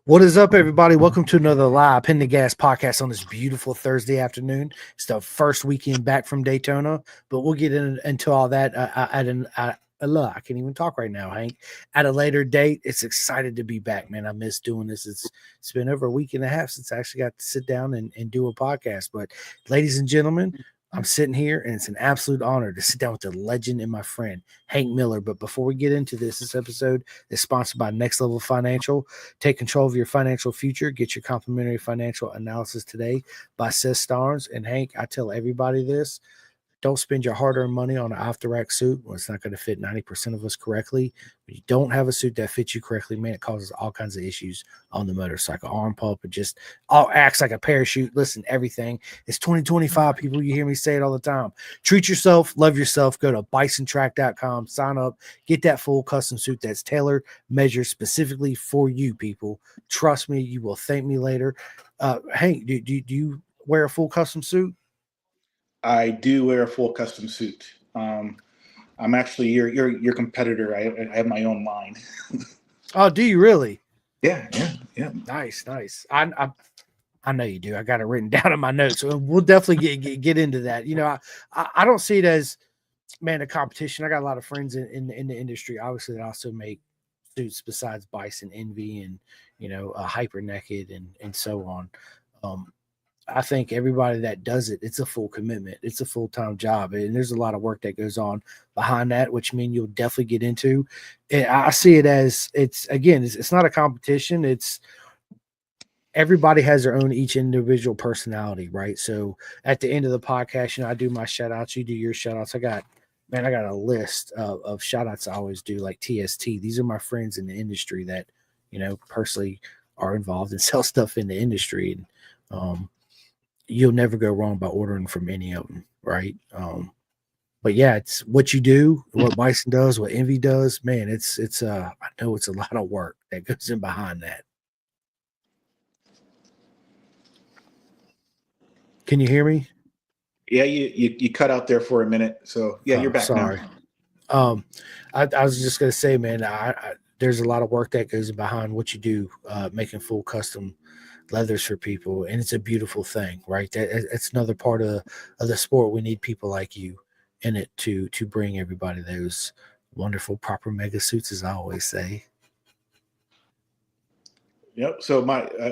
What is up, everybody? Welcome to another live Pin the Gas podcast on this beautiful Thursday afternoon. It's the first weekend back from Daytona, but we'll get into all that I can't even talk right now, Hank. At a later date, it's excited to be back, man. I miss doing this. It's been over a week and a half since I actually got to sit down and do a podcast. But, ladies and gentlemen, I'm sitting here, and it's an absolute honor to sit down with the legend and my friend, Hank Miller. But before we get into this episode is sponsored by Next Level Financial. Take control of your financial future. Get your complimentary financial analysis today by Seth Starnes. And Hank, I tell everybody this. Don't spend your hard-earned money on an off-the-rack suit when it's not going to fit 90% of us correctly. When you don't have a suit that fits you correctly, man, it causes all kinds of issues on the motorcycle. Arm pump, it just all acts like a parachute. Listen, everything. It's 2025, people. You hear me say it all the time. Treat yourself, love yourself. Go to bisontrack.com, sign up, get that full custom suit that's tailored, measured specifically for you, people. Trust me, you will thank me later. Hank, do you wear a full custom suit? I do wear a full custom suit. I'm actually your competitor. I have my own line. Oh, do you really? Yeah. Nice. I know you do. I got it written down in my notes. So we'll definitely get into that. You know, I don't see it as, man, a competition. I got a lot of friends in the industry, obviously, that also make suits besides Bison Envy and, Hyper Naked and so on. I think everybody that does it, it's a full commitment. It's a full-time job. And there's a lot of work that goes on behind that, which mean you'll definitely get into. And I see it as it's not a competition. It's everybody has their own each individual personality, right? So at the end of the podcast, I do my shout outs, you do your shout outs. I got a list of shout outs I always do, like TST. These are my friends in the industry that, personally are involved and sell stuff in the industry. And you'll never go wrong by ordering from any of them, right? But yeah, it's what you do, what Bison does, what Envy does, man. I know it's a lot of work that goes in behind that. Can you hear me? Yeah, you cut out there for a minute. So yeah, you're back sorry. now. I was just gonna say, man, there's a lot of work that goes behind what you do, making full custom leathers for people, and it's a beautiful thing, right? It's another part of the sport. We need people like you in it to bring everybody those wonderful proper mega suits, as I always say. Yep. So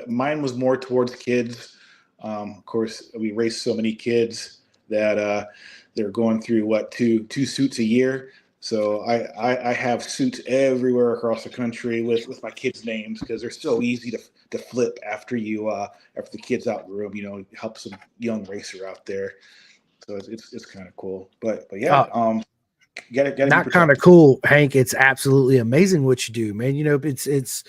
mine was more towards kids. Of course, we race so many kids that they're going through two suits a year. So I have suits everywhere across the country with my kids' names because they're so easy to flip after the kids outgrow them. Help some young racer out there. So it's kind of cool. But yeah, gotta be Not kind of protected. cool, Hank. It's absolutely amazing what you do, man. It's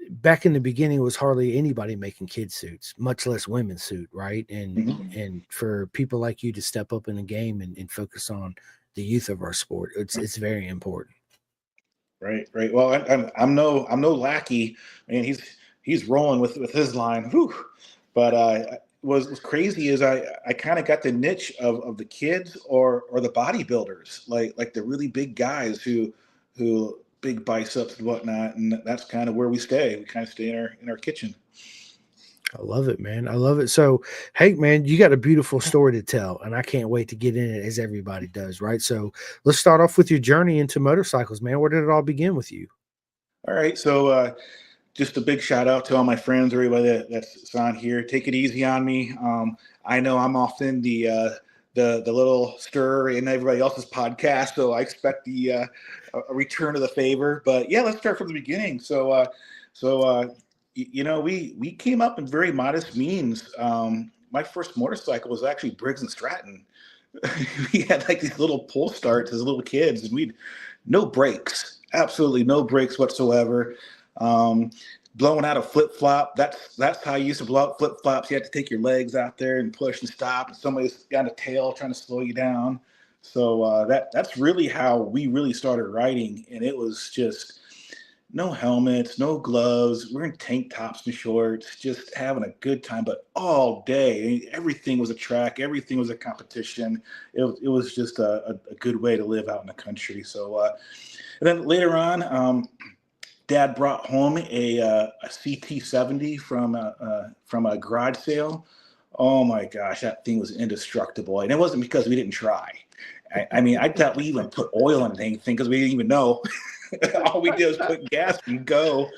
back in the beginning, it was hardly anybody making kid suits, much less women's suit, right? And for people like you to step up in the game and focus on the youth of our sport, it's very important. Right. Well, I'm no lackey. I mean, he's rolling with his line. Whew. But was crazy is I kind of got the niche of the kids or the bodybuilders, like the really big guys who big biceps and whatnot, and that's kind of where we stay. We kind of stay in our kitchen. I love it, man. I love it. So, Hank, man, you got a beautiful story to tell, and I can't wait to get in it as everybody does, right? So, let's start off with your journey into motorcycles, man. Where did it all begin with you? All right, so just a big shout out to all my friends, everybody that's on here. Take it easy on me. I know I'm often the little stir in everybody else's podcast, so I expect a return of the favor. But yeah, let's start from the beginning. We came up in very modest means. My first motorcycle was actually Briggs and Stratton. We had like these little pull starts as little kids, and we'd no brakes, absolutely no brakes whatsoever. Blowing out a flip flop. That's how you used to blow out flip flops. You had to take your legs out there and push and stop, and somebody's got a tail trying to slow you down. So that's really how we really started riding, and it was just no helmets, no gloves. We're in tank tops and shorts, just having a good time, but all day. Everything was a track. Everything was a competition. It was just a good way to live out in the country. So, and then later on, Dad brought home a CT-70 from a garage sale. Oh my gosh, that thing was indestructible, and it wasn't because we didn't try. I mean, I doubt we even put oil in anything because we didn't even know. All we did was put gas and go.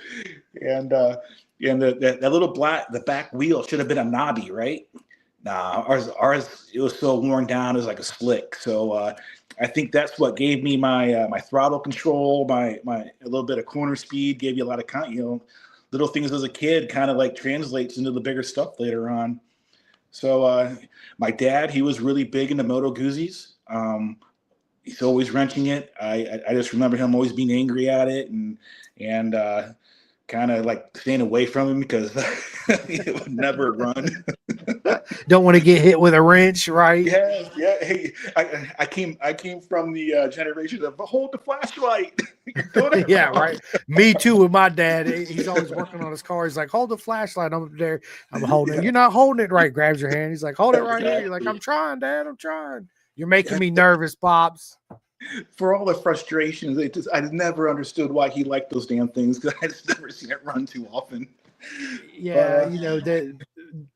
And that little the back wheel should have been a knobby, right? Nah, ours it was so worn down, it was like a slick. So I think that's what gave me my throttle control, my a little bit of corner speed, gave you a lot of little things as a kid kind of like translates into the bigger stuff later on. So my dad, he was really big into Moto Guzzi's. He's always wrenching it. I just remember him always being angry at it and kind of like staying away from him because it would never run. Don't want to get hit with a wrench, right? Yeah. Hey, I came from the generation of hold the flashlight. Yeah, right. Me too with my dad. He's always working on his car. He's like, hold the flashlight. I'm up there. I'm holding it. You're not holding it right. Grabs your hand. He's like, hold it right here. You're like, I'm trying, Dad. I'm trying. You're making me nervous, Pops. For all the frustrations, I never understood why he liked those damn things because I just never seen it run too often. Yeah,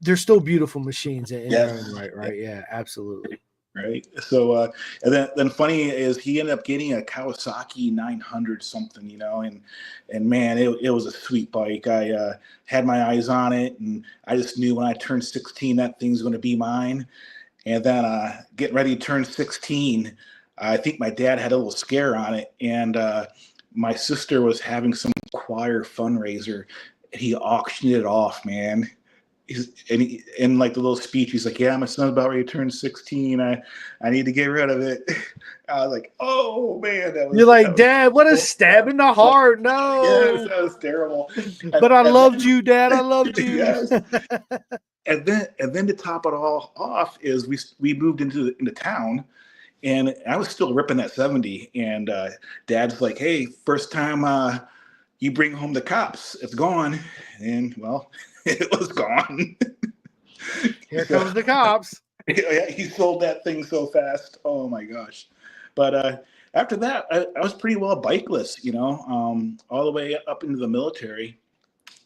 they're still beautiful machines in their own right? Yeah, absolutely. Right. So, and then funny is he ended up getting a Kawasaki 900 something, and man, it was a sweet bike. I had my eyes on it, and I just knew when I turned 16 that thing's going to be mine. And then getting ready to turn 16, I think my dad had a little scare on it, and my sister was having some choir fundraiser. And he auctioned it off, man. In like the little speech, he's like, "Yeah, my son's about ready to turn 16. I need to get rid of it." I was like, "Oh man, you're like, Dad, what a stab in the heart!" No, yes, that was terrible. But I loved you, Dad. I loved you. Yes. And then to top it all off is we moved into town, and I was still ripping that 70. And Dad's like, "Hey, first time you bring home the cops, it's gone." And well, it was gone. Here comes the cops. Yeah, he sold that thing so fast. Oh my gosh. But after that, I was pretty well bikeless, all the way up into the military.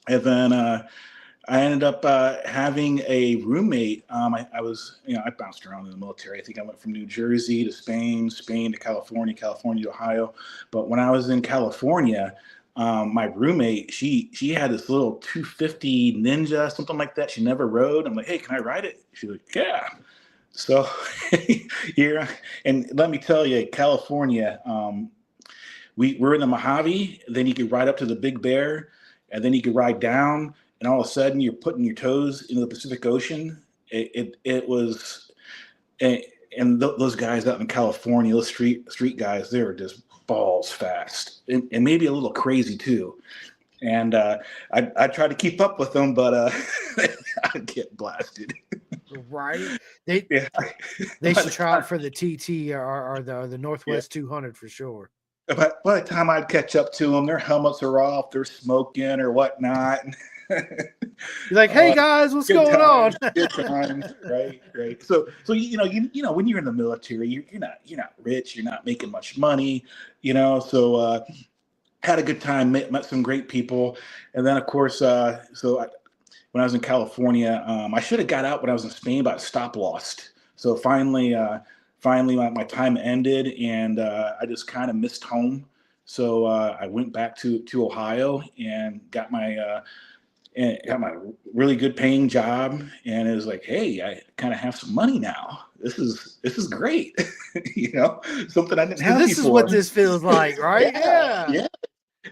And then I ended up having a roommate. I was, I bounced around in the military. I think I went from New Jersey to Spain to California, California to Ohio. But when I was in California, my roommate, she had this little 250 Ninja, something like that. She never rode. I'm like, "Hey, can I ride it?" She's like, "Yeah." So here, and let me tell you, California, we're in the Mojave. Then you could ride up to the Big Bear, and then you could ride down, and all of a sudden you're putting your toes into the Pacific Ocean. It was, and those guys out in California, those street guys, they were just balls fast and maybe a little crazy too. And I try to keep up with them, but I'd get blasted. Right? They should try out for the TT or the Northwest 200 for sure. But by the time I'd catch up to them, their helmets are off, they're smoking or whatnot. You're like, "Hey guys, what's going on?" Good times, right. So when you're in the military, you're not rich, you're not making much money, So had a good time, met some great people, and then of course, when I was in California, I should have got out when I was in Spain, but stop lost. So finally, my time ended, and I just kind of missed home. So I went back to Ohio and got my really good paying job, and it was like, "Hey, I kind of have some money now. This is great." Something I didn't have this before. Is what this feels like, right? Yeah.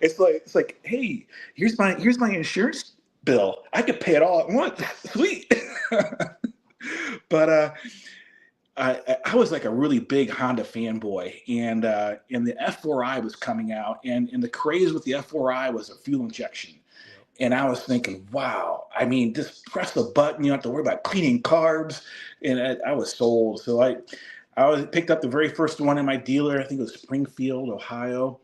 It's like, "Hey, here's my insurance bill. I could pay it all at once. Sweet." But I was like a really big Honda fanboy, and the F4i was coming out, and the craze with the F4i was a fuel injection. And I was thinking, wow, I mean, just press the button. You don't have to worry about cleaning carbs. And I was sold. So I picked up the very first one in my dealer. I think it was Springfield, Ohio.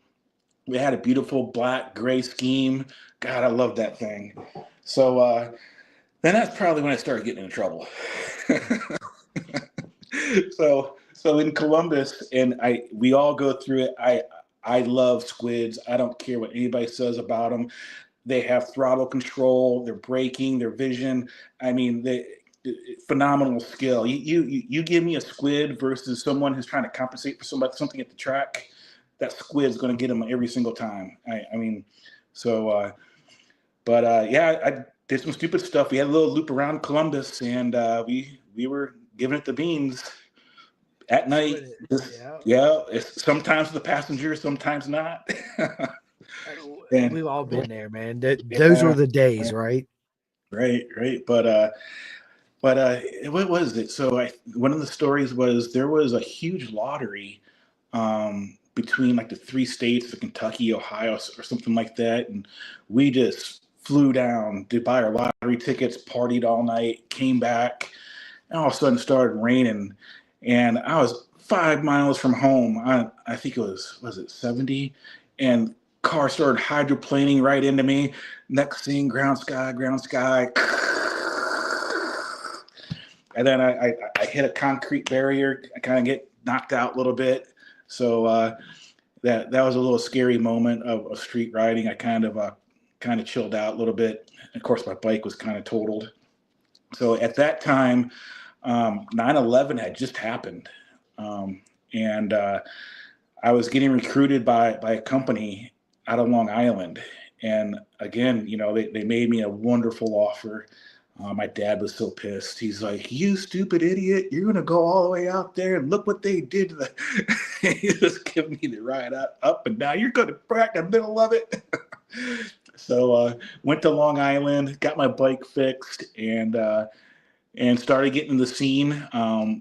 We had a beautiful black gray scheme. God, I love that thing. So then that's probably when I started getting into trouble. So in Columbus, and we all go through it. I love squids. I don't care what anybody says about them. They have throttle control, their braking, their vision. I mean, phenomenal skill. You give me a squid versus someone who's trying to compensate for something at the track. That squid's going to get them every single time. I mean, so. Yeah, I did some stupid stuff. We had a little loop around Columbus, and we were giving it the beans at night. Yeah, it's sometimes the passenger, sometimes not. And We've all been there, man. Those were the days, right? right. What was it? So one of the stories was there was a huge lottery between like the three states, the Kentucky, Ohio, or something like that, and we just flew down to buy our lottery tickets, partied all night, came back, and all of a sudden started raining, and I was 5 miles from home. I think it was it 70, and car started hydroplaning right into me. Next thing, ground sky. And then I hit a concrete barrier. I kind of get knocked out a little bit. So that was a little scary moment of street riding. I kind of chilled out a little bit. Of course, my bike was kind of totaled. So at that time, 9/11 had just happened, and I was getting recruited by a company out of Long Island. And again, they made me a wonderful offer. My dad was so pissed. He's like, "You stupid idiot! You're gonna go all the way out there and look what they did to the." He was giving me the ride up and down. You're gonna crack the middle of it. So went to Long Island, got my bike fixed, and started getting in the scene.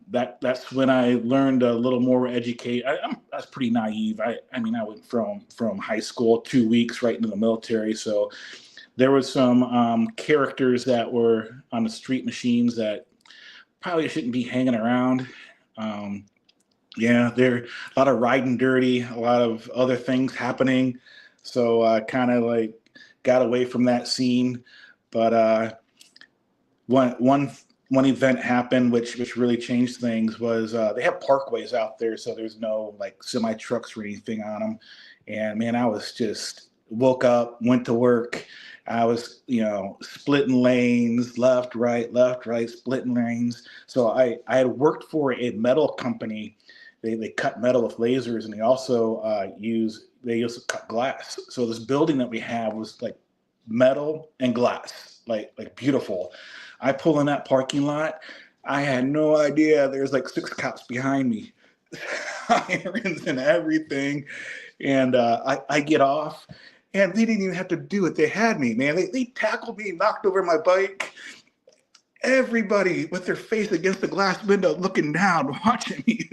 That's when I learned a little more educate. I was pretty naive. I mean, I went from high school 2 weeks right into the military, so there was some characters that were on the street machines that probably shouldn't be hanging around. Yeah, there a lot of riding dirty, a lot of other things happening. So I kind of like got away from that scene. But one event happened which really changed things was they have parkways out there, so there's no like semi trucks or anything on them. And man, I was just woke up, went to work. I was, splitting lanes, left, right, splitting lanes. So I had worked for a metal company. They cut metal with lasers, and they also use to cut glass. So this building that we have was like metal and glass, like beautiful. I pull in that parking lot. I had no idea there's like 6 cops behind me, sirens and everything. And I get off, and they didn't even have to do it. They had me, man. They tackled me, knocked over my bike. Everybody with their face against the glass window looking down, watching me.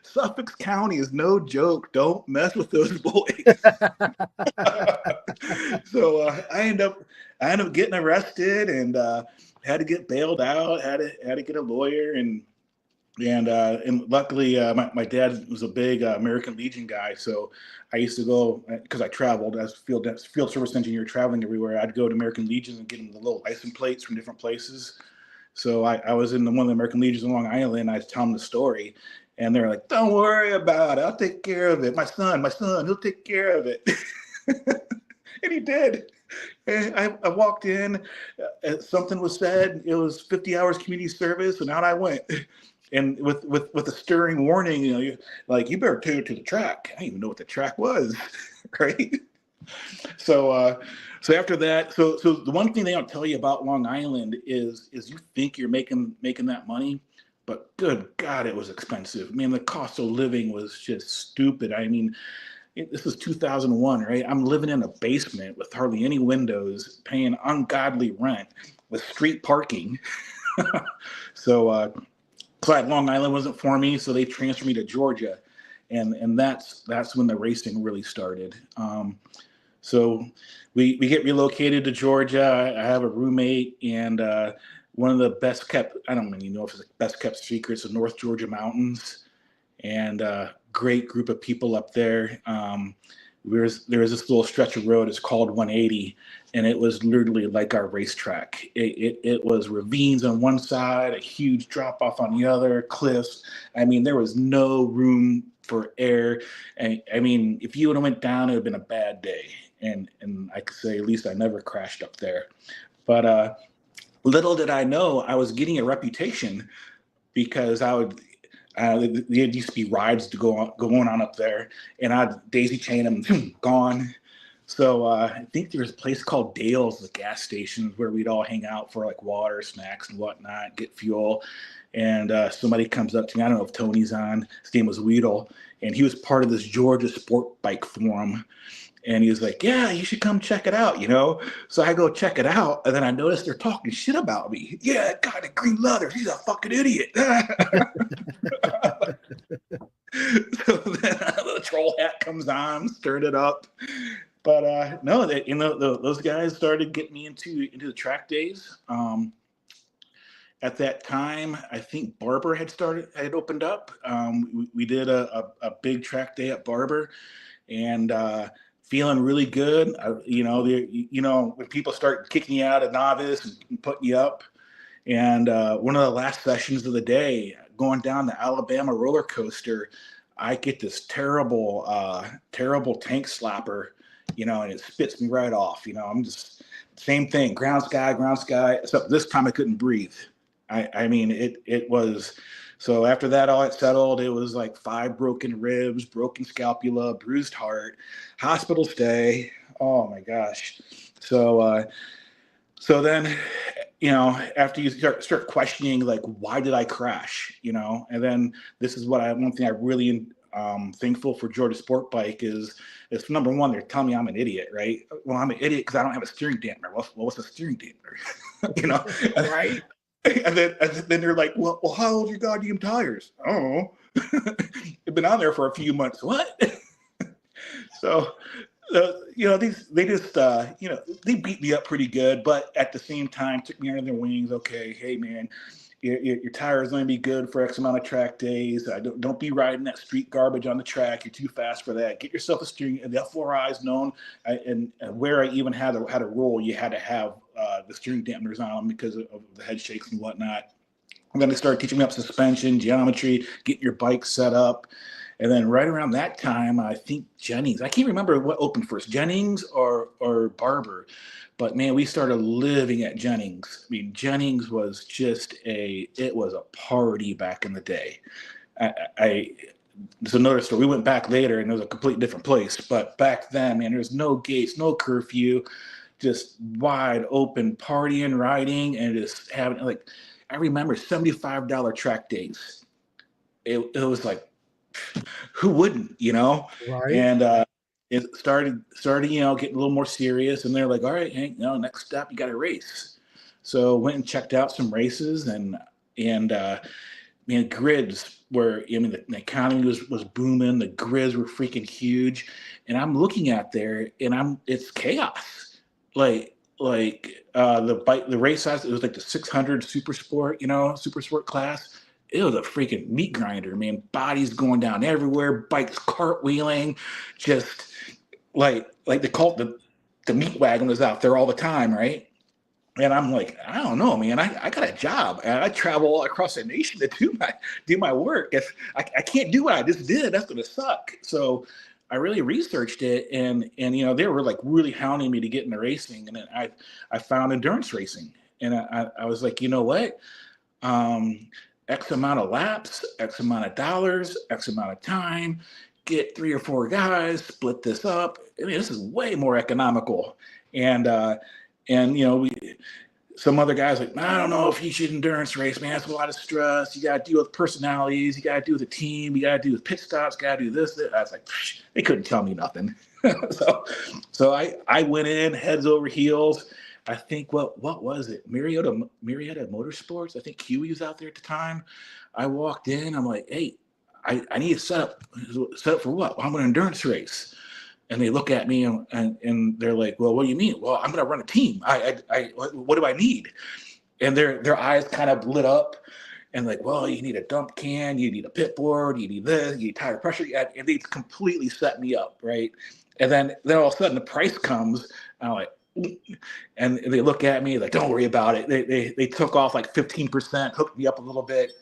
Suffolk County is no joke. Don't mess with those boys. So I end up getting arrested and had to get bailed out. Had to get a lawyer and luckily my dad was a big American Legion guy, so I used to go because I traveled as field service engineer, traveling everywhere. I'd go to American Legions and get them the little license plates from different places. So I was in one of the American Legions in Long Island. I was telling the story, and they're like, "Don't worry about it. I'll take care of it. My son, he'll take care of it." And he did. And I walked in, something was said. It was 50 hours community service, and out I went. And with a stirring warning, you better take it to the track. I didn't even know what the track was, right? So after that, so the one thing they don't tell you about Long Island is you think you're making that money, but good God, it was expensive. I mean, the cost of living was just stupid. I mean, this was 2001, right? I'm living in a basement with hardly any windows, paying ungodly rent with street parking. So Long Island wasn't for me, so they transferred me to Georgia, and that's when the racing really started. So we get relocated to Georgia. I have a roommate, and one of the best kept, I don't really know if it's the best kept secrets, of North Georgia mountains, and great group of people up there. There was this little stretch of road. It's called 180, and it was literally like our racetrack. It was ravines on one side, a huge drop off on the other, cliffs. I mean, there was no room for air. And I mean, if you would have went down, it would have been a bad day. And I could say at least I never crashed up there. But little did I know I was getting a reputation because I would. There used to be rides to going on up there, and I'd daisy chain them, gone. So I think there's a place called Dale's, the gas station, where we'd all hang out for like water, snacks, and whatnot, get fuel. And somebody comes up to me. I don't know if Tony's on. His name was Weedle, and he was part of this Georgia Sport Bike Forum. And he was like, "Yeah, you should come check it out, you know?" So I go check it out, and then I notice they're talking shit about me. "Yeah, that guy in green leather, he's a fucking idiot." So then the troll hat comes on, stirred it up. But no, those guys started getting me into the track days. At that time, I think Barber had opened up. We did a big track day at Barber, and feeling really good. When people start kicking you out of novice and putting you up. And one of the last sessions of the day, going down the Alabama roller coaster, I get this terrible tank slapper, and it spits me right off. I'm just same thing, ground sky. Except this time I couldn't breathe. I mean, it was. So after that, all it settled, it was like 5 broken ribs, broken scapula, bruised heart, hospital stay. Oh my gosh. So then, after you start questioning, like, why did I crash? And then this is one thing I really thankful for Georgia Sport Bike is number one, they're telling me I'm an idiot, right? Well, I'm an idiot because I don't have a steering dampener. Well, what's a steering dampener? Right? And then they're like, well, how old are your goddamn tires? Oh, they've been on there for a few months. What? So, they beat me up pretty good, but at the same time, took me under their wings. Okay, hey man, your tire is going to be good for X amount of track days. Don't be riding that street garbage on the track. You're too fast for that. Get yourself a steering. And the F4I's known, and where I even had a roll, you had to have the steering dampeners on them because of the head shakes and whatnot. And then they started teaching me up suspension, geometry, getting your bike set up. And then right around that time, I think Jennings, I can't remember what opened first, Jennings or Barber. But man, we started living at Jennings. I mean, Jennings was it was a party back in the day. There's another story. We went back later and it was a completely different place. But back then, man, there was no gates, no curfew, just wide open partying, riding, and just having, like, I remember $75 track days. It was like, who wouldn't, Right. And it started, getting a little more serious, and they're like, all right, Hank, next step, you got to race. So went and checked out some races, and grids were, the economy was booming, the grids were freaking huge, and I'm looking at there, and it's chaos. Like the race size, it was like the 600 super sport class. It was a freaking meat grinder, man. Bodies going down everywhere, bikes cartwheeling, just like they call it the meat wagon was out there all the time, right? And I'm like, I don't know, man. I got a job, and I travel all across the nation to do my work. If I can't do what I just did, that's gonna suck. So I really researched it, and they were like really hounding me to get into racing, and then I found endurance racing, and I was like, you know what? X amount of laps, X amount of dollars, X amount of time, get 3 or 4 guys, split this up. I mean, this is way more economical. And some other guys like, I don't know if you should endurance race, man. That's a lot of stress. You got to deal with personalities. You got to deal with the team. You got to do with pit stops. Got to do this. I was like, they couldn't tell me nothing. So I went in heads over heels. I think what was it? Marietta Motorsports. I think Huey was out there at the time. I walked in. I'm like, hey, I need to set up for what? Well, I'm going to endurance race. And they look at me and they're like, well, what do you mean? Well, I'm going to run a team. What do I need? And their eyes kind of lit up and like, well, you need a dump can, you need a pit board, you need this, you need tire pressure. And they completely set me up, right? And then all of a sudden the price comes. And I'm like, and they look at me like, don't worry about it. They took off like 15%, hooked me up a little bit.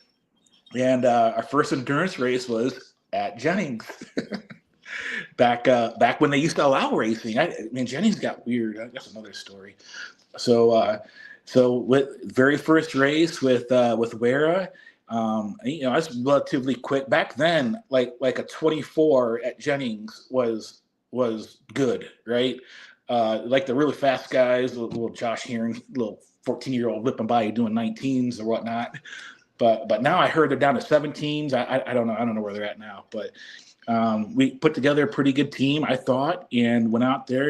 And our first endurance race was at Jennings. Back when they used to allow racing. Jennings got weird. That's another story. So with very first race with Wera, I was relatively quick back then. Like a 24 at Jennings was good, right? Like the really fast guys, little Josh Heron, little 14-year-old whipping by you doing 19s or whatnot. But now I heard they're down to 17s. I don't know. I don't know where they're at now. But we put together a pretty good team, I thought, and went out there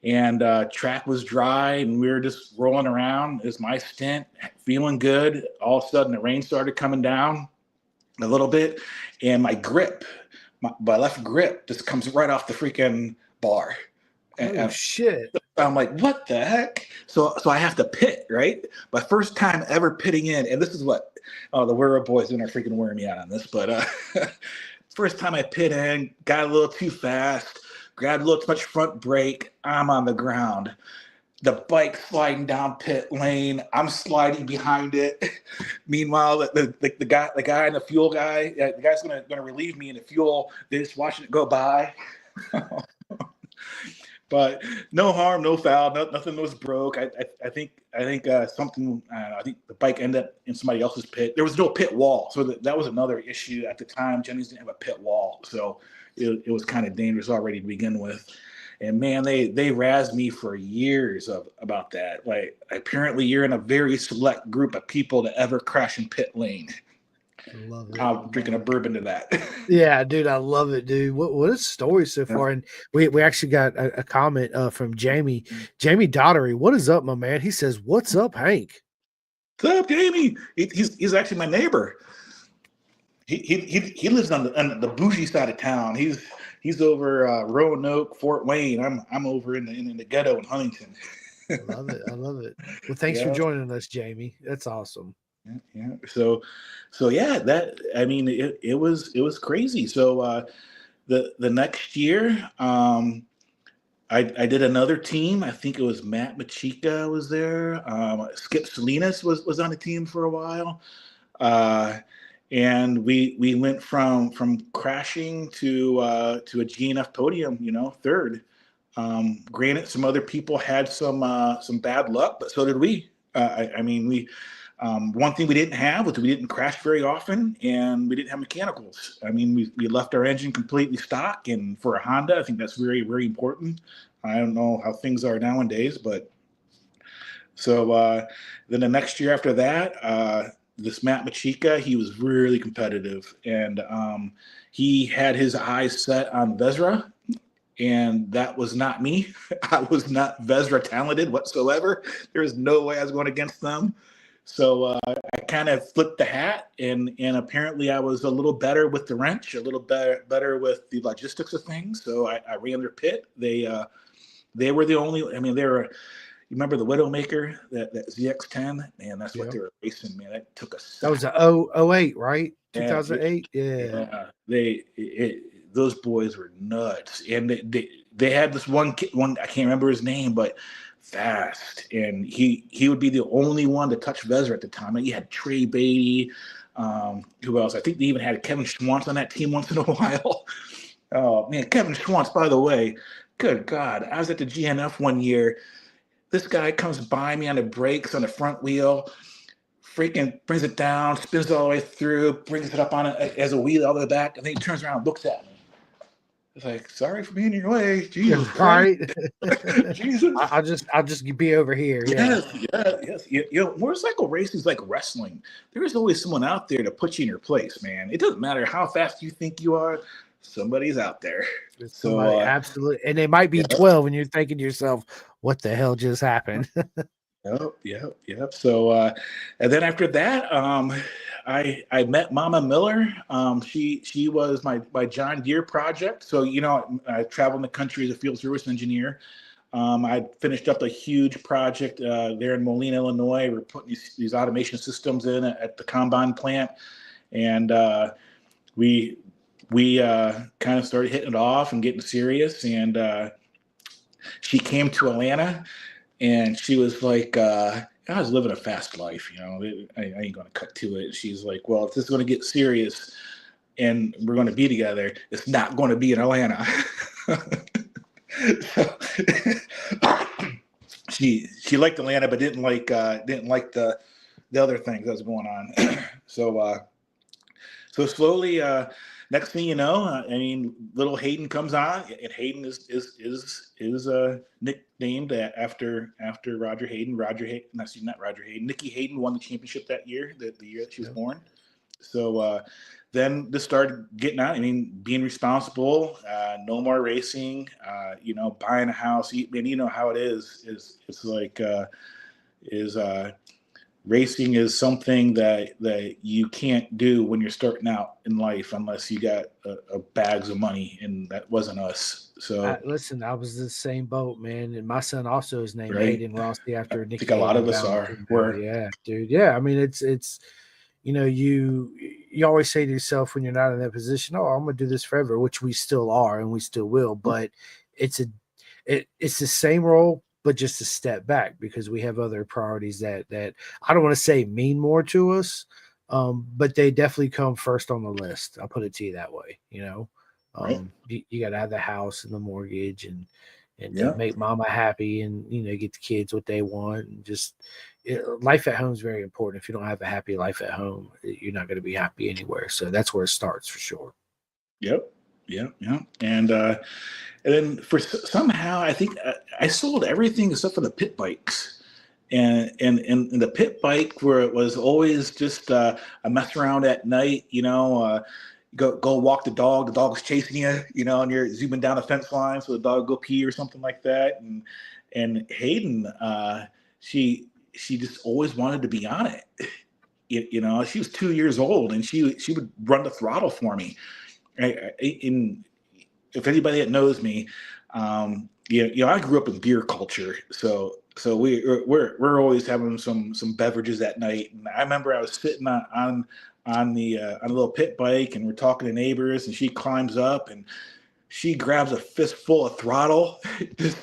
and track was dry and we were just rolling around. It was my stint, feeling good. All of a sudden, the rain started coming down a little bit, and my grip, my left grip, just comes right off the freaking bar. Oh shit! I'm like, what the heck? So I have to pit, right? My first time ever pitting in, and this is what the Wera boys are freaking wearing me out on this, but first time I pit in, got a little too fast, grabbed a little too much front brake. I'm on the ground. The bike sliding down pit lane. I'm sliding behind it. Meanwhile, the guy and the fuel guy, the guy's gonna relieve me in the fuel. They're just watching it go by. But no harm, no foul, nothing was broke. I think something. I think the bike ended up in somebody else's pit. There was no pit wall, so that was another issue at the time. Jennings didn't have a pit wall, so it was kind of dangerous already to begin with. And man, they razzed me for years about that. Like, apparently, you're in a very select group of people to ever crash in pit lane. I love it. I'm drinking a bourbon to that. Yeah, dude, I love it, dude. What a story so far. And we actually got a comment from Jamie Daughtery. What is up, my man? He says, "What's up, Hank?" What's up, Jamie? He's actually my neighbor. He lives on the bougie side of town. He's over Roanoke, Fort Wayne. I'm over in the ghetto in Huntington. I love it. Well, thanks for joining us, Jamie. That's awesome. Yeah. So yeah, it was crazy. So the next year, I did another team. I think it was Matt Machika was there. Skip Salinas was on the team for a while. And we went from crashing to a GNF podium, third. Granted, some other people had some bad luck, but so did we. One thing we didn't have was we didn't crash very often, and we didn't have mechanicals. We left our engine completely stock, and for a Honda, I think that's very, very important. I don't know how things are nowadays, but so then the next year after that, this Matt Machika, he was really competitive, and he had his eyes set on Vesra, and that was not me. I was not Vesra talented whatsoever. There was no way I was going against them. So I kind of flipped the hat, and apparently I was a little better with the wrench, a little better with the logistics of things. So I ran their pit. They were the only. They were. You remember the Widowmaker, that ZX10? Man, that's what they were racing. Man, that took a. That was a 08, right? 2008. Yeah. Those boys were nuts, and they had this one I can't remember his name, but fast, and he would be the only one to touch Vesra at the time. And you had Trey Beatty, who else? I think they even had Kevin Schwantz on that team once in a while. Oh man, Kevin Schwantz, by the way, good God, I was at the GNF one year. This guy comes by me on the brakes on the front wheel, freaking brings it down, spins it all the way through, brings it up on it as a wheel all the way back, and then he turns around and looks at me. It's like, sorry for being in your way. Jesus. Right. Jesus. I'll just be over here. Yes. Motorcycle racing is like wrestling. There is always someone out there to put you in your place, man. It doesn't matter how fast you think you are. Somebody's out there. Somebody, absolutely. And they might be 12 and you're thinking to yourself, what the hell just happened? Yep. So, and then after that, I met Mama Miller. She was my John Deere project. So, I traveled in the country as a field service engineer. I finished up a huge project there in Moline, Illinois. We're putting these automation systems in at the combine plant, and we kind of started hitting it off and getting serious. And she came to Atlanta, and she was like, I was living a fast life, I ain't going to cut to it. She's like, well, if this is going to get serious, and we're going to be together. It's not going to be in Atlanta. So, she liked Atlanta, but didn't like the other things that was going on. So slowly, next thing you know, I mean, little Hayden comes on, and Hayden is nicknamed after Roger Hayden. Roger Hayden, not Roger Hayden. Nikki Hayden won the championship that year, the year that she was born. So then this started getting out. I mean, being responsible, no more racing. Buying a house. And you know how it is. It's like racing is something that you can't do when you're starting out in life unless you got a bags of money, and that wasn't us. So listen, I was the same boat, man, and my son also is named right. Hayden Rossi after I Nikki think a lot Hayden of us Valentino. were. Yeah, dude. Yeah, I mean, it's you always say to yourself when you're not in that position, oh, I'm gonna do this forever, which we still are and we still will, but it's the same role, but just a step back because we have other priorities that I don't want to say mean more to us, but they definitely come first on the list. I'll put it to you that way. Right. You got to have the house and the mortgage and Yeah. make mama happy and get the kids what they want, and just life at home is very important. If you don't have a happy life at home, you're not going to be happy anywhere. So that's where it starts for sure. Yep. Yeah. And then somehow I think I sold everything except for the pit bikes, and the pit bike where it was always just a mess around at night. Go walk the dog's chasing you, and you're zooming down a fence line so the dog go pee or something like that. And Hayden, she just always wanted to be on it. She was 2 years old and she would run the throttle for me. If anybody that knows me, I grew up in beer culture, so we're always having some beverages at night. And I remember I was sitting on a little pit bike, and we're talking to neighbors, and she climbs up and she grabs a fistful of throttle, just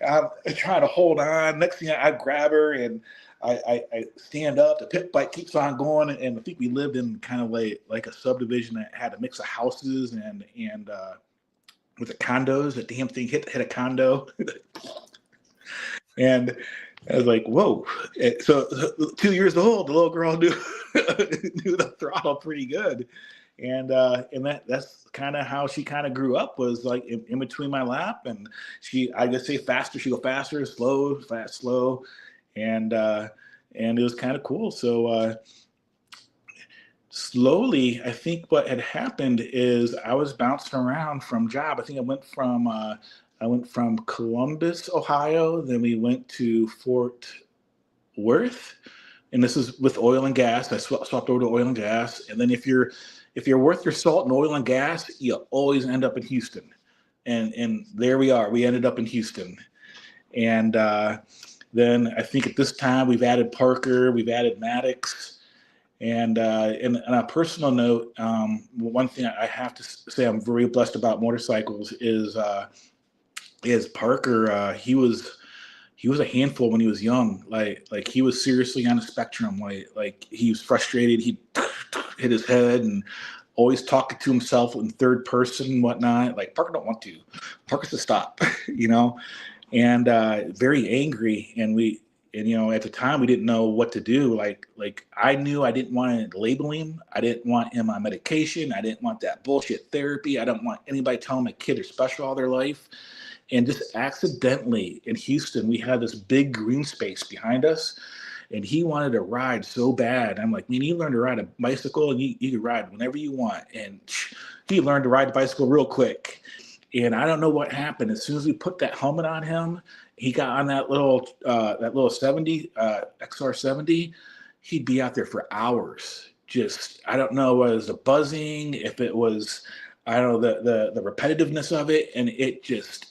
I'm trying to hold on. Next thing I grab her and I stand up. The pit bike keeps on going, and I think we lived in kind of like a subdivision that had a mix of houses and with the condos. The damn thing hit a condo, and I was like, "Whoa!" So 2 years old, the little girl knew the throttle pretty good, and that's kind of how she kind of grew up, was like in between my lap, and I just say faster, she go faster, slow, fast, slow, and it was kind of cool. So slowly, I think what had happened is I was bouncing around from job. I think I went from Columbus, Ohio, then we went to Fort Worth, and this is with oil and gas. I swapped over to oil and gas, and then if you're worth your salt in oil and gas, you always end up in Houston, and there we are. We ended up in Houston, and then I think at this time we've added Parker, we've added Maddox. And on a personal note, one thing I have to say I'm very blessed about motorcycles is Parker. He was a handful when he was young. Like he was seriously on a spectrum. Like he was frustrated. He hit his head and always talking to himself in third person and whatnot. Like Parker don't want to. Parker says stop, and very angry. And at the time we didn't know what to do. Like I knew I didn't want to label him. I didn't want him on medication. I didn't want that bullshit therapy. I don't want anybody telling my kid they're special all their life. And just accidentally in Houston, we had this big green space behind us, and he wanted to ride so bad. I'm like, man, you learn to ride a bicycle and you can ride whenever you want. And he learned to ride the bicycle real quick. And I don't know what happened. As soon as we put that helmet on him, he got on that little 70 XR70. He'd be out there for hours. Just, I don't know, what it was the buzzing, if it was, I don't know, the repetitiveness of it, and it just,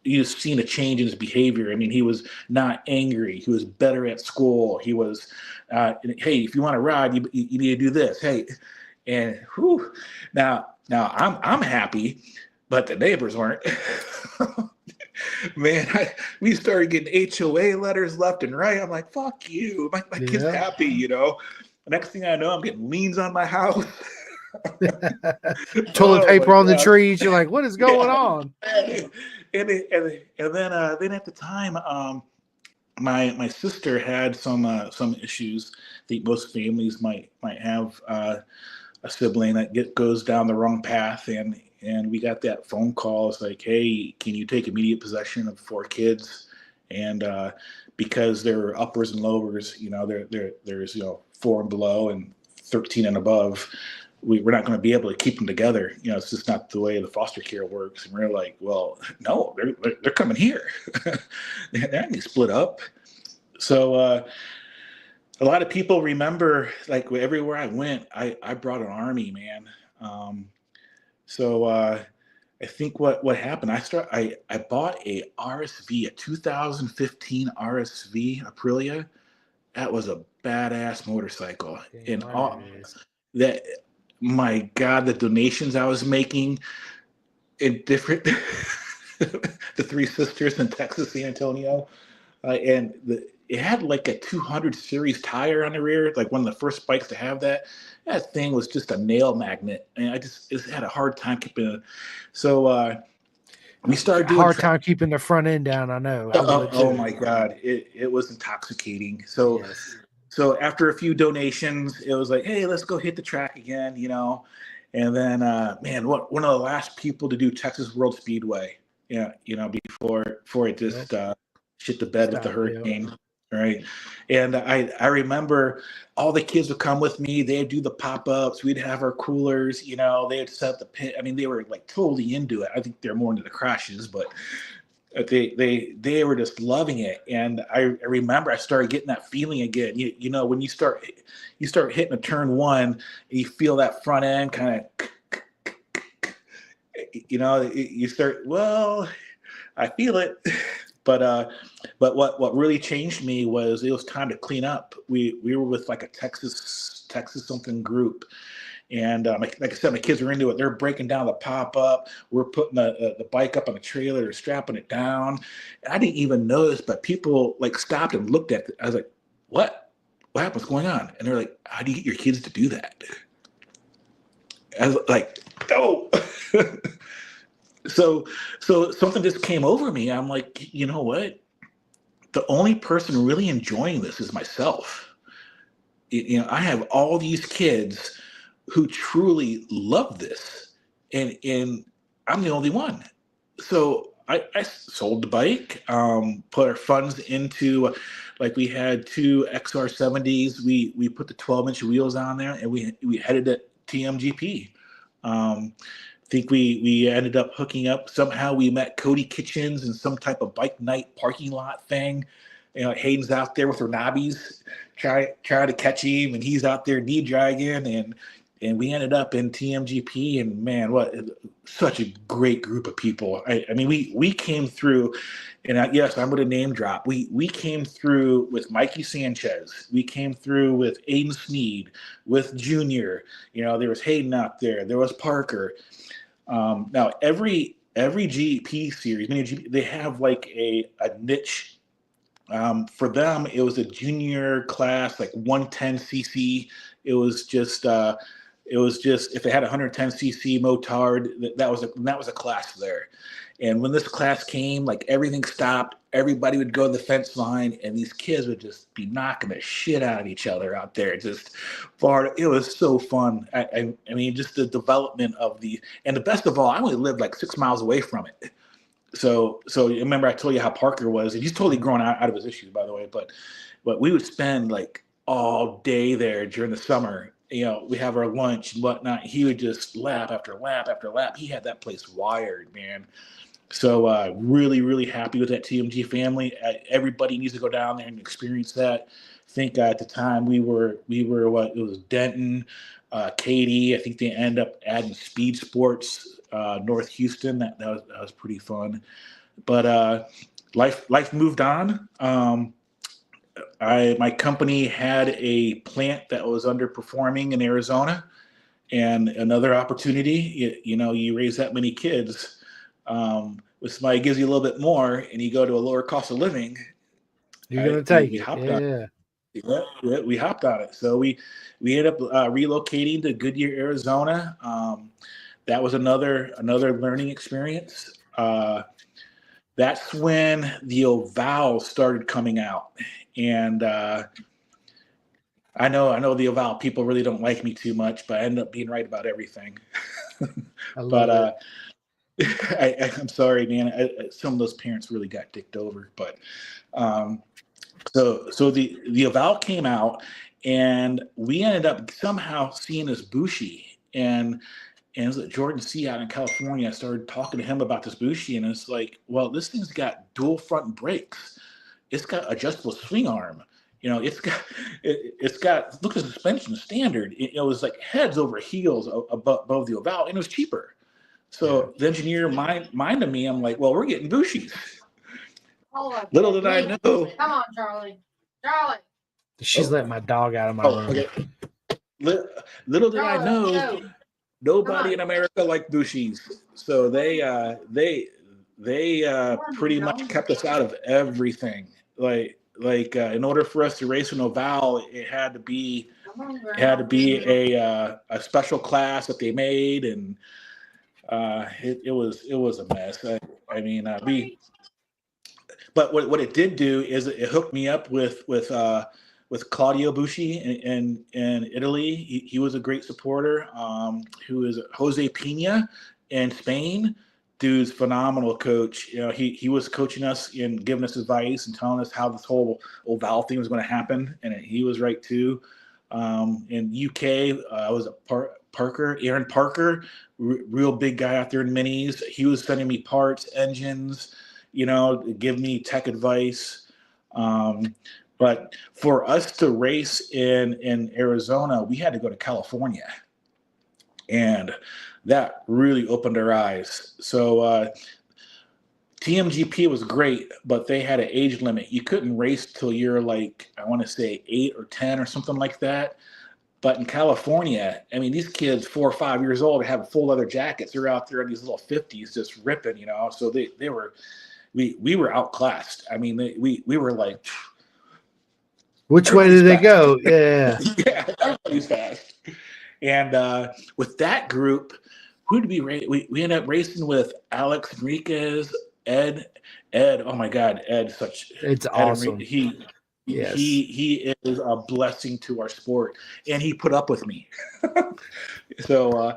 you just seen a change in his behavior. I mean, he was not angry. He was better at school. He was, hey, if you want to ride, you need to do this. Hey, and whew, now I'm happy, but the neighbors weren't. Man, we started getting HOA letters left and right. I'm like, fuck you. My kid's happy, Next thing I know, I'm getting liens on my house. Toilet Oh my paper on the God. trees. You're like, what is going Yeah. on? And then at the time, my sister had some issues. I think most families might have a sibling that goes down the wrong path, and we got that phone call. It's like, hey, can you take immediate possession of 4 kids? And because there are uppers and lowers, there's 4 and below and 13 and above. We're not going to be able to keep them together. It's just not the way the foster care works. And we're like, well, no, they're coming here. They're not going to split up. So a lot of people remember, like, everywhere I went, I brought an army, man. Um, so I think what happened, I bought a RSV, a 2015 RSV Aprilia. That was a badass motorcycle, Damn and right all it is. that. My God, the donations I was making in different, the Three Sisters in Texas, San Antonio, and it had like a 200 series tire on the rear, like one of the first bikes to have that. That thing was just a nail magnet, and I just had a hard time keeping it. So we started doing Hard time keeping the front end down. I know. I would oh too. my God, it was intoxicating. So Yes. so after a few donations, it was like, hey, let's go hit the track again, And then, man, one of the last people to do Texas World Speedway, yeah, before it Yep. just shit the bed with the Stop. Yep. hurricane, right? And I remember all the kids would come with me. They'd do the pop ups. We'd have our coolers. They'd set up the pit. I mean, they were like totally into it. I think they're more into the crashes, but they were just loving it. And I remember I started getting that feeling again. When you start hitting a turn one, and you feel that front end kind of, you start, well, I feel it. But what really changed me was it was time to clean up. We were with like a Texas something group. And like I said, my kids were into it. They're breaking down the pop up. We're putting the bike up on the trailer, they're strapping it down. And I didn't even notice, but people like stopped and looked at it. I was like, "What? What happened? What's going on?" And they're like, "How do you get your kids to do that?" I was like, "Oh." So something just came over me. I'm like, you know what? The only person really enjoying this is myself. I have all these kids who truly love this, and I'm the only one. So I sold the bike, put our funds into, like, we had 2 XR70s. We put the 12-inch wheels on there, and we headed to TMGP. I think we ended up hooking up. Somehow we met Cody Kitchens in some type of bike night parking lot thing. Hayden's out there with her knobbies, try to catch him, and he's out there knee dragging, and we ended up in TMGP. And man, such a great group of people. I mean, we came through, and yes, I'm going to name drop. We came through with Mikey Sanchez. We came through with Aiden Sneed, with Junior. There was Hayden out there. There was Parker. Now every GP series, they have like a niche. For them, it was a junior class, like 110cc. It was just if they had 110cc motard, that was a class there. And when this class came, like, everything stopped. Everybody would go to the fence line, and these kids would just be knocking the shit out of each other out there. Just far, it was so fun. I mean, just the development of and the best of all, I only lived like 6 miles away from it. So remember I told you how Parker was, and he's totally grown out of his issues, by the way. But we would spend like all day there during the summer. We have our lunch and whatnot. He would just lap after lap after lap. He had that place wired, man. So really, really happy with that TMG family. Everybody needs to go down there and experience that. I think at the time we were what, it was Denton, Katie. I think they end up adding Speed Sports, North Houston. That was pretty fun. But life moved on. My company had a plant that was underperforming in Arizona, and another opportunity. You raise that many kids. If somebody gives you a little bit more and you go to a lower cost of living, You're gonna take we it. hopped on. Yeah. Yeah, we hopped on it. So we ended up relocating to Goodyear, Arizona. That was another learning experience. That's when the Oval started coming out, and I know the Oval people really don't like me too much, but I ended up being right about everything. I love But it. I'm sorry, man. Some of those parents really got dicked over. But um, so the Avowal came out, and we ended up somehow seeing this Bushi, and it was like Jordan C out in California. I started talking to him about this Bushi, and it's like, well, this thing's got dual front brakes. It's got adjustable swing arm. It's got look at the suspension standard. It was like heads over heels above the Oval, and it was cheaper. Yeah. So the engineer minded me. I'm like, well, we're getting Bushis. Hold on. Little did I know. Come on, Charlie. Charlie. She's letting my dog out of my room. Okay. Little did I know, Go. nobody in America liked Bushis. So they pretty much kept us out of everything. In order for us to race an Oval, it had to be a special class that they made, and it was a mess. But what it did do is it hooked me up with Claudio Buschi in Italy. He was a great supporter. Who is Jose Pina in Spain? Dude's phenomenal coach. You know, he was coaching us and giving us advice and telling us how this whole Oval thing was going to happen, and he was right too. In UK, I was Aaron Parker, real big guy out there in minis. He was sending me parts, engines, give me tech advice. But for us to race in Arizona, we had to go to California, and that really opened our eyes. So TMGP was great, but they had an age limit. You couldn't race till you're like, I want to say 8 or 10 or something like that. But in California, I mean, these kids 4 or 5 years old have full leather jackets. They're out there in these little 50s just ripping, So we were outclassed. I mean, we were like, which way did they go? Yeah. yeah, everybody's fast. And with that group, who did we race? We ended up racing with Alex Enriquez, Ed. Oh my God, Ed! It's Ed awesome. Yes. He is a blessing to our sport, and he put up with me. So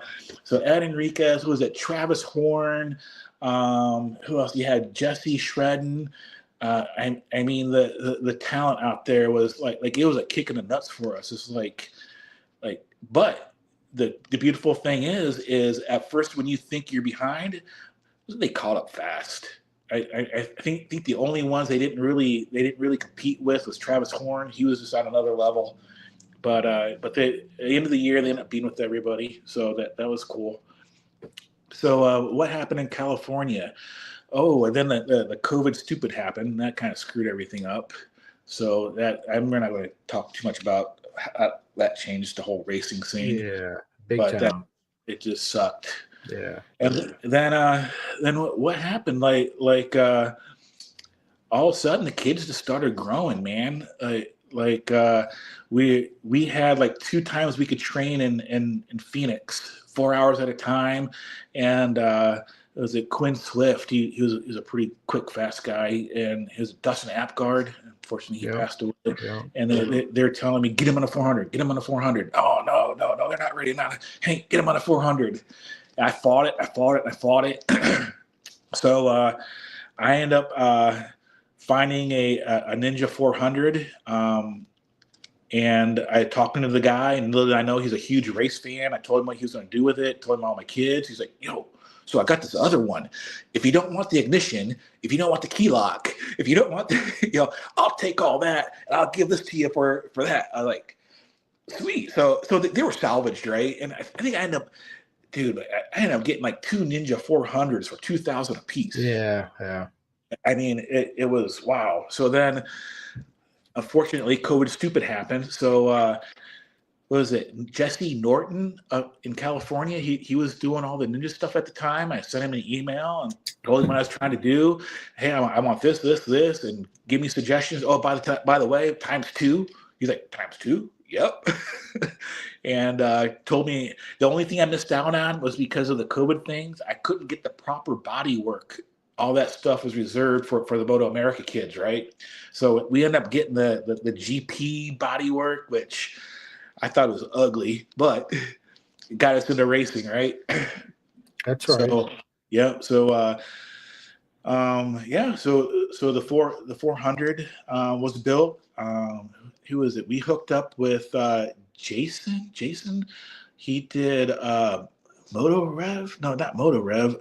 Ed Enriquez, who was it? Travis Horn. Who else? You had Jesse Shredden. I mean, the talent out there was like it was a kick in the nuts for us. It's but the beautiful thing is at first when you think you're behind, they caught up fast. I think the only ones they didn't really compete with was Travis Horn. He was just on another level. But at the end of the year, they ended up being with everybody, so that was cool. So what happened in California? Oh, and then the COVID stupid happened. That kind of screwed everything up. So we're not going to talk too much about how that changed the whole racing scene. Yeah, big time. It just sucked. Yeah. And then what happened? All of a sudden, the kids just started growing, man. We had like 2 times we could train in Phoenix, 4 hours at a time, and it was Quinn Swift. He was a pretty quick, fast guy, and his Dustin Apgard. Unfortunately, he passed away. Yep. And they're telling me, get him on a 400. Get him on a 400. Oh no, they're not ready. Hey, get him on a 400. And I fought it. So I end up finding a Ninja 400. And I talked to the guy, and little did I know he's a huge race fan. I told him what he was going to do with it. Told him all my kids. He's like, so I got this other one. If you don't want the ignition, if you don't want the key lock, if you don't want I'll take all that and I'll give this to you for that. I was like, sweet. So they were salvaged, right? And I think I ended up getting like 2 Ninja 400s for $2,000 a piece. Yeah. I mean, it was wow. So then, unfortunately, COVID stupid happened. So what was it? Jesse Norton in California. He was doing all the ninja stuff at the time. I sent him an email and told him what I was trying to do. Hey, I want this, and give me suggestions. Oh, by the way, times 2. He's like, times two? Yep. And told me the only thing I missed out on was because of the COVID things. I couldn't get the proper body work. All that stuff was reserved for the Moto America kids, right? So we ended up getting the GP body work, which I thought was ugly, but it got us into racing, right? That's right. So yeah, so so the 400 was built. Who was it? We hooked up with Jason. Jason, he did Moto Rev. No, not Moto Rev.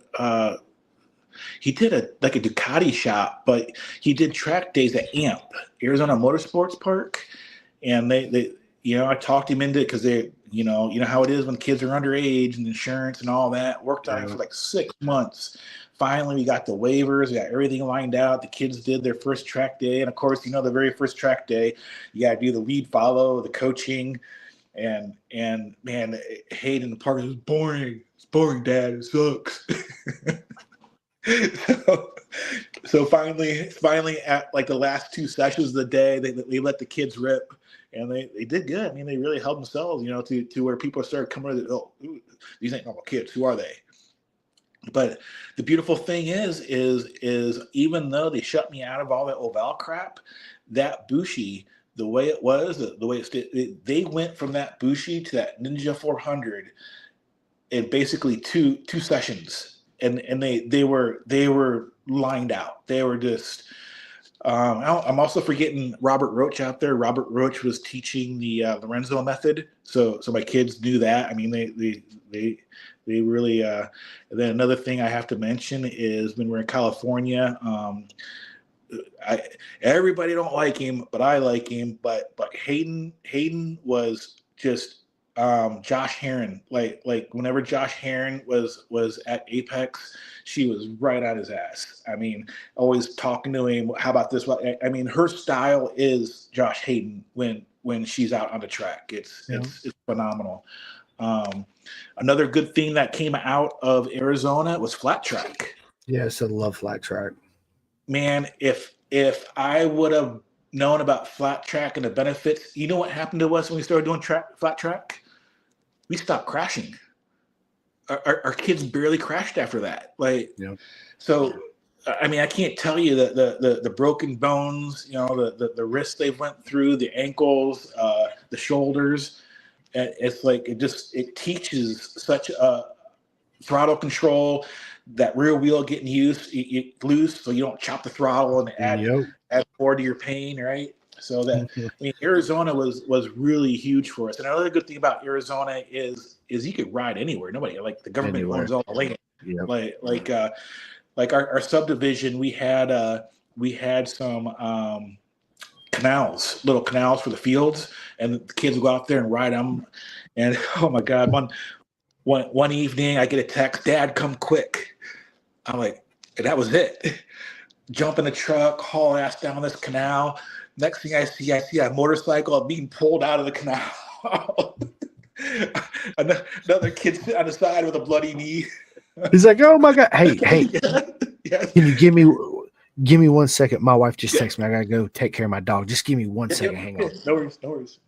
He did a Ducati shop, but he did track days at AMP, Arizona Motorsports Park, and they I talked him into it because they you know how it is when kids are underage and insurance and all that. Worked on it for like 6 months. Finally, we got the waivers, we got everything lined out. The kids did their first track day, and of course, the very first track day, you got to do the lead follow, the coaching, and man, Hayden in the park was boring. It's boring, Dad. It sucks. So finally at like the last two sessions of the day, they let the kids rip, and they did good. I mean, they really held themselves, to where people started coming. Oh, these ain't normal kids. Who are they? But the beautiful thing is even though they shut me out of all that Oval crap, that Bushi, the way it was, the way they went from that Bushi to that Ninja 400 in basically two sessions, and they were lined out. They were just. I'm also forgetting Robert Roach out there. Robert Roach was teaching the Lorenzo method, so my kids knew that. I mean, they really. And then another thing I have to mention is when we're in California, everybody don't like him, but I like him. But Hayden was just Josh Heron. Like whenever Josh Heron was at Apex, she was right on his ass. I mean, always talking to him. How about this? I mean, her style is Josh Hayden when she's out on the track. It's phenomenal. Another good thing that came out of Arizona was flat track. Yes, I love flat track. Man, if I would have known about flat track and the benefits, you know what happened to us when we started doing flat track? We stopped crashing. Our kids barely crashed after that. So I mean, I can't tell you the broken bones, the wrists they've went through, the ankles, the shoulders. It's like it teaches such a throttle control, that rear wheel getting loose, so you don't chop the throttle and add more to your pain, right? So that I mean, Arizona was really huge for us. And another good thing about Arizona is you could ride anywhere. Nobody the government owns all the land. Yep. Like our subdivision, we had some little canals for the fields, and the kids would go out there and ride them. And oh my God, one evening I get a text, Dad, come quick. I'm like, and that was it. Jump in the truck, haul ass down this canal. Next thing I see a motorcycle being pulled out of the canal. Another kid sitting on the side with a bloody knee. He's like, oh my God. Hey. Yes. Can you give me 1 second? My wife just texted me. I gotta go take care of my dog. Just give me 1 second. Hang on. No worries.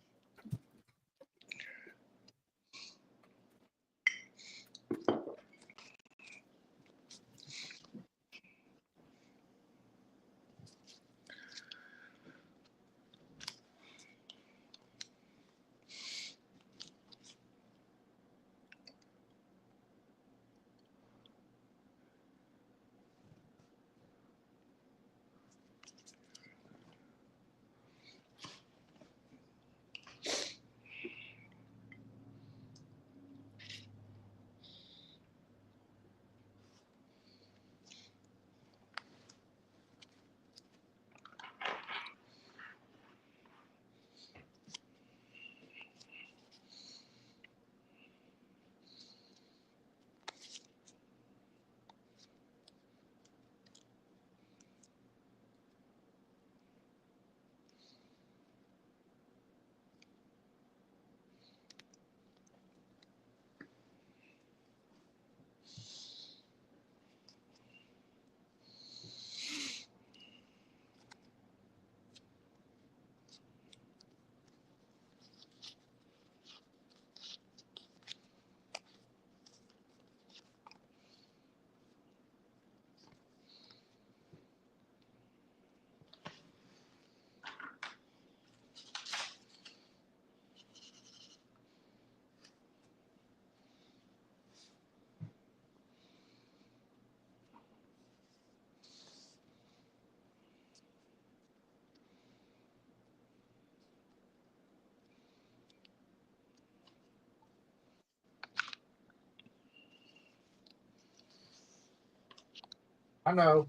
I know.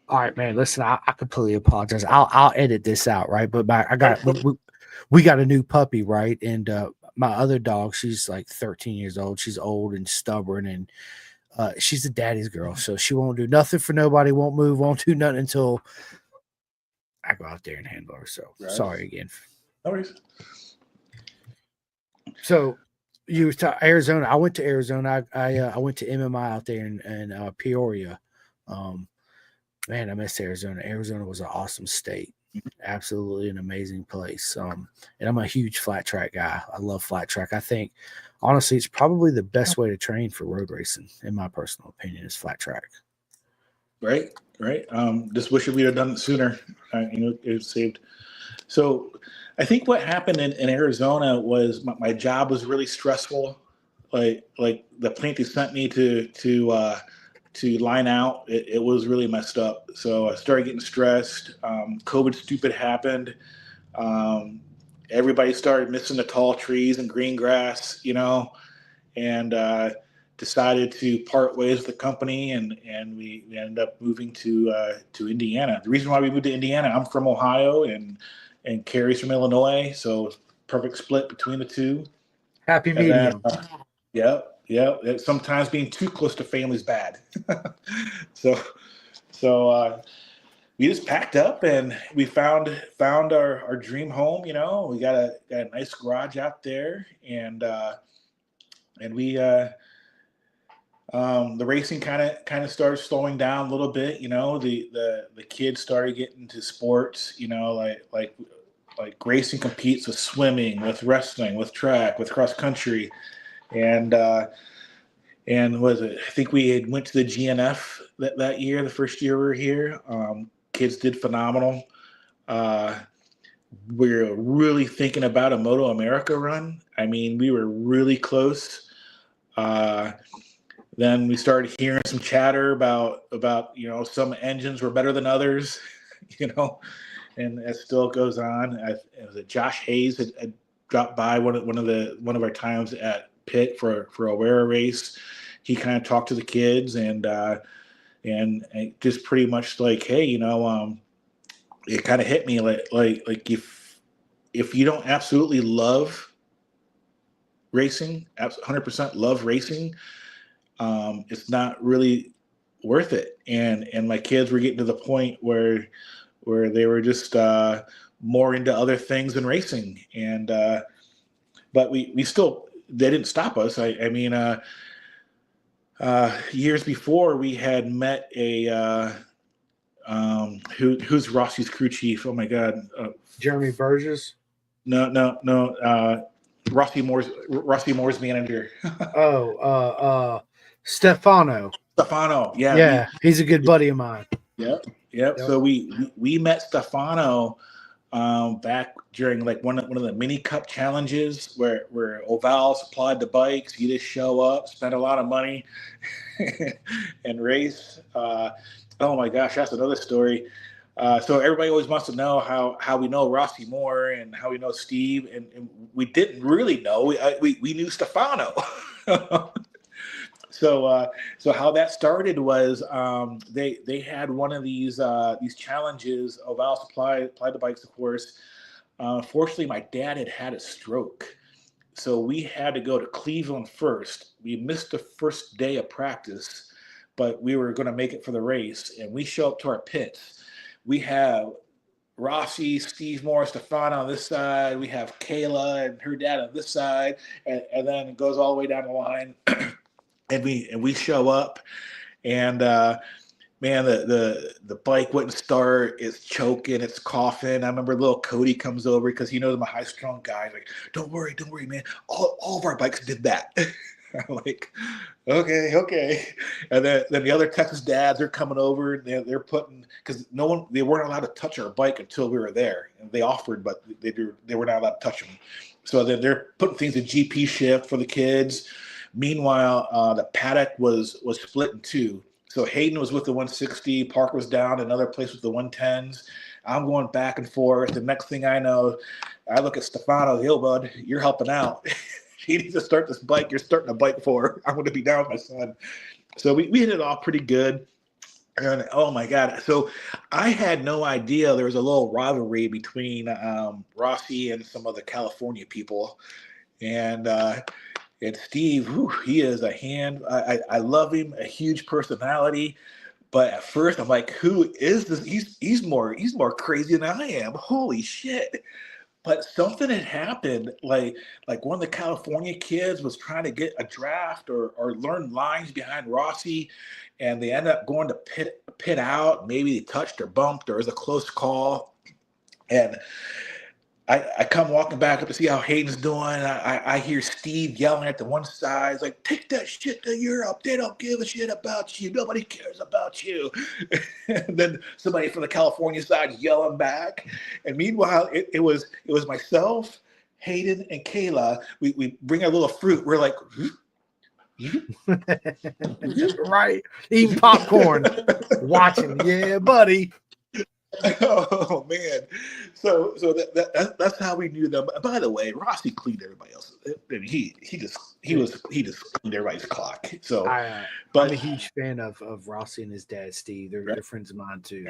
All right, man. Listen, I completely apologize. I'll edit this out, right? But we got a new puppy, right? And my other dog, she's like 13 years old. She's old and stubborn, and she's a daddy's girl, so she won't do nothing for nobody. Won't move. Won't do nothing until I go out there and handle her. So sorry again. No worries. So you was to Arizona. I went to Arizona. I went to MMI out there in Peoria. Man, I miss Arizona. Arizona was an awesome state. Absolutely an amazing place. And I'm a huge flat track guy. I love flat track. I think, honestly, it's probably the best way to train for road racing, in my personal opinion, is flat track. Right. Just wish we'd have done it sooner. It saved. So I think what happened in Arizona was my job was really stressful. Like the plant they sent me to line out, it was really messed up. So I started getting stressed. COVID stupid happened. Everybody started missing the tall trees and green grass, and decided to part ways with the company, and we ended up moving to Indiana. The reason why we moved to Indiana, I'm from Ohio, and Carrie's from Illinois, so perfect split between the two. Happy medium. Yeah. Sometimes being too close to family is bad. So we just packed up and we found our dream home. We got a nice garage out there, and we the racing kind of started slowing down a little bit. The kids started getting into sports. Like racing competes with swimming, with wrestling, with track, with cross country, and was it? I think we had went to the GNF that year, the first year we were here. Kids did phenomenal. We were really thinking about a Moto America run. I mean, we were really close. Then we started hearing some chatter about some engines were better than others, and it still goes on. Josh Hayes had dropped by one of our times at Pitt for a Wera race. He kind of talked to the kids and just pretty much like, hey, it kind of hit me like if you don't absolutely love racing, 100% love racing, it's not really worth it. And my kids were getting to the point where they were just more into other things than racing. And but we still, they didn't stop us. I mean, years before we had met a who's Rossi's crew chief? Oh my God, Jeremy Burgess. No. Rossi Moore's manager. Stefano. Yeah, he's a good buddy of mine. Yep. So we met Stefano back during like one of the mini cup challenges where Oval supplied the bikes. You just show up, spend a lot of money, and race. Oh my gosh, that's another story. So everybody always wants to know how we know Rossi Moore and how we know Steve, and we didn't really know. We knew Stefano. So how that started was they had one of these challenges. Oval supplied the bikes, of course. Fortunately, my dad had a stroke, so we had to go to Cleveland first. We missed the first day of practice, but we were going to make it for the race, and we show up to our pits. We have Rossi, Steve Moore, Stefano on this side. We have Kayla and her dad on this side, and then it goes all the way down the line. And we show up, and man, the bike wouldn't start. It's choking. It's coughing. I remember little Cody comes over because he knows I'm a high strung guy. Like, don't worry, man. All of our bikes did that. I'm like, okay. And then the other Texas dads are coming over. They're putting, because they weren't allowed to touch our bike until we were there, and they offered, but they were not allowed to touch them. So then they're putting things in GP shift for the kids. Meanwhile, the paddock was split in two. So Hayden was with the 160, Parker was down, another place with the 110s. I'm going back and forth. The next thing I know, I look at Stefano, yo, bud, you're helping out. She needs to start this bike. You're starting a bike for her. I'm going to be down with my son. So we hit it off pretty good. And oh my God. So I had no idea there was a little rivalry between Rossi and some of the California people. And Steve, whew, he is a hand. I love him, a huge personality. But at first, I'm like, who is this? He's more crazy than I am. Holy shit! But something had happened. Like one of the California kids was trying to get a draft or learn lines behind Rossi, and they ended up going to pit out. Maybe they touched or bumped, or it was a close call. And I come walking back up to see how Hayden's doing. I hear Steve yelling at the one side. He's like, take that shit to Europe. They don't give a shit about you. Nobody cares about you. And then somebody from the California side yelling back. And meanwhile, it was myself, Hayden, and Kayla. We bring a little fruit. We're like, right. Eating popcorn, watching. Yeah, buddy. oh man, so that's how we knew them. By the way, Rossi cleaned everybody else. I mean, he just cleaned everybody's clock. So, I'm a huge fan of Rossi and his dad Steve. They're friends of mine too.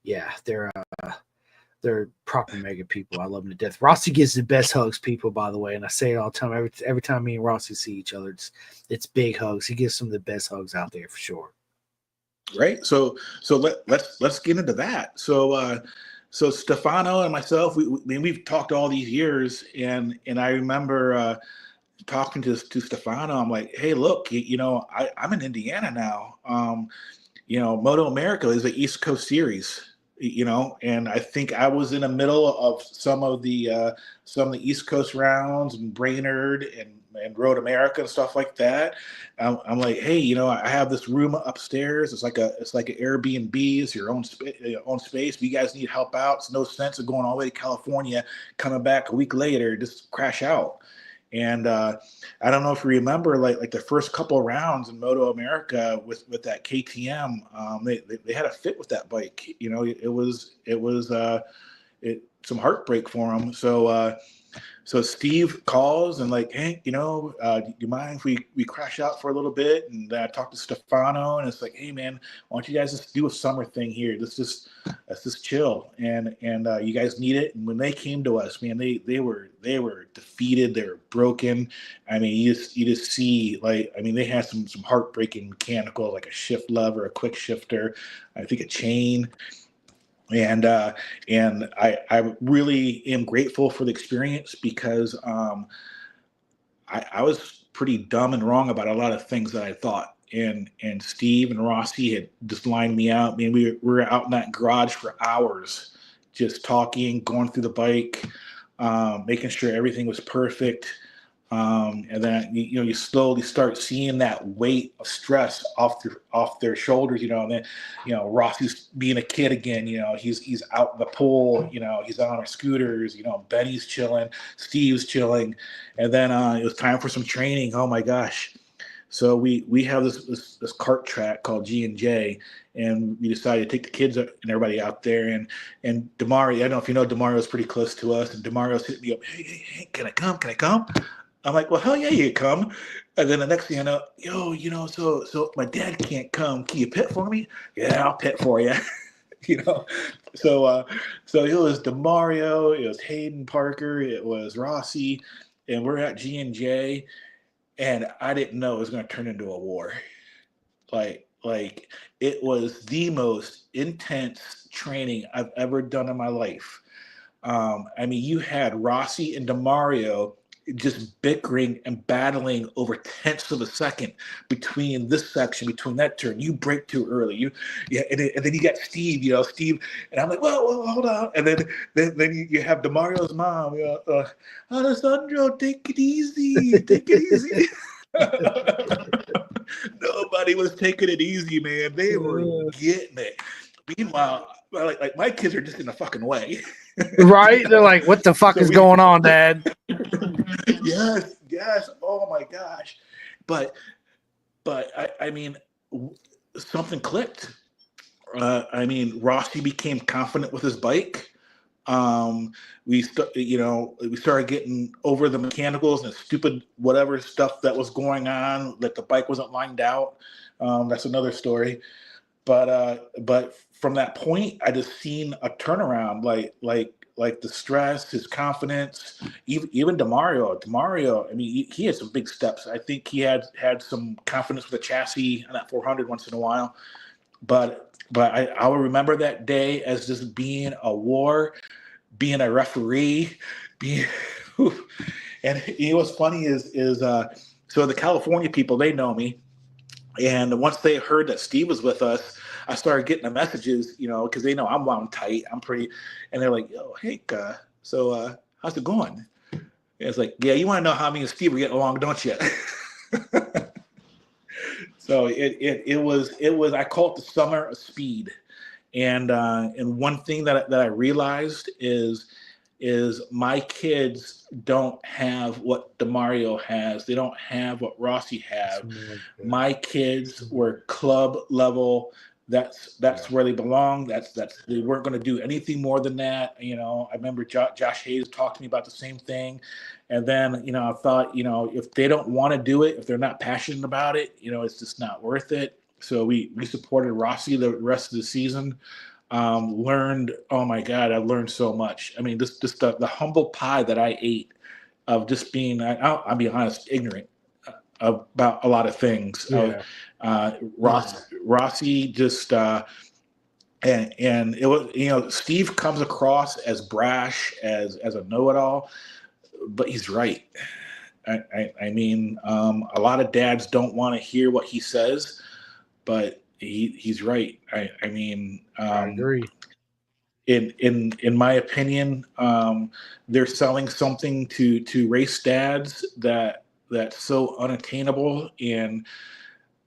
Yeah, they're proper mega people. I love them to death. Rossi gives the best hugs, people. By the way, and I say it all the time. Every time me and Rossi see each other, it's big hugs. He gives some of the best hugs out there for sure. Right. So let's get into that. So Stefano and myself, we've talked all these years, and I remember talking to Stefano. I'm like, hey, look, I'm in Indiana now. Moto America is the East Coast Series, and I think I was in the middle of some of the East Coast rounds and Brainerd and Road America and stuff like that. I'm like, hey, I have this room upstairs. It's like an Airbnb. It's your own space. If you guys need help out, it's no sense of going all the way to California, coming back a week later, just crash out. And I don't know if you remember, like the first couple of rounds in Moto America with that KTM, they had a fit with that bike. It was some heartbreak for them. So Steve calls and like, hey, do you mind if we crash out for a little bit? And I talked to Stefano, and it's like, hey man, why don't you guys just do a summer thing here? Let's just chill, and you guys need it. And when they came to us, man, they were defeated, they were broken. I mean, you just see, like, I mean, they had some heartbreaking mechanical, like a shift lever, a quick shifter, I think a chain. And I really am grateful for the experience, because I was pretty dumb and wrong about a lot of things that I thought. And Steve and Rossi had just lined me out. I mean, we were out in that garage for hours, just talking, going through the bike, making sure everything was perfect. And then you slowly start seeing that weight of stress off their shoulders, and then Rossi's being a kid again. He's out in the pool, he's out on our scooters, Benny's chilling, Steve's chilling, and then it was time for some training. Oh my gosh. So we have this kart track called G&J, and we decided to take the kids and everybody out there. And Demario, I don't know if you know, Demario's pretty close to us, and Demario's hit me up, hey, can I come? I'm like, well, hell yeah, you come. And then the next thing I know, so my dad can't come. Can you pit for me? Yeah, I'll pit for you. So it was Demario, it was Hayden Parker, it was Rossi, and we're at G&J, and I didn't know it was going to turn into a war. Like it was the most intense training I've ever done in my life. I mean, you had Rossi and Demario just bickering and battling over tenths of a second between this section, between that turn. You brake too early. And then you got Steve, and I'm like, well, hold on. And then you have Demario's mom, Alessandro, take it easy. Nobody was taking it easy, man. They were getting it. Meanwhile, like my kids are just in the fucking way. Right? They're like, what the fuck is going on, Dad? Yes. Oh my gosh. But I mean, something clicked. I mean, Rossi became confident with his bike. We started getting over the mechanicals and stupid whatever stuff that was going on, like the bike wasn't lined out. That's another story. But from that point, I just seen a turnaround, like the stress, his confidence, even Demario. I mean, he had some big steps. I think he had some confidence with the chassis on that 400 once in a while. But I will remember that day as just being a war, being a referee, being. And what's funny is so the California people, they know me. And once they heard that Steve was with us, I started getting the messages, because they know I'm wound tight. I'm pretty, and they're like, "Yo, Hank, so how's it going?" And it's like, "Yeah, you want to know how me and Steve are getting along, don't you?" So it was. I call it the summer of speed, and one thing that I realized is my kids don't have what DeMario has. They don't have what Rossi have. My kids were club level. That's where they belong. That's they weren't going to do anything more than that. I remember Josh Hayes talked to me about the same thing. And then, I thought, if they don't want to do it, if they're not passionate about it, it's just not worth it. So we supported Rossi the rest of the season. Learned, oh my God, I learned so much. I mean, just the humble pie that I ate of just being, I'll be honest, ignorant about a lot of things. Yeah. Rossi just, and it was, Steve comes across as brash, as a know-it-all, but he's right. I mean, a lot of dads don't want to hear what he says, but he's right. I mean, I agree. In my opinion, they're selling something to race dads that's so unattainable, and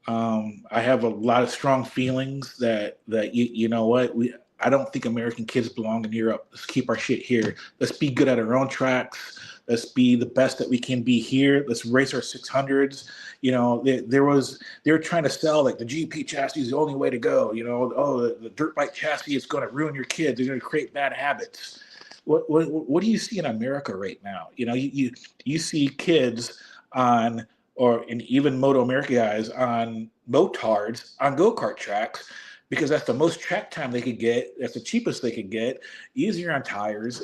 I have a lot of strong feelings that you know what, I don't think American kids belong in Europe. Let's keep our shit here. Let's be good at our own tracks. Let's be the best that we can be here. Let's race our 600s. They were trying to sell like the GP chassis is the only way to go. The dirt bike chassis is going to ruin your kids. They're going to create bad habits. What do you see in America right now? You see kids and even Moto America guys on motards on go-kart tracks, because that's the most track time they could get. That's the cheapest they could get, easier on tires.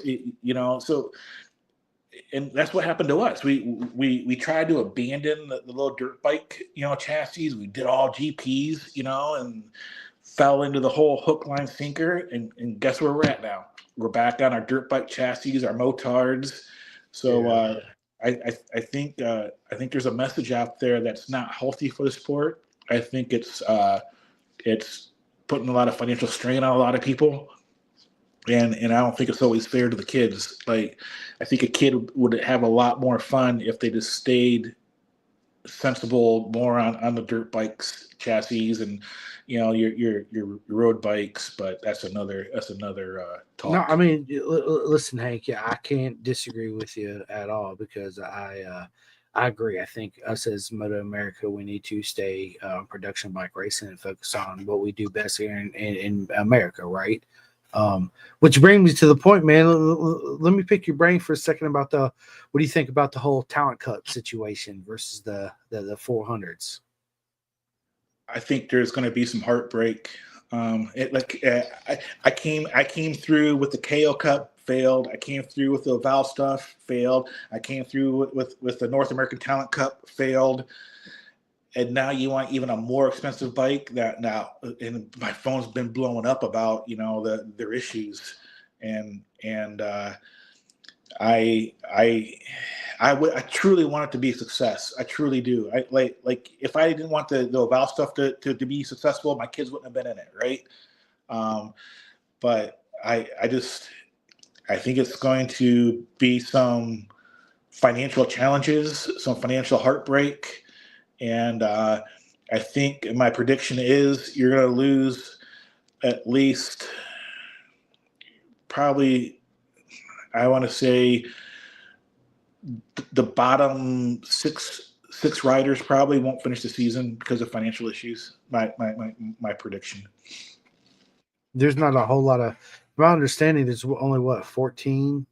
So. And that's what happened to us. We tried to abandon the little dirt bike, chassis. We did all GPs, and fell into the whole hook, line, sinker. And guess where we're at now? We're back on our dirt bike chassis, our motards. So I think there's a message out there that's not healthy for the sport. I think it's putting a lot of financial strain on a lot of people. And I don't think it's always fair to the kids. Like, I think a kid would have a lot more fun if they just stayed sensible more on the dirt bikes chassis and your road bikes. But that's another talk. No, I mean, listen, Hank. Yeah, I can't disagree with you at all, because I agree. I think us as Moto America, we need to stay production bike racing and focus on what we do best here in America, right? Which brings me to the point, man. Let me pick your brain for a second about what do you think about the whole Talent Cup situation versus the 400s? I think there's going to be some heartbreak. I came through with the KO Cup, failed. I came through with the Oval stuff, failed. I came through with the North American Talent Cup, failed. And now you want even a more expensive bike and my phone's been blowing up about, their issues. And I truly want it to be a success. I truly do. I like if I didn't want the Oval stuff to be successful, my kids wouldn't have been in it. Right. But I think it's going to be some financial challenges, some financial heartbreak. And I think my prediction is you're going to lose at least probably, I want to say the bottom six riders probably won't finish the season because of financial issues. My prediction. There's not a whole lot of my understanding, there's only 14,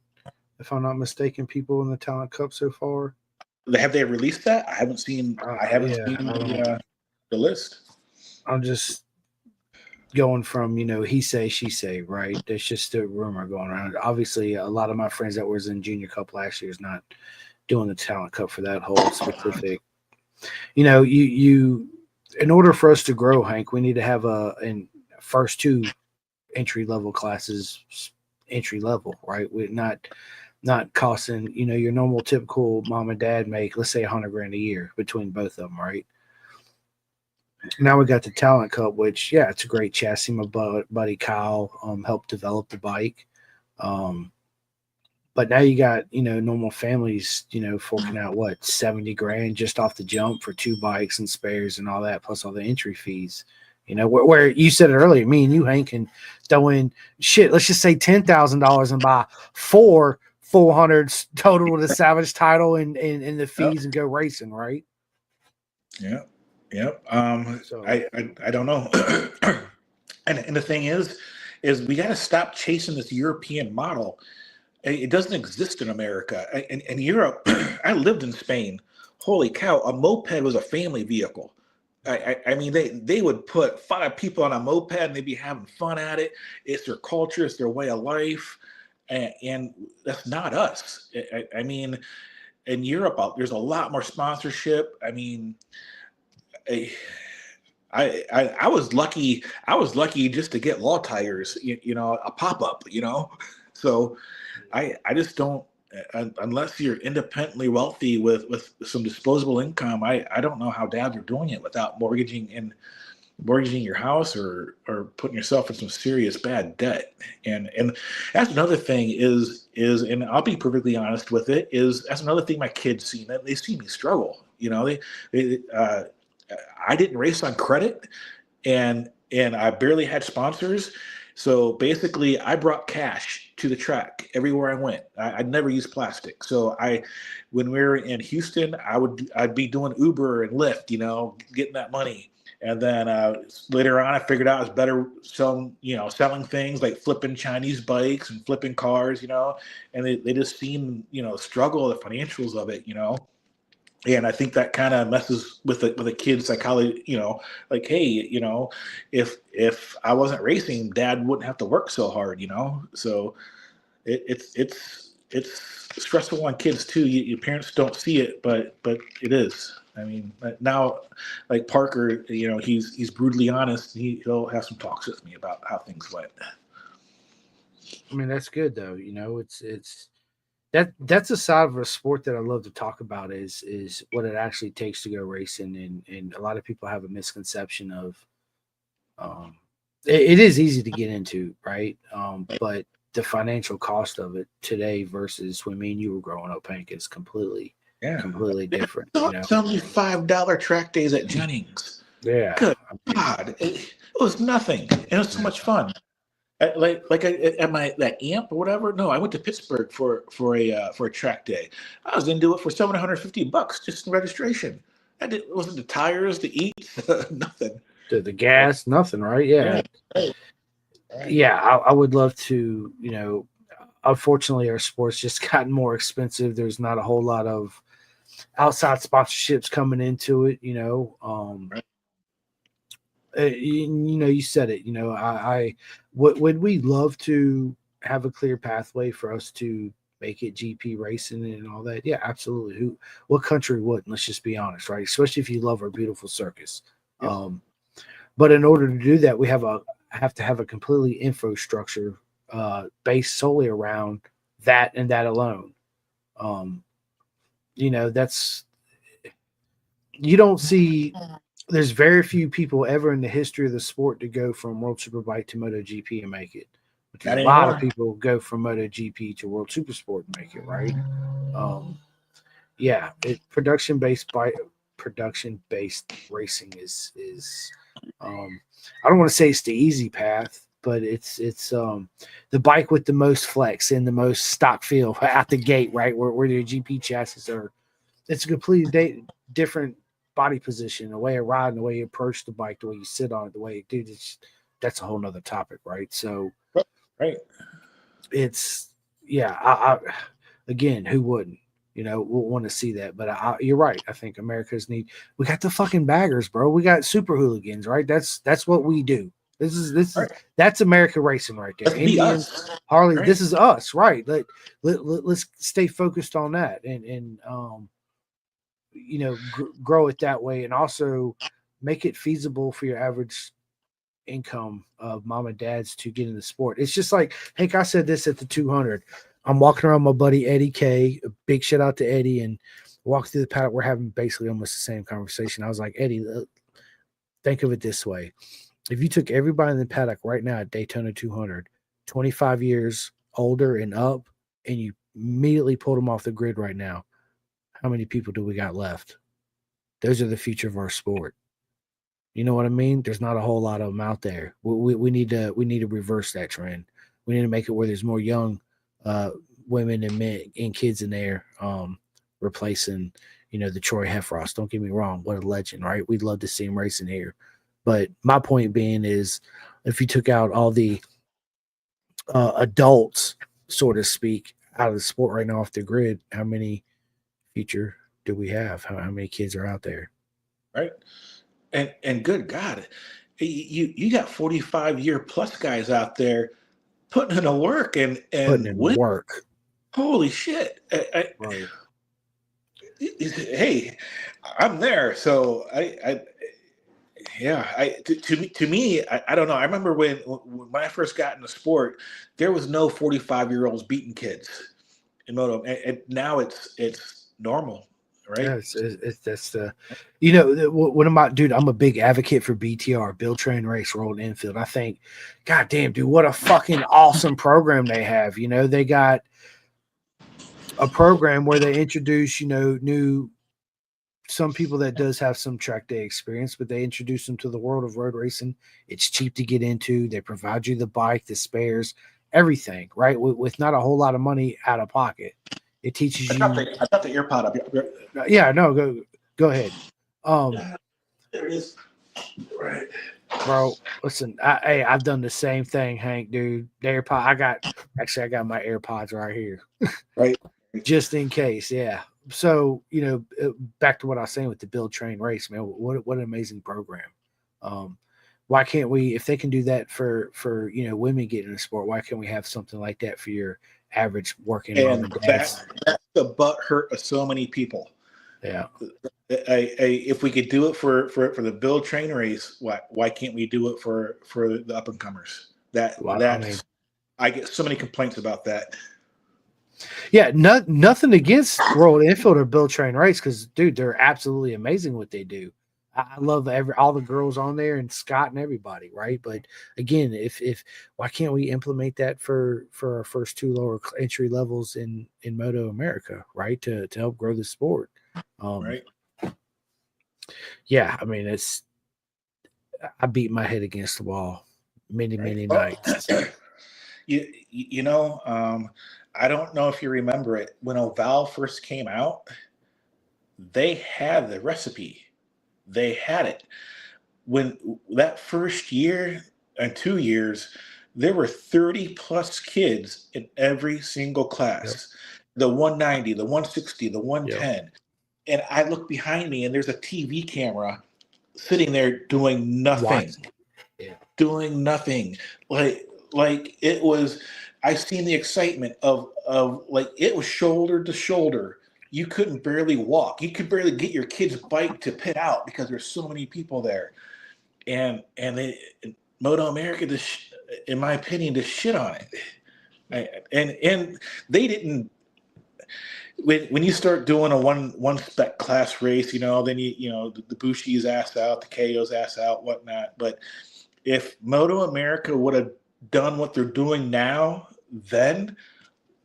if I'm not mistaken, people in the Talent Cup so far. Have they released that? I haven't seen. I haven't Yeah, seen the list. I'm just going from, he say, she say, right? There's just a rumor going around. Obviously, a lot of my friends that was in Junior Cup last year is not doing the Talent Cup for that whole specific. You in order for us to grow, Hank, we need to have in first two entry level classes, entry level, right? We're not costing, your normal typical mom and dad make, let's say, $100,000 a year between both of them, right? Now we got the Talent Cup, which, yeah, it's a great chassis. My buddy Kyle helped develop the bike. But now you got, normal families, forking out what, 70 grand just off the jump for 2 bikes and spares and all that, plus all the entry fees. Where you said it earlier, me and you, Hank, can throw in shit. Let's just say $10,000 and buy 4 400s total with a Savage title and the fees and go racing, right? Yeah. Yep. So I don't know. and the thing is we got to stop chasing this European model. It doesn't exist in America. In Europe, I lived in Spain. Holy cow, a moped was a family vehicle. I mean, they would put 5 people on a moped and they'd be having fun at it. It's their culture, it's their way of life. And that's not us. I mean, in Europe, there's a lot more sponsorship. I mean, I was lucky. I was lucky just to get Law Tires, a pop up, So I just don't, unless you're independently wealthy with some disposable income. I don't know how dads are doing it without mortgaging your house or putting yourself in some serious bad debt. And that's another thing is and I'll be perfectly honest with it, is that's another thing my kids see. They see me struggle. I didn't race on credit, and I barely had sponsors. So basically, I brought cash to the track everywhere I went. I'd never used plastic. So when we were in Houston, I'd be doing Uber and Lyft, getting that money. And then later on, I figured out it's better selling things like flipping Chinese bikes and flipping cars, and they just seen, struggle, the financials of it, And I think that kind of messes with a kid's psychology, like, hey, if I wasn't racing, Dad wouldn't have to work so hard, So it's stressful on kids too. Your parents don't see it, but it is. I mean, now, like Parker, he's brutally honest. He'll have some talks with me about how things went. I mean, that's good though. It's that's a side of a sport that I love to talk about is what it actually takes to go racing, and a lot of people have a misconception of it is easy to get into, right? But the financial cost of it today versus when me and you were growing up, Hank, is completely different. $75 track days at Jennings. Yeah. Good God, it was nothing, and it was so much fun. At my that amp or whatever. No, I went to Pittsburgh for a track day. I was into it for $750 just in registration. It wasn't the tires, the eats, nothing. The gas, nothing, right? Yeah. Right. Yeah, I would love to, unfortunately our sports just gotten more expensive. There's not a whole lot of outside sponsorships coming into it, Right. You said it, would we love to have a clear pathway for us to make it GP racing and all that? Yeah, absolutely. What country wouldn't? Let's just be honest, right? Especially if you love our beautiful circus. Yes. But in order to do that, we have to have a completely infrastructure based solely around that and that alone. That's, you don't see. There's very few people ever in the history of the sport to go from World Superbike to MotoGP and make it. But there's a lot of people go from MotoGP to World Supersport and make it, right? Yeah, production based racing is I don't want to say it's the easy path, but it's the bike with the most flex and the most stock feel out the gate, right? Where the GP chassis are. It's a completely different body position, the way of riding, the way you approach the bike, the way you sit on it, the way you do this. That's a whole nother topic, right? So Right. It's I again, who wouldn't? We'll want to see that. But you're right. I think America's need. We got the fucking baggers, bro. We got super hooligans, right? That's what we do. This is Right. that's America racing right there. Let's be Indians, us. Harley. Right. This is us, right? Let's stay focused on that and grow it that way, and also make it feasible for your average income of mom and dads to get in the sport. It's just like Hank, I said this at the 200. I'm walking around with my buddy Eddie K. A big shout out to Eddie, and walk through the paddock. We're having basically almost the same conversation. I was like, Eddie, think of it this way: if you took everybody in the paddock right now at Daytona 200, 25 years older and up, and you immediately pulled them off the grid right now, how many people do we got left? Those are the future of our sport. You know what I mean? There's not a whole lot of them out there. We need to reverse that trend. We need to make it where there's more young women and men and kids in there, replacing the Troy Heffross. Don't get me wrong, what a legend, right? We'd love to see him racing here. But my point being is, if you took out all the adults, so to speak, out of the sport right now off the grid, how many future do we have? How many kids are out there? Right. And good God, you got 45-year plus guys out there putting in the work and Putting in work. Holy shit! Right. Hey, I'm there. So to me, I don't know. I remember when I first got in the sport, there was no 45-year-olds beating kids in moto, and now it's normal. Right. Yeah, it's that's the, what am I, dude? I'm a big advocate for BTR, Build Train Race Road Infield. I think, God damn, dude, what a fucking awesome program they have. They got a program where they introduce, new some people that does have some track day experience, but they introduce them to the world of road racing. It's cheap to get into. They provide you the bike, the spares, everything, right? With not a whole lot of money out of pocket. It teaches you. I got the earpod up. Yeah, no, go ahead. There it is. Right. Bro, listen, I've done the same thing, Hank, dude. The AirPod, I got my AirPods right here. Right. Just in case, yeah. So, back to what I was saying with the Build Train Race, man, what an amazing program. Why can't we, if they can do that for women getting in the sport, why can't we have something like that for your average working mom and dads? That's the butt hurt of so many people. Yeah. If we could do it for the Build Train Race, why can't we do it for the up and comers? I get so many complaints about that. Yeah, nothing against Road Infield or Build Train Race, because dude, they're absolutely amazing what they do. I love all the girls on there and Scott and everybody, right? But again, if why can't we implement that for our first two lower entry levels in Moto America, right? To help grow the sport. Right. Yeah, I mean, I beat my head against the wall many nights. I don't know if you remember it. When Oval first came out, they had the recipe. They had it. When that first year and 2 years, there were 30 plus kids in every single class. Yep. The 190, the 160, the 110. Yep. And I look behind me and there's a TV camera sitting there doing nothing. Yeah. Doing nothing. Like it was, I've seen the excitement of like it was shoulder to shoulder. You couldn't barely walk. You could barely get your kid's bike to pit out because there's so many people there. And they, Moto America, in my opinion, just shit on it. And they didn't. When you start doing a one spec class race, then the Bushi's ass out, the KO's ass out, whatnot. But if Moto America would have done what they're doing now, then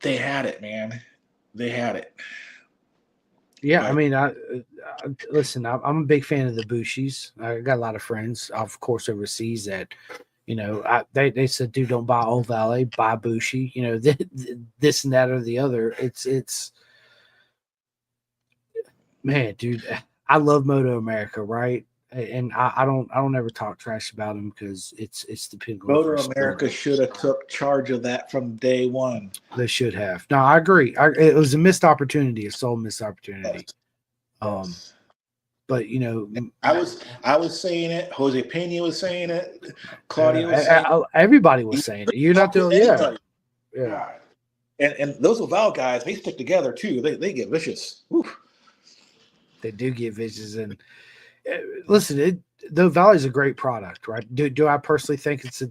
they had it, man. They had it. Yeah, I mean, listen, I'm a big fan of the Bushi's. I got a lot of friends, of course, overseas that, they said, dude, don't buy Old Valley, buy Bushi, this and that or the other. It's, man, dude, I love Moto America, right? and I don't ever talk trash about them because it's the pinnacle of Motor their sport. America should have took charge of that from day one. They should have. No, I agree. It was a missed opportunity, a sole missed opportunity. Yes. But you know, I was saying it. Jose Pena was saying it. Claudia was saying it. everybody was saying it. You're not the yeah. God. And those Laval guys, they stick together too. They get vicious. Oof. They do get vicious. And listen, the Valley's a great product, right? Do I personally think it's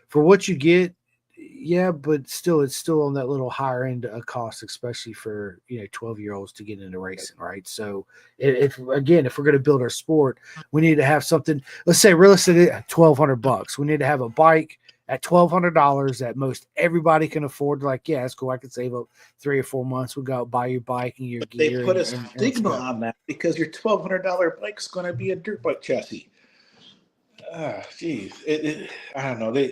for what you get? Yeah, but still, it's still on that little higher end of cost, especially for 12-year-olds to get into racing, right? So, if we're going to build our sport, we need to have something. Let's say realistically, $1,200. We need to have a bike at $1,200 that most everybody can afford. Like, yeah, it's cool. I could save up 3 or 4 months. We'll go buy your bike and your gear. They put a stigma on that because your $1,200 bike's going to be a dirt bike chassis. Geez, I don't know.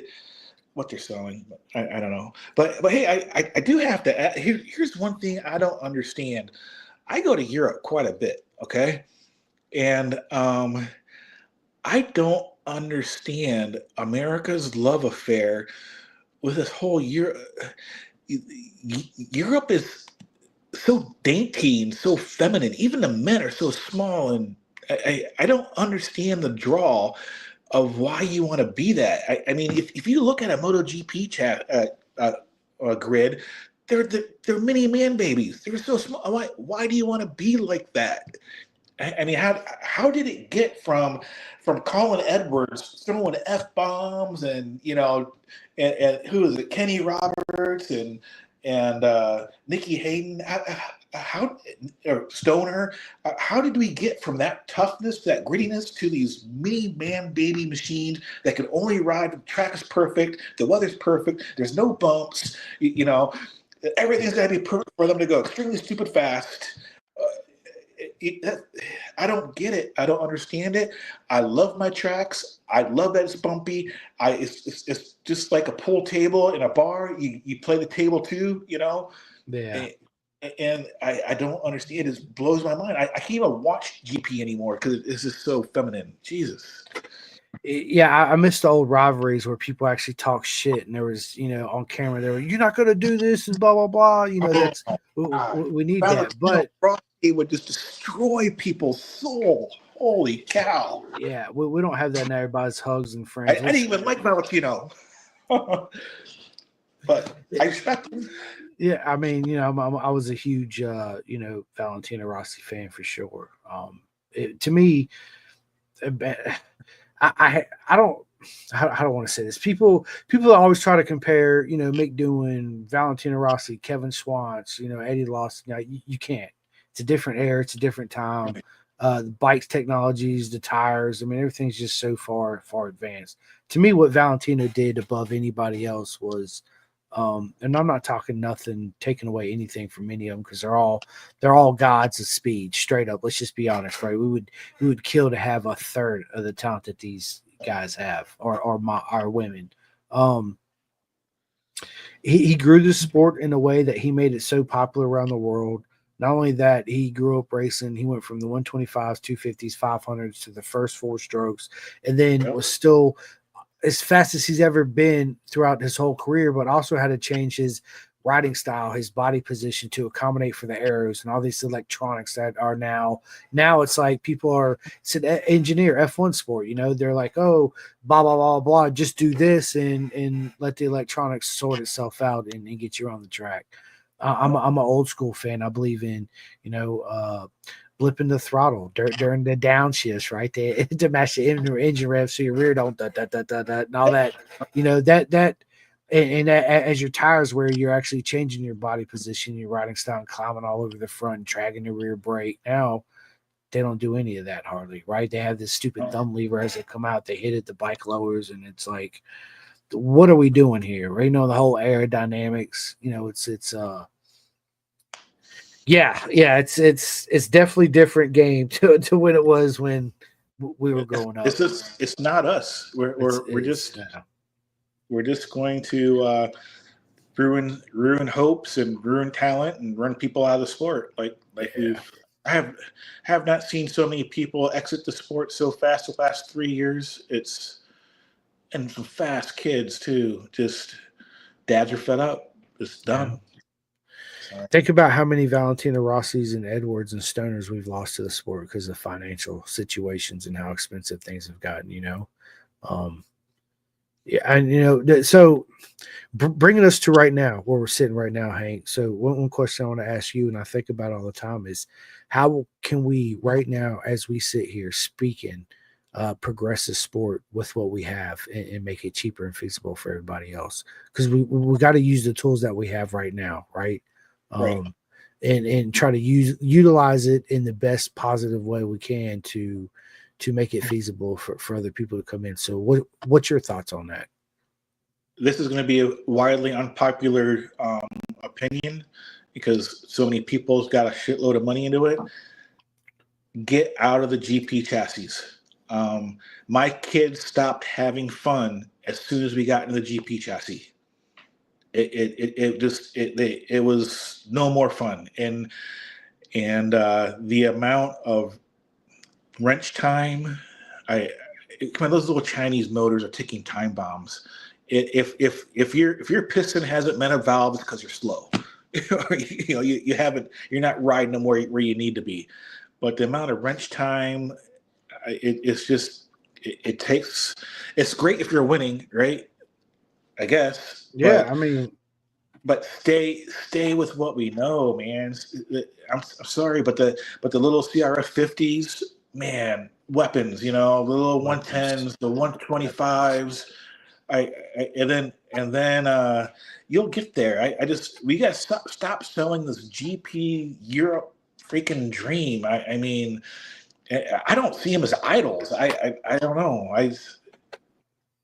What they're selling. I don't know. But hey, I do have to add, here's one thing I don't understand. I go to Europe quite a bit, okay? And I don't understand America's love affair with this whole Europe. Europe is so dainty and so feminine. Even the men are so small, and I don't understand the draw of why you want to be that. I mean, if you look at a MotoGP grid, they're mini man babies. They're so small. Why do you want to be like that? I mean, how did it get from Colin Edwards throwing F-bombs and and who is it, Kenny Roberts and Nikki Hayden, or Stoner, how did we get from that toughness, that grittiness, to these mini man baby machines that can only ride? The track is perfect, the weather's perfect, there's no bumps, everything's got to be perfect for them to go extremely stupid fast. I don't get it. I don't understand it. I love my tracks. I love that it's bumpy. It's just like a pool table in a bar. You play the table too, Yeah. And I don't understand. It blows my mind. I can't even watch GP anymore because it's just so feminine. Jesus. Yeah, I miss the old rivalries where people actually talk shit, and there was, on camera, they were, you're not going to do this, and blah blah blah. That's we need that, but it would just destroy people's soul. Holy cow! Yeah, we don't have that now. Everybody's hugs and friends. I didn't even like Valentino, but I respect him. Yeah, I mean, I was a huge, Valentino Rossi fan for sure. To me, I don't want to say this. People always try to compare, Mick Doohan, Valentino Rossi, Kevin Schwantz, Eddie Lawson. Now, you can't. It's a different era. It's a different time. The bikes, technologies, the tires. I mean, everything's just so far advanced. To me, what Valentino did above anybody else was, and I'm not talking nothing, taking away anything from any of them, because they're all gods of speed. Straight up, let's just be honest, right? We would kill to have a third of the talent that these guys have, or our women. He grew the sport in a way that he made it so popular around the world. Not only that, he grew up racing. He went from the 125s, 250s, 500s to the first 4 strokes, and then was still as fast as he's ever been throughout his whole career, but also had to change his riding style, his body position to accommodate for the arrows and all these electronics that are now it's like it's an engineer F1 sport, they're like, oh, blah, blah, blah, blah, just do this and let the electronics sort itself out and get you on the track. I'm an old school fan. I believe in, blipping the throttle during the downshifts, right? To match the engine rev so your rear don't da, da, da, da, da, and all that. And as your tires wear, you're actually changing your body position, your riding style, and climbing all over the front, and dragging the rear brake. Now they don't do any of that hardly, right? They have this stupid thumb lever as they come out. They hit it, the bike lowers, and it's like, what are we doing here? Right? The whole aerodynamics. It's definitely different game to when it was when we were growing up. It's not us. We're just going to ruin hopes and ruin talent and run people out of the sport. have not seen so many people exit the sport so fast the last 3 years. And some fast kids too. Just dads are fed up. It's done. So, Think about how many Valentino Rossi's and Edwards and Stoners we've lost to the sport because of financial situations and how expensive things have gotten. Yeah, and so bringing us to right now, where we're sitting right now, Hank. So one question I want to ask you, and I think about all the time, is how can we right now, as we sit here speaking, progress the sport with what we have and make it cheaper and feasible for everybody else? Because we got to use the tools that we have right now, right? right. And try to utilize it in the best positive way we can to make it feasible for other people to come in. So what's your thoughts on that? This is going to be a widely unpopular opinion because so many people's got a shitload of money into it. Get out of the GP chassis. My kids stopped having fun as soon as we got into the GP chassis. It was no more fun, and the amount of wrench time, those little Chinese motors are ticking time bombs. If your piston hasn't met a valve, it's because you're slow. You're not riding them where you need to be. But the amount of wrench time, it's great if you're winning, right? I guess. Yeah, I mean, but stay with what we know, man. I'm sorry, but the little CRF 50s, man, weapons, the little 110s, the 125s. And then you'll get there. We got to stop selling this GP Europe freaking dream. I mean, I don't see them as idols. I don't know. I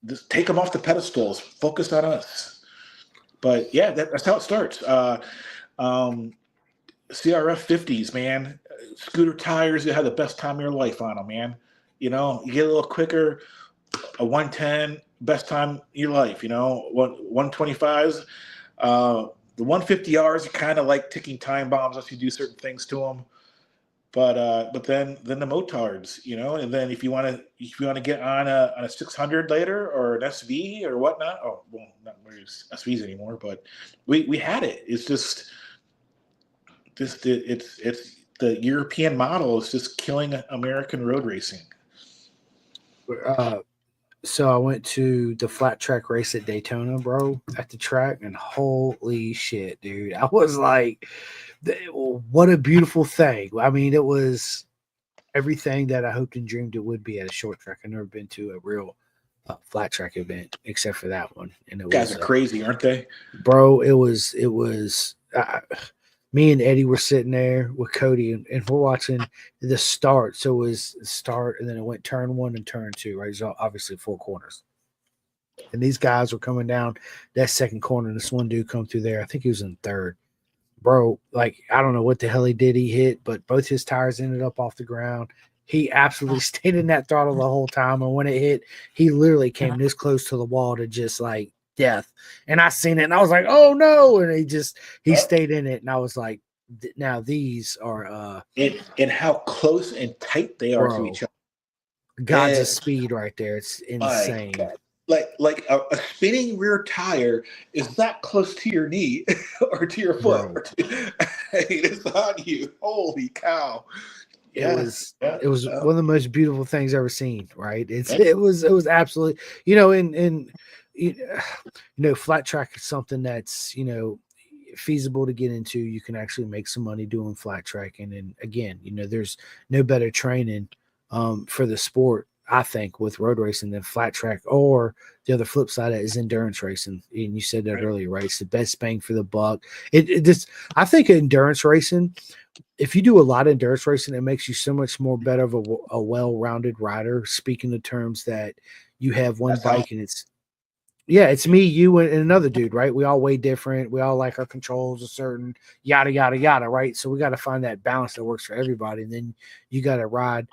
just take them off the pedestals. Focus on us. But yeah, that's how it starts. CRF 50s, man. Scooter tires, you have the best time of your life on them, man. You get a little quicker. A 110, best time of your life. 125s. The 150Rs are kind of like ticking time bombs if you do certain things to them. But then the motards, and then if you want to get on a 600 later or an SV or whatnot. Oh, well, not really SVs anymore, but we had it. It's just it's the European model is just killing American road racing. So I went to the flat track race at Daytona, bro, at the track, and holy shit, dude. I was like, what a beautiful thing. I mean, it was everything that I hoped and dreamed it would be at a short track. I've never been to a real flat track event except for that one. And it Guys are crazy, aren't they? Bro, it was me and Eddie were sitting there with Cody and we're watching the start. So it was start and then it went turn 1 and turn 2, right? So obviously 4 corners. And these guys were coming down that second corner. And this one dude come through there. I think he was in third. Bro, like, I don't know what the hell he did. He hit, but both his tires ended up off the ground. He absolutely stayed in that throttle the whole time. And when it hit, he literally came this close to the wall to just like death. And I seen it and I was like, oh no. And he stayed in it. And I was like, now these are and how close and tight they are to each other. God's speed right there. It's insane. Like a spinning rear tire is that close to your knee or to your foot. It's on you. Holy cow. It was one of the most beautiful things I've ever seen, right? It was absolutely, flat track is something that's, feasible to get into. You can actually make some money doing flat track. And then again, there's no better training for the sport, I think, with road racing than flat track, or the other flip side of it is endurance racing. And you said that earlier, right? It's the best bang for the buck. I think endurance racing, if you do a lot of endurance racing, it makes you so much more better of a well-rounded rider. Speaking the terms that you have one bike and it's me, you, and another dude, right? We all weigh different. We all like our controls a certain yada, yada, yada, right? So we got to find that balance that works for everybody. And then you got to ride,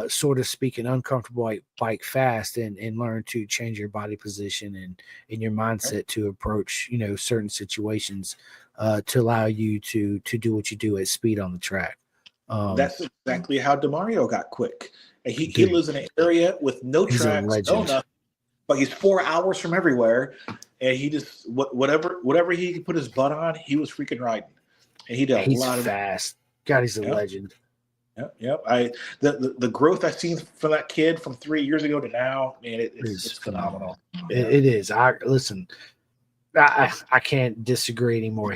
sort of speaking, uncomfortable bike fast and learn to change your body position and your mindset to approach, certain situations to allow you to do what you do at speed on the track. That's exactly how DeMario got quick. And he Dude, lives in an area with no he's a tracks, no legend. nothing, but he's 4 hours from everywhere. And he just whatever he could put his butt on, he was freaking riding. And he did a He's lot of fast. God, he's a legend. Yep. The growth I've seen from that kid from 3 years ago to now, man, it's phenomenal. It is. I can't disagree anymore.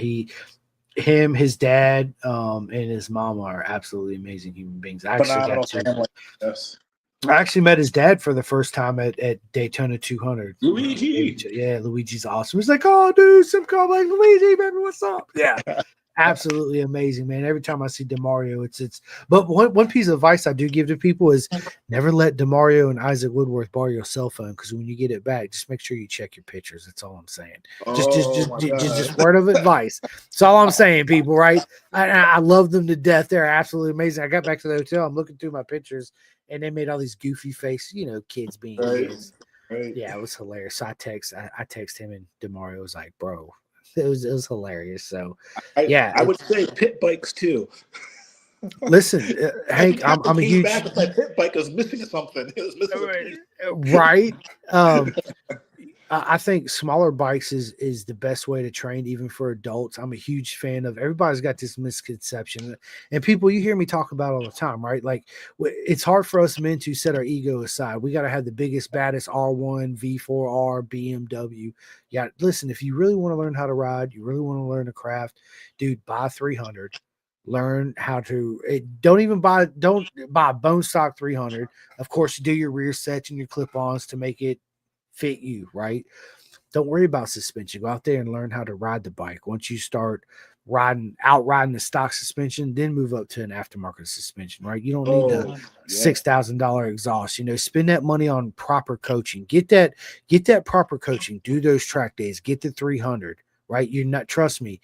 His dad, and his mama are absolutely amazing human beings. Phenomenal family. Yes. I actually met his dad for the first time at Daytona 200. Luigi. Yeah, Luigi's awesome. He's like, oh, dude, some call like Luigi, baby, what's up? Yeah, absolutely amazing, man. Every time I see DeMario, it's. But one piece of advice I do give to people is never let DeMario and Isaac Woodworth borrow your cell phone, because when you get it back, just make sure you check your pictures. That's all I'm saying. Just word of advice. That's all I'm saying, people. Right? I love them to death. They're absolutely amazing. I got back to the hotel. I'm looking through my pictures, and they made all these goofy face, kids being kids. Right. Yeah, it was hilarious. So I text him, and DeMario was like, bro, it was hilarious. So I would say pit bikes too. Listen, Hank, I'm a huge back with my pit bike was missing something. It was missing a piece. Right. I think smaller bikes is the best way to train, even for adults. I'm a huge fan of. Everybody's got this misconception, and people you hear me talk about all the time, right? Like it's hard for us men to set our ego aside. We got to have the biggest, baddest R1, V4R, BMW. Yeah, listen, if you really want to learn how to ride, you really want to learn a craft, dude, buy 300. Learn how to. Don't buy a bone stock 300. Of course, you do your rear sets and your clip-ons to make it fit you, right? Don't worry about suspension. Go out there and learn how to ride the bike. Once you start riding the stock suspension, then move up to an aftermarket suspension, right? You don't need the $6,000 exhaust. Spend that money on proper coaching. Get that proper coaching. Do those track days. Get the 300, right? Trust me.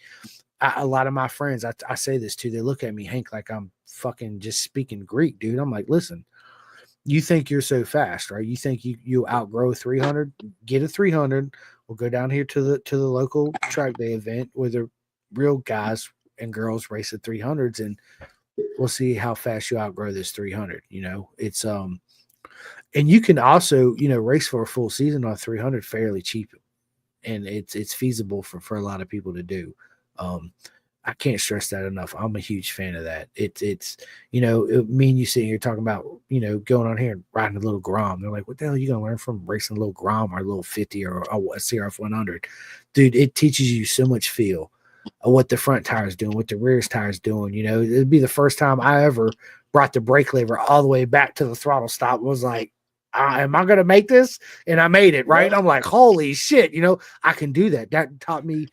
A lot of my friends, I say this too, they look at me, Hank, like I'm fucking just speaking Greek, dude. I'm like, listen, you think you're so fast, right? You think you outgrow 300? Get a 300. We'll go down here to the local track day event where the real guys and girls race at 300s, and we'll see how fast you outgrow this 300. It's and you can also race for a full season on 300 fairly cheap, and it's feasible for a lot of people to do. I can't stress that enough. I'm a huge fan of that. It's me and you sitting here talking about, going on here and riding a little Grom. They're like, what the hell are you going to learn from racing a little Grom or a little 50 or a CRF 100? Dude, it teaches you so much feel of what the front tire is doing, what the rear tire is doing. It'd be the first time I ever brought the brake lever all the way back to the throttle stop. Was like, am I going to make this? And I made it, right? I'm like, holy shit, I can do that. That taught me,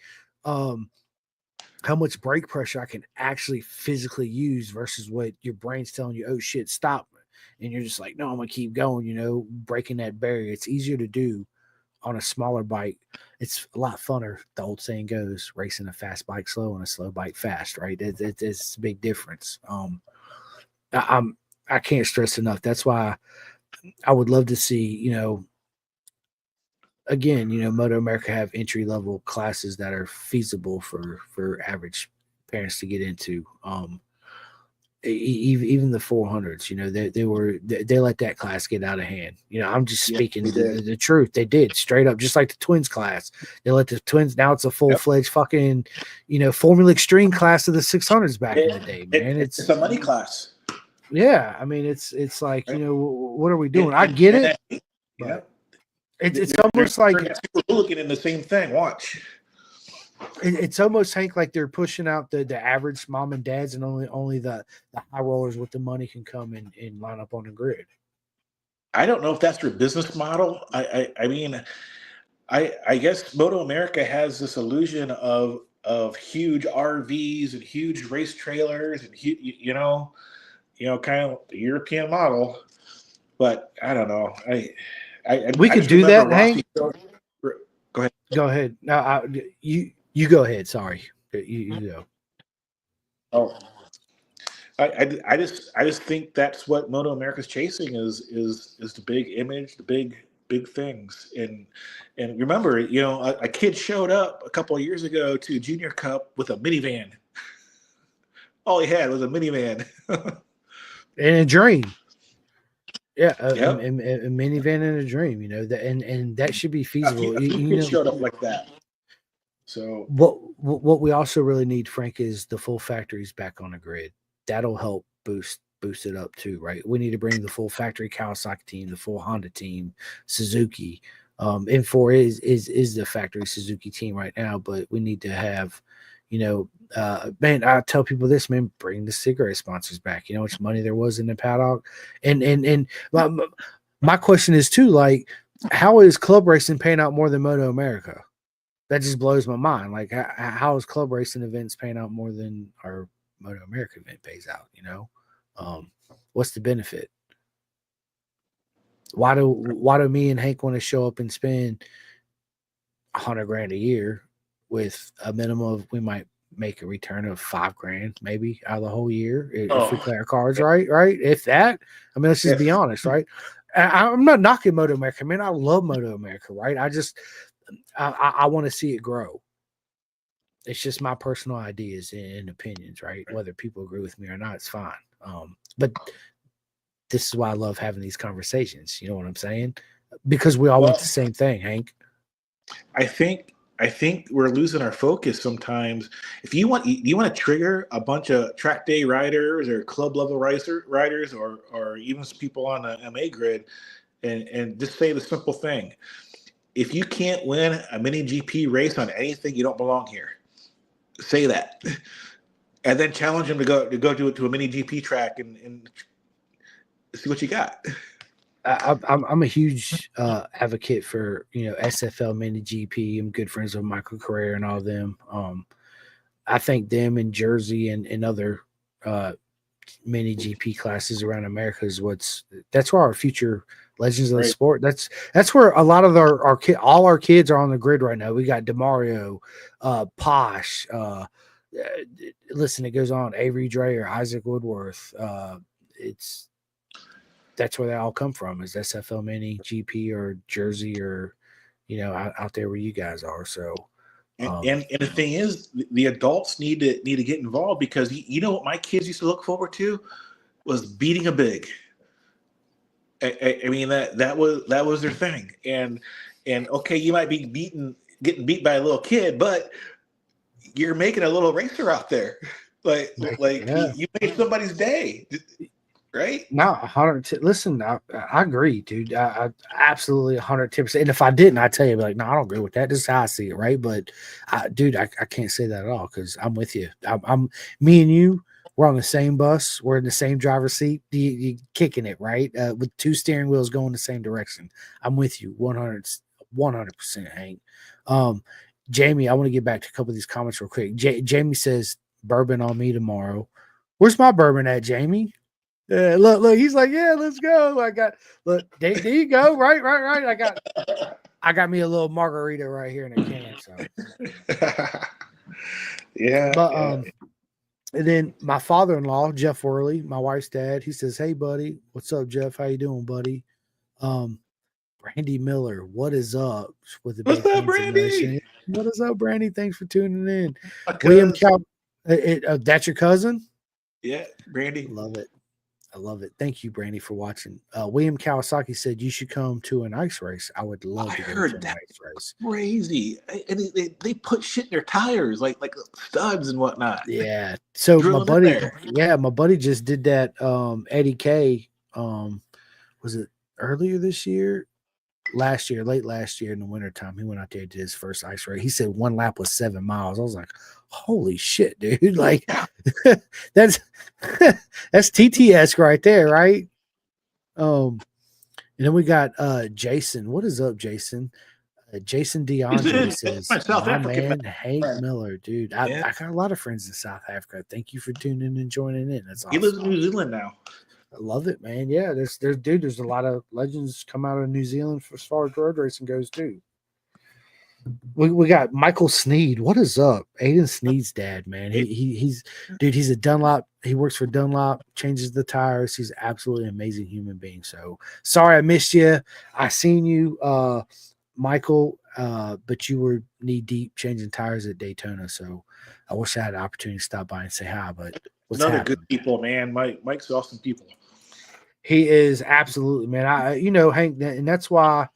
how much brake pressure I can actually physically use versus what your brain's telling you, oh shit, stop. And you're just like, no, I'm going to keep going, breaking that barrier. It's easier to do on a smaller bike. It's a lot funner. The old saying goes, racing a fast bike slow and a slow bike fast, right? It's a big difference. I can't stress enough. That's why I would love to see, again, Moto America have entry level classes that are feasible for average parents to get into. Even the 400s, they let that class get out of hand. I'm just speaking the truth. They did straight up, just like the twins class. They let the twins. Now it's a full fledged fucking, Formula Extreme class of the 600s back in the day, man. It's a money class. Yeah, I mean, it's like, what are we doing? I get it. Yeah. It's almost like we're looking in the same thing. Watch. It's almost, Hank, like they're pushing out the average mom and dads, and only the high rollers with the money can come and line up on the grid. I don't know if that's their business model. I mean, I guess Moto America has this illusion of huge RVs and huge race trailers and kind of the European model. But I don't know. We could do that, Hank. Go ahead. Go ahead. No, you go ahead. Sorry, you go. Oh, I just think that's what Moto America's chasing is the big image, the big things. And remember, a kid showed up a couple of years ago to Junior Cup with a minivan. all he had was a minivan. And a dream. Yeah, Yep. a minivan and a dream, and that should be feasible. A few kids showed up like that. So what we also really need, Frank, is the full factories back on the grid. That'll help boost it up too, right? We need to bring the full factory Kawasaki team, the full Honda team, Suzuki. M4 is the factory Suzuki team right now, but we need to have, man, I tell people this, man, bring the cigarette sponsors back. You know how much money there was in the paddock, and my question is too, like, how is club racing paying out more than Moto America? That just blows my mind. Like, how is club racing events paying out more than our Moto America event pays out? What's the benefit? Why do me and Hank want to show up and spend $100,000 a year with a minimum of, we might make a return of $5,000 maybe out of the whole year if we play our cards right? If that, I mean, let's just be honest, right? I'm not knocking Moto America, man. I love Moto America, right? I want to see it grow. It's just my personal ideas and opinions, right? Whether people agree with me or not, it's fine. But this is why I love having these conversations. You know what I'm saying? Because we all want the same thing, Hank. I think we're losing our focus sometimes. If you want to trigger a bunch of track day riders or club level riders or even people on the MA grid, and just say the simple thing: if you can't win a mini GP race on anything, you don't belong here. Say that, and then challenge them to go to a mini GP track and see what you got. I'm a huge advocate for SFL Mini GP. I'm good friends with Michael Carrera and all of them. I think them in Jersey and other mini GP classes around America is that's where our future legends of the sport. That's where a lot of all our kids are on the grid right now. We got DeMario, Posh. Listen, it goes on. Avery Dreyer, Isaac Woodworth. That's where they all come from, is SFL Mini GP or Jersey or out there where you guys are. So and the thing is, the adults need to get involved, because you know what my kids used to look forward to was beating a big. I mean that was their thing, and okay, you might be getting beat by a little kid, but you're making a little racer out there, like yeah. you made somebody's day. Right? No, 100. Listen, I agree, dude. I absolutely 110%. And if I didn't, I'd tell you, like, no, I don't agree with that. This is how I see it, right? But, dude, I can't say that at all, because I'm with you. I'm me and you. We're on the same bus. We're in the same driver's seat. You kicking it, right? With two steering wheels going the same direction. I'm with you, 100%, Hank. Jamie, I want to get back to a couple of these comments real quick. Jamie says, "Bourbon on me tomorrow." Where's my bourbon at, Jamie? Yeah, look, he's like, yeah, let's go. There you go. Right. I got me a little margarita right here in a can. So yeah. But and then my father-in-law, Jeff Worley, my wife's dad, he says, "Hey buddy, what's up, Jeff? How you doing, buddy?" Brandy Miller, what is up? With the what's big up, Brandy? What is up, Brandy? Thanks for tuning in. William Cal, that's your cousin? Yeah, Brandy. I love it. Thank you, Brandy, for watching. William Kawasaki said you should come to an ice race. I would love to go to an ice race. Crazy. And they put shit in their tires, like studs and whatnot. Yeah. So my buddy just did that. Eddie K. Was it earlier this year? Late last year in the wintertime, he went out there and did his first ice race. He said one lap was 7 miles. I was like, holy shit, dude. Like that's TTS right there, right? And then we got Jason. What is up, Jason? Jason DeAndre says, my man, Hank Miller, dude. I got a lot of friends in South Africa. Thank you for tuning in and joining in. That's awesome. He lives in New Zealand now. I love it, man. Yeah, there's a lot of legends come out of New Zealand as far as road racing goes too. We got Michael Sneed. What is up? Aiden Sneed's dad, man. He's a Dunlop. He works for Dunlop, changes the tires. He's absolutely an amazing human being. So sorry I missed you. I seen you, Michael, but you were knee deep changing tires at Daytona. So I wish I had an opportunity to stop by and say hi, but what's Another good happening. people, man. Mike's awesome people. He is absolutely, man. Hank, and that's why,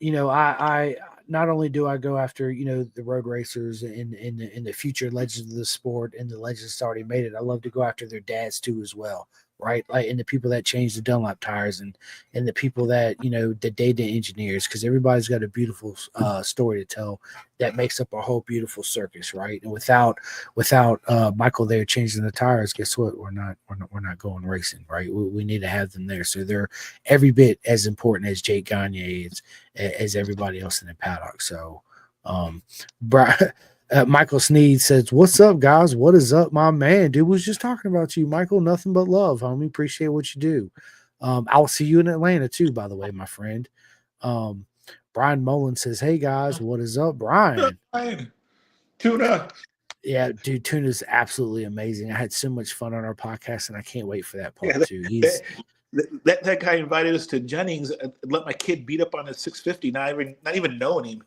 I not only do I go after, the road racers in the future legends of the sport and the legends that's already made it. I love to go after their dads too as well, right? Like, and the people that change the Dunlop tires and the people that, the data engineers, because everybody's got a beautiful story to tell that makes up a whole beautiful circus, right? And without Michael there changing the tires, guess what? We're not going racing, right? We need to have them there, so they're every bit as important as Jake Gagne is, as everybody else in the paddock. So, Michael Sneed says, "What's up, guys? What is up, my man? Dude was just talking about you, Michael. Nothing but love, homie. Appreciate what you do. I'll see you in Atlanta too, by the way, my friend." Brian Mullen says, "Hey guys, what is up, Brian?" Tuna. Yeah, dude, Tuna's absolutely amazing. I had so much fun on our podcast, and I can't wait for that part too. That guy invited us to Jennings and let my kid beat up on his 650, not even knowing him.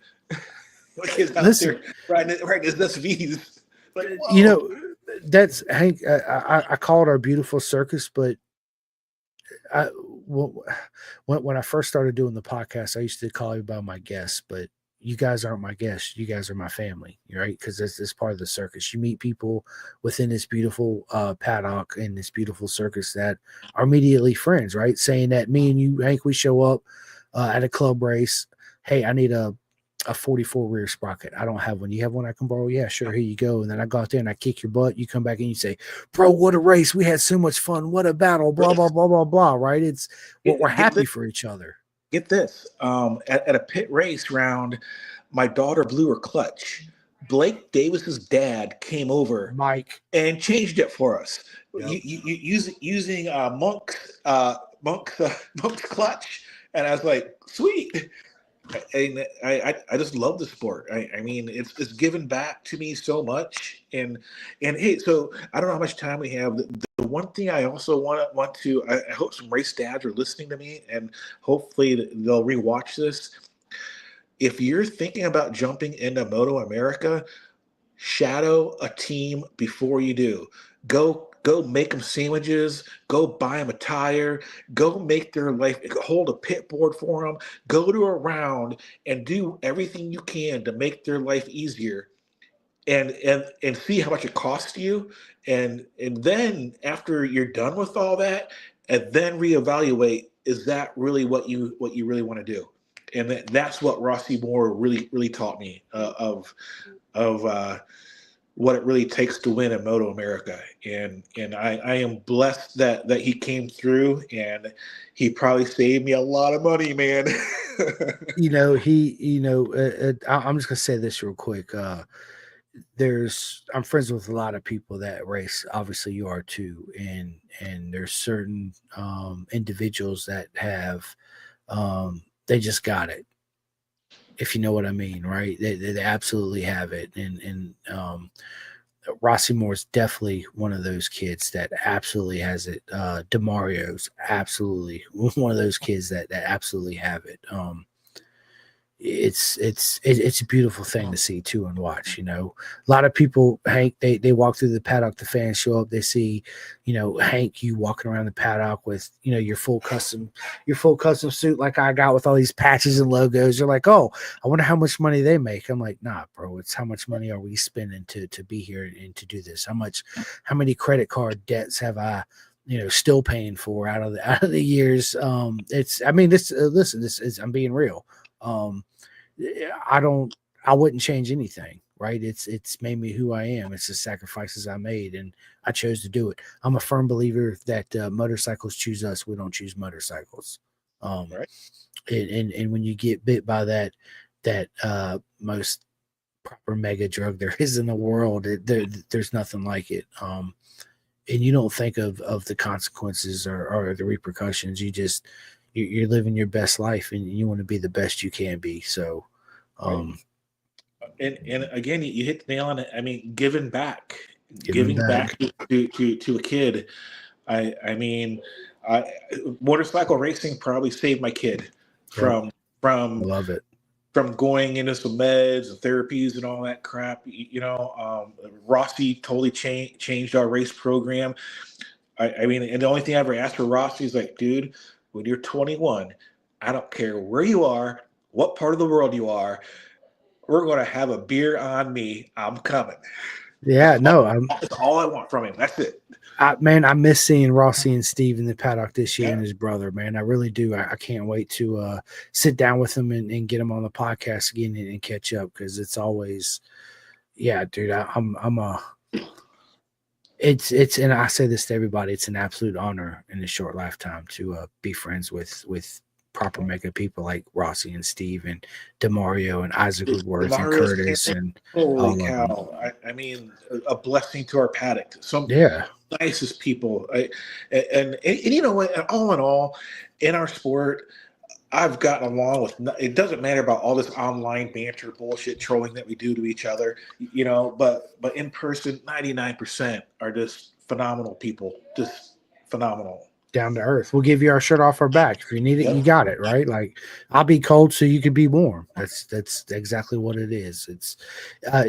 My kid's out there riding his SVs. Like, that's Hank. I call it our beautiful circus, but when I first started doing the podcast, I used to call everybody my guests, but you guys aren't my guests. You guys are my family, right? Because it's part of the circus. You meet people within this beautiful paddock and this beautiful circus that are immediately friends, right? Saying that me and you, Hank, we show up at a club race. Hey, I need a 44 rear sprocket. I don't have one. You have one I can borrow? Yeah, sure. Here you go. And then I go out there and I kick your butt. You come back and you say, "Bro, what a race. We had so much fun. What a battle." Blah, blah, blah, blah, blah. Right? It's what we're happy for each other. Get this. At a pit race round, my daughter blew her clutch. Blake Davis's dad came over, Mike, and changed it for us. Yep. Using Monk's clutch, and I was like, sweet. And I just love the sport. I mean, it's given back to me so much. And hey, so I don't know how much time we have. The one thing I also want to I hope some race dads are listening to me, and hopefully they'll rewatch this. If you're thinking about jumping into Moto America, shadow a team before you do. Go make them sandwiches, go buy them a tire, go make their life, hold a pit board for them, go to a round and do everything you can to make their life easier, and see how much it costs you, and then after you're done with all that, and then reevaluate, is that really what you really want to do? And that's what Rossi Moore really taught me of what it really takes to win in Moto America. And I am blessed that he came through, and he probably saved me a lot of money, man. I'm just gonna say this real quick. I'm friends with a lot of people that race. Obviously you are too. And there's certain individuals that have they just got it. If you know what I mean, right? They absolutely have it. And Rossi Moore is definitely one of those kids that absolutely has it. DeMario's absolutely one of those kids that absolutely have it. It's a beautiful thing to see too and watch. A lot of people, Hank, they walk through the paddock, the fans show up, they see, Hank, you walking around the paddock with, your full custom suit like I got with all these patches and logos. You're like, oh, I wonder how much money they make. I'm like, nah, bro, it's how much money are we spending to be here and to do this? How many credit card debts have I still paying for out of the years? Listen, I'm being real. I wouldn't change anything, right? It's made me who I am. It's the sacrifices I made, and I chose to do it. I'm a firm believer that motorcycles choose us. We don't choose motorcycles. Right. And when you get bit by that most proper mega drug there is in the world, there's nothing like it. And you don't think of the consequences or the repercussions. You're living your best life, and you want to be the best you can be. So, and again, you hit the nail on it. I mean, giving back to a kid. I mean, motorcycle racing probably saved my kid from love it. from going into some meds and therapies and all that crap. Rossi totally changed our race program. I mean, and the only thing I ever asked for Rossi is like, dude, when you're 21, I don't care where you are, what part of the world you are, we're going to have a beer on me. I'm coming. Yeah, That's all I want from him. That's it. I miss seeing Rossi and Steve in the paddock this year and his brother, man. I really do. I can't wait to sit down with them and get them on the podcast again and catch up, because it's always, yeah, dude. It's and I say this to everybody, it's an absolute honor in a short lifetime to be friends with proper mega people like Rossi and Steve and Demario and Isaac Woodworth and Curtis and holy cow! I mean, a blessing to our paddock. Some nicest people, and you know what? All in all, in our sport, I've gotten along with. It doesn't matter about all this online banter, bullshit, trolling that we do to each other, But in person, 99% are just phenomenal people, just phenomenal. Down to earth. We'll give you our shirt off our back. If you need it, you got it, right? Like, I'll be cold so you can be warm. That's exactly what it is. It's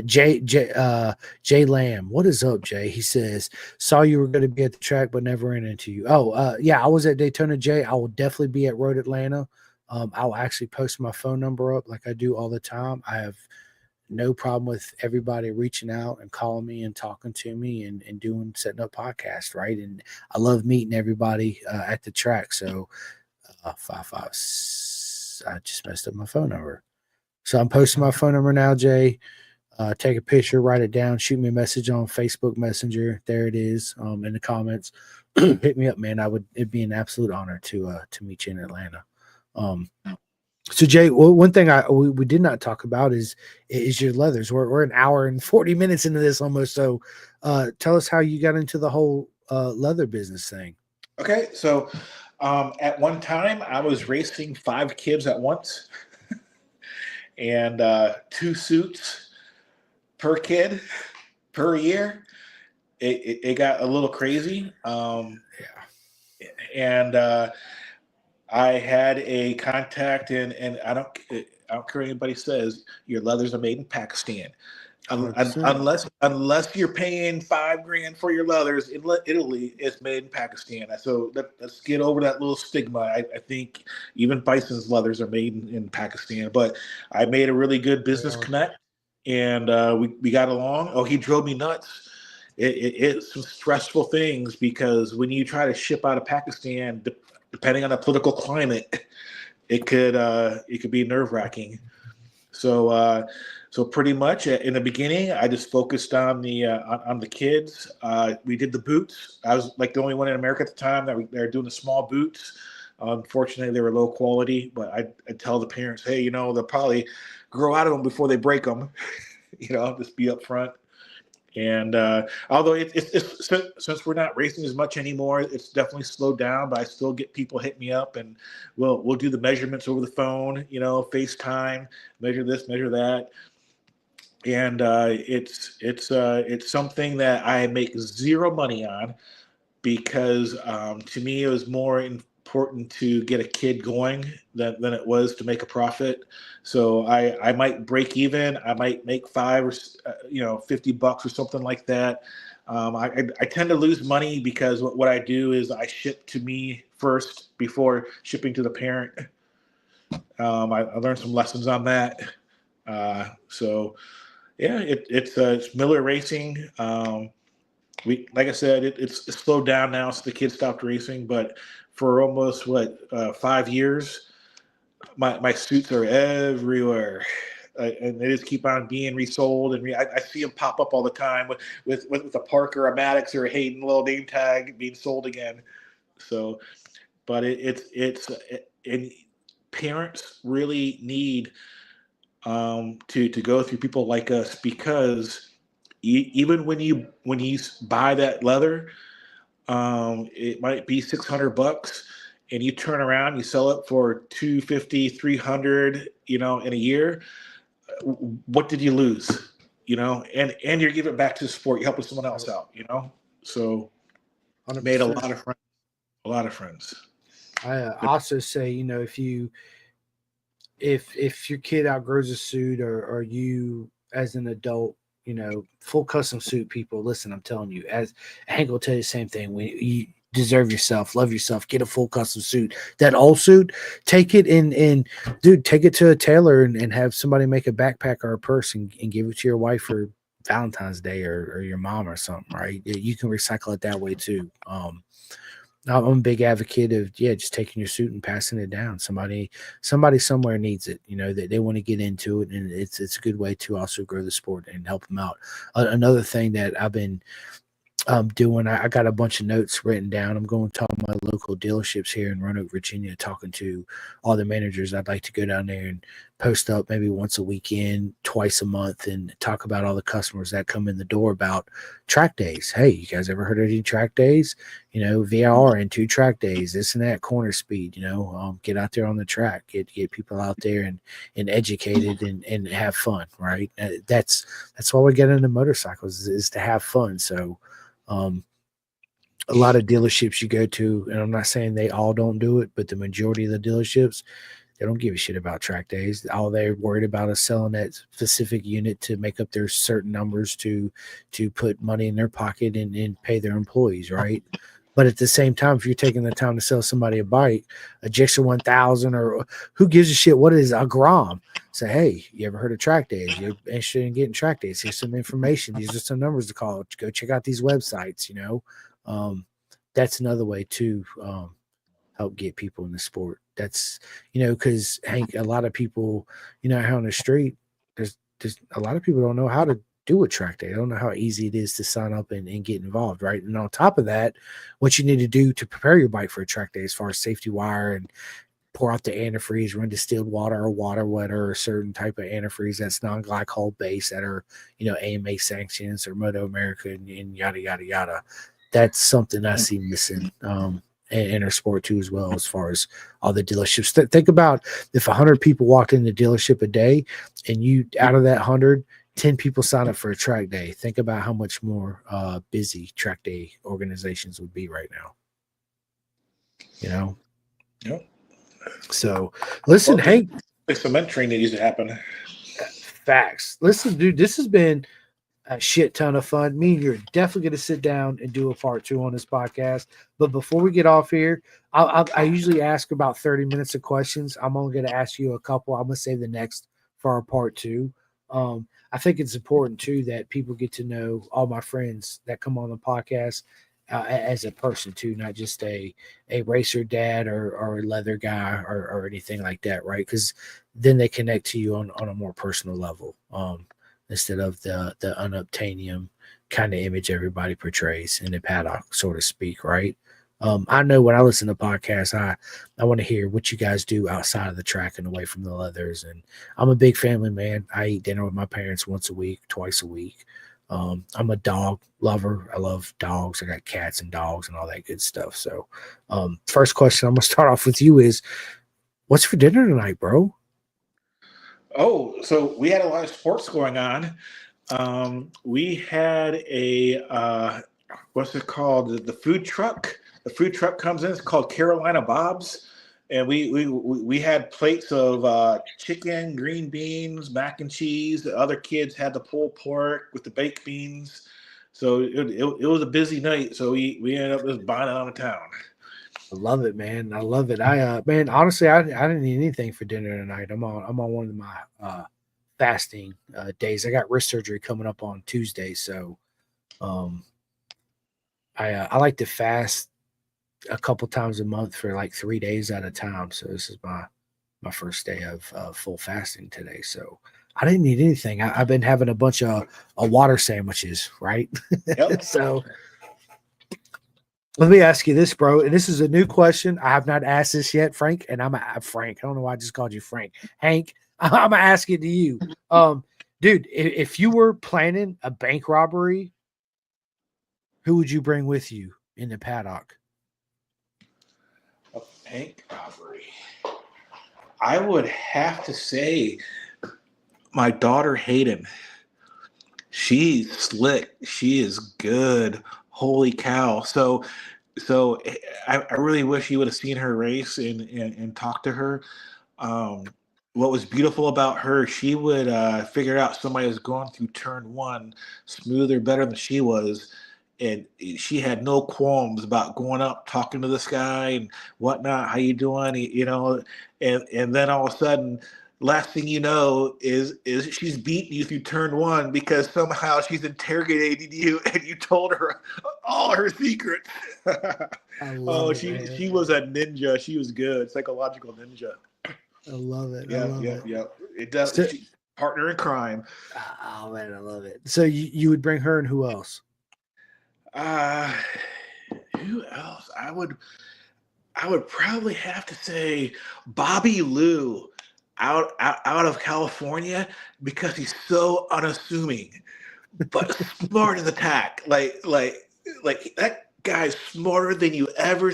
Jay Lamb. What is up, Jay? He says, saw you were going to be at the track, but never ran into you. Yeah, I was at Daytona, Jay. I will definitely be at Road Atlanta. I'll actually post my phone number up like I do all the time. I have no problem with everybody reaching out and calling me and talking to me and setting up podcasts, right? And I love meeting everybody at the track. So I just messed up my phone number. So I'm posting my phone number now, Jay. Take a picture, write it down, shoot me a message on Facebook Messenger. There it is, in the comments. Hit me up, man. It'd be an absolute honor to meet you in Atlanta. So Jay, one thing we did not talk about is your leathers. We're an hour and 40 minutes into this almost. So tell us how you got into the whole leather business thing. Okay, so at one time I was racing 5 kids at once, and 2 suits per kid per year. It got a little crazy. And I had a contact, and I don't care what anybody says, your leathers are made in Pakistan. Unless you're paying $5,000 for your leathers in Italy, it's made in Pakistan. So let's get over that little stigma. I think even Bison's leathers are made in Pakistan. But I made a really good business connect, and we got along. Oh, he drove me nuts. It's some stressful things, because when you try to ship out of Pakistan, depending on the political climate, it could be nerve-wracking. So pretty much in the beginning, I just focused on the kids. We did the boots. I was like the only one in America at the time that they were doing the small boots. Unfortunately, they were low quality, but I'd tell the parents, hey, they'll probably grow out of them before they break them. Just be upfront. And although it's since we're not racing as much anymore, it's definitely slowed down. But I still get people hit me up, and we'll do the measurements over the phone. FaceTime, measure this, measure that, and it's something that I make zero money on, because to me it was more important to get a kid going than it was to make a profit. So I might break even. I might make $5 or $50 or something like that. I tend to lose money, because what I do is I ship to me first before shipping to the parent. I learned some lessons on that. So yeah, it's Miller Racing. Like I said, it's slowed down now since the kids stopped racing, but for almost 5 years, my suits are everywhere, and they just keep on being resold. And I see them pop up all the time with a Parker, a Maddox, or a Hayden little name tag being sold again. So, but and parents really need to go through people like us, because even when you buy that leather, it might be $600, and you turn around, you sell it for $250, $300, in a year. What did you lose? And you're giving it back to the sport. You're helping someone else out. So 100%. Made a lot of friends. I also say, if you if your kid outgrows a suit, or you as an adult, full custom suit people, listen, I'm telling you, as Hank will tell you the same thing. When you deserve yourself, love yourself, get a full custom suit. That old suit, take it and dude, take it to a tailor and have somebody make a backpack or a purse and give it to your wife for Valentine's Day, or your mom or something, right? You can recycle it that way too. I'm a big advocate of just taking your suit and passing it down. Somebody somewhere needs it. That they want to get into it, and it's a good way to also grow the sport and help them out. Another thing that I've been doing, I got a bunch of notes written down. I'm going to all my local dealerships here in Roanoke, Virginia, talking to all the managers. I'd like to go down there and post up maybe once a weekend, twice a month, and talk about all the customers that come in the door about track days. Hey, you guys ever heard of any track days? VIR and 2 track days, this and that, corner speed. Get out there on the track, get people out there and educated and have fun. Right. That's why we get into motorcycles is to have fun. So. A lot of dealerships you go to, and I'm not saying they all don't do it, but the majority of the dealerships, they don't give a shit about track days. All they're worried about is selling that specific unit to make up their certain numbers to put money in their pocket and pay their employees, right? But at the same time, if you're taking the time to sell somebody a bike, a Gixxer 1000, or who gives a shit what is a Grom? Say, hey, you ever heard of track days? You're interested in getting track days? Here's some information. These are some numbers to call. Go check out these websites. That's another way to help get people in the sport. That's because Hank, a lot of people, out on the street, there's a lot of people don't know how to do a track day. They don't know how easy it is to sign up and get involved, right? And on top of that, what you need to do to prepare your bike for a track day, as far as safety wire and pour out the antifreeze, run distilled water or water wetter, or a certain type of antifreeze that's non-glycol based that are, AMA sanctions or Moto America and yada, yada, yada. That's something I see missing in our sport too, as well, as far as all the dealerships. Think about if 100 people walked in the dealership a day and you, out of that 100, 10 people sign up for a track day. Think about how much more busy track day organizations would be right now. Yep. So listen, Hank. The cement train that used to happen. Facts. Listen, dude, this has been a shit ton of fun. Me and you're definitely going to sit down and do a part 2 on this podcast. But before we get off here, I usually ask about 30 minutes of questions. I'm only going to ask you a couple. I'm going to save the next for our part 2. I think it's important too that people get to know all my friends that come on the podcast as a person too, not just a racer dad or a leather guy or anything like that, right? Because then they connect to you on a more personal level, instead of the unobtainium kind of image everybody portrays in the paddock, so to speak, right? I know when I listen to podcasts, I want to hear what you guys do outside of the track and away from the leathers. And I'm a big family man. I eat dinner with my parents once a week, twice a week. I'm a dog lover. I love dogs. I got cats and dogs and all that good stuff. So first question I'm going to start off with you is, what's for dinner tonight, bro? Oh, so we had a lot of sports going on. We had a, what's it called? The food truck. The food truck comes in. It's called Carolina Bob's. And we had plates of chicken, green beans, mac and cheese. The other kids had the pulled pork with the baked beans. So it was a busy night. So we ended up just buying it out of town. I love it, man. I love it. Man, honestly, I didn't need anything for dinner tonight. I'm on one of my fasting days. I got wrist surgery coming up on Tuesday, so I like to fast a couple times a month for like 3 days at a time. So this is my first day of full fasting today. So I didn't need anything. I've been having a bunch of water sandwiches, right? Yep. So let me ask you this, bro. And this is a new question. I have not asked this yet, Frank. And Frank. I don't know why I just called you Frank. Hank, I'm gonna ask it to you. Dude, if you were planning a bank robbery, who would you bring with you in the paddock? A bank robbery. I would have to say my daughter Hayden. She's slick. She is good. Holy cow. So I really wish you would have seen her race and talked to her. what was beautiful about her, she would figure out somebody was going through turn one smoother, better than she was. And she had no qualms about going up, talking to this guy and whatnot. How you doing? And then all of a sudden, last thing you know is she's beating you through turn one because somehow she's interrogating you and you told her all her secrets. I love Oh, it, man. she was a ninja. She was good, psychological ninja. I love it. I Yeah, love it. yeah. It does. So, Partner in crime. oh man, I love it. So you would bring her, and who else? Uh who else? I would probably have to say Bobby Lou out of California because he's so unassuming, but smart as a tack. Like that guy's smarter than you ever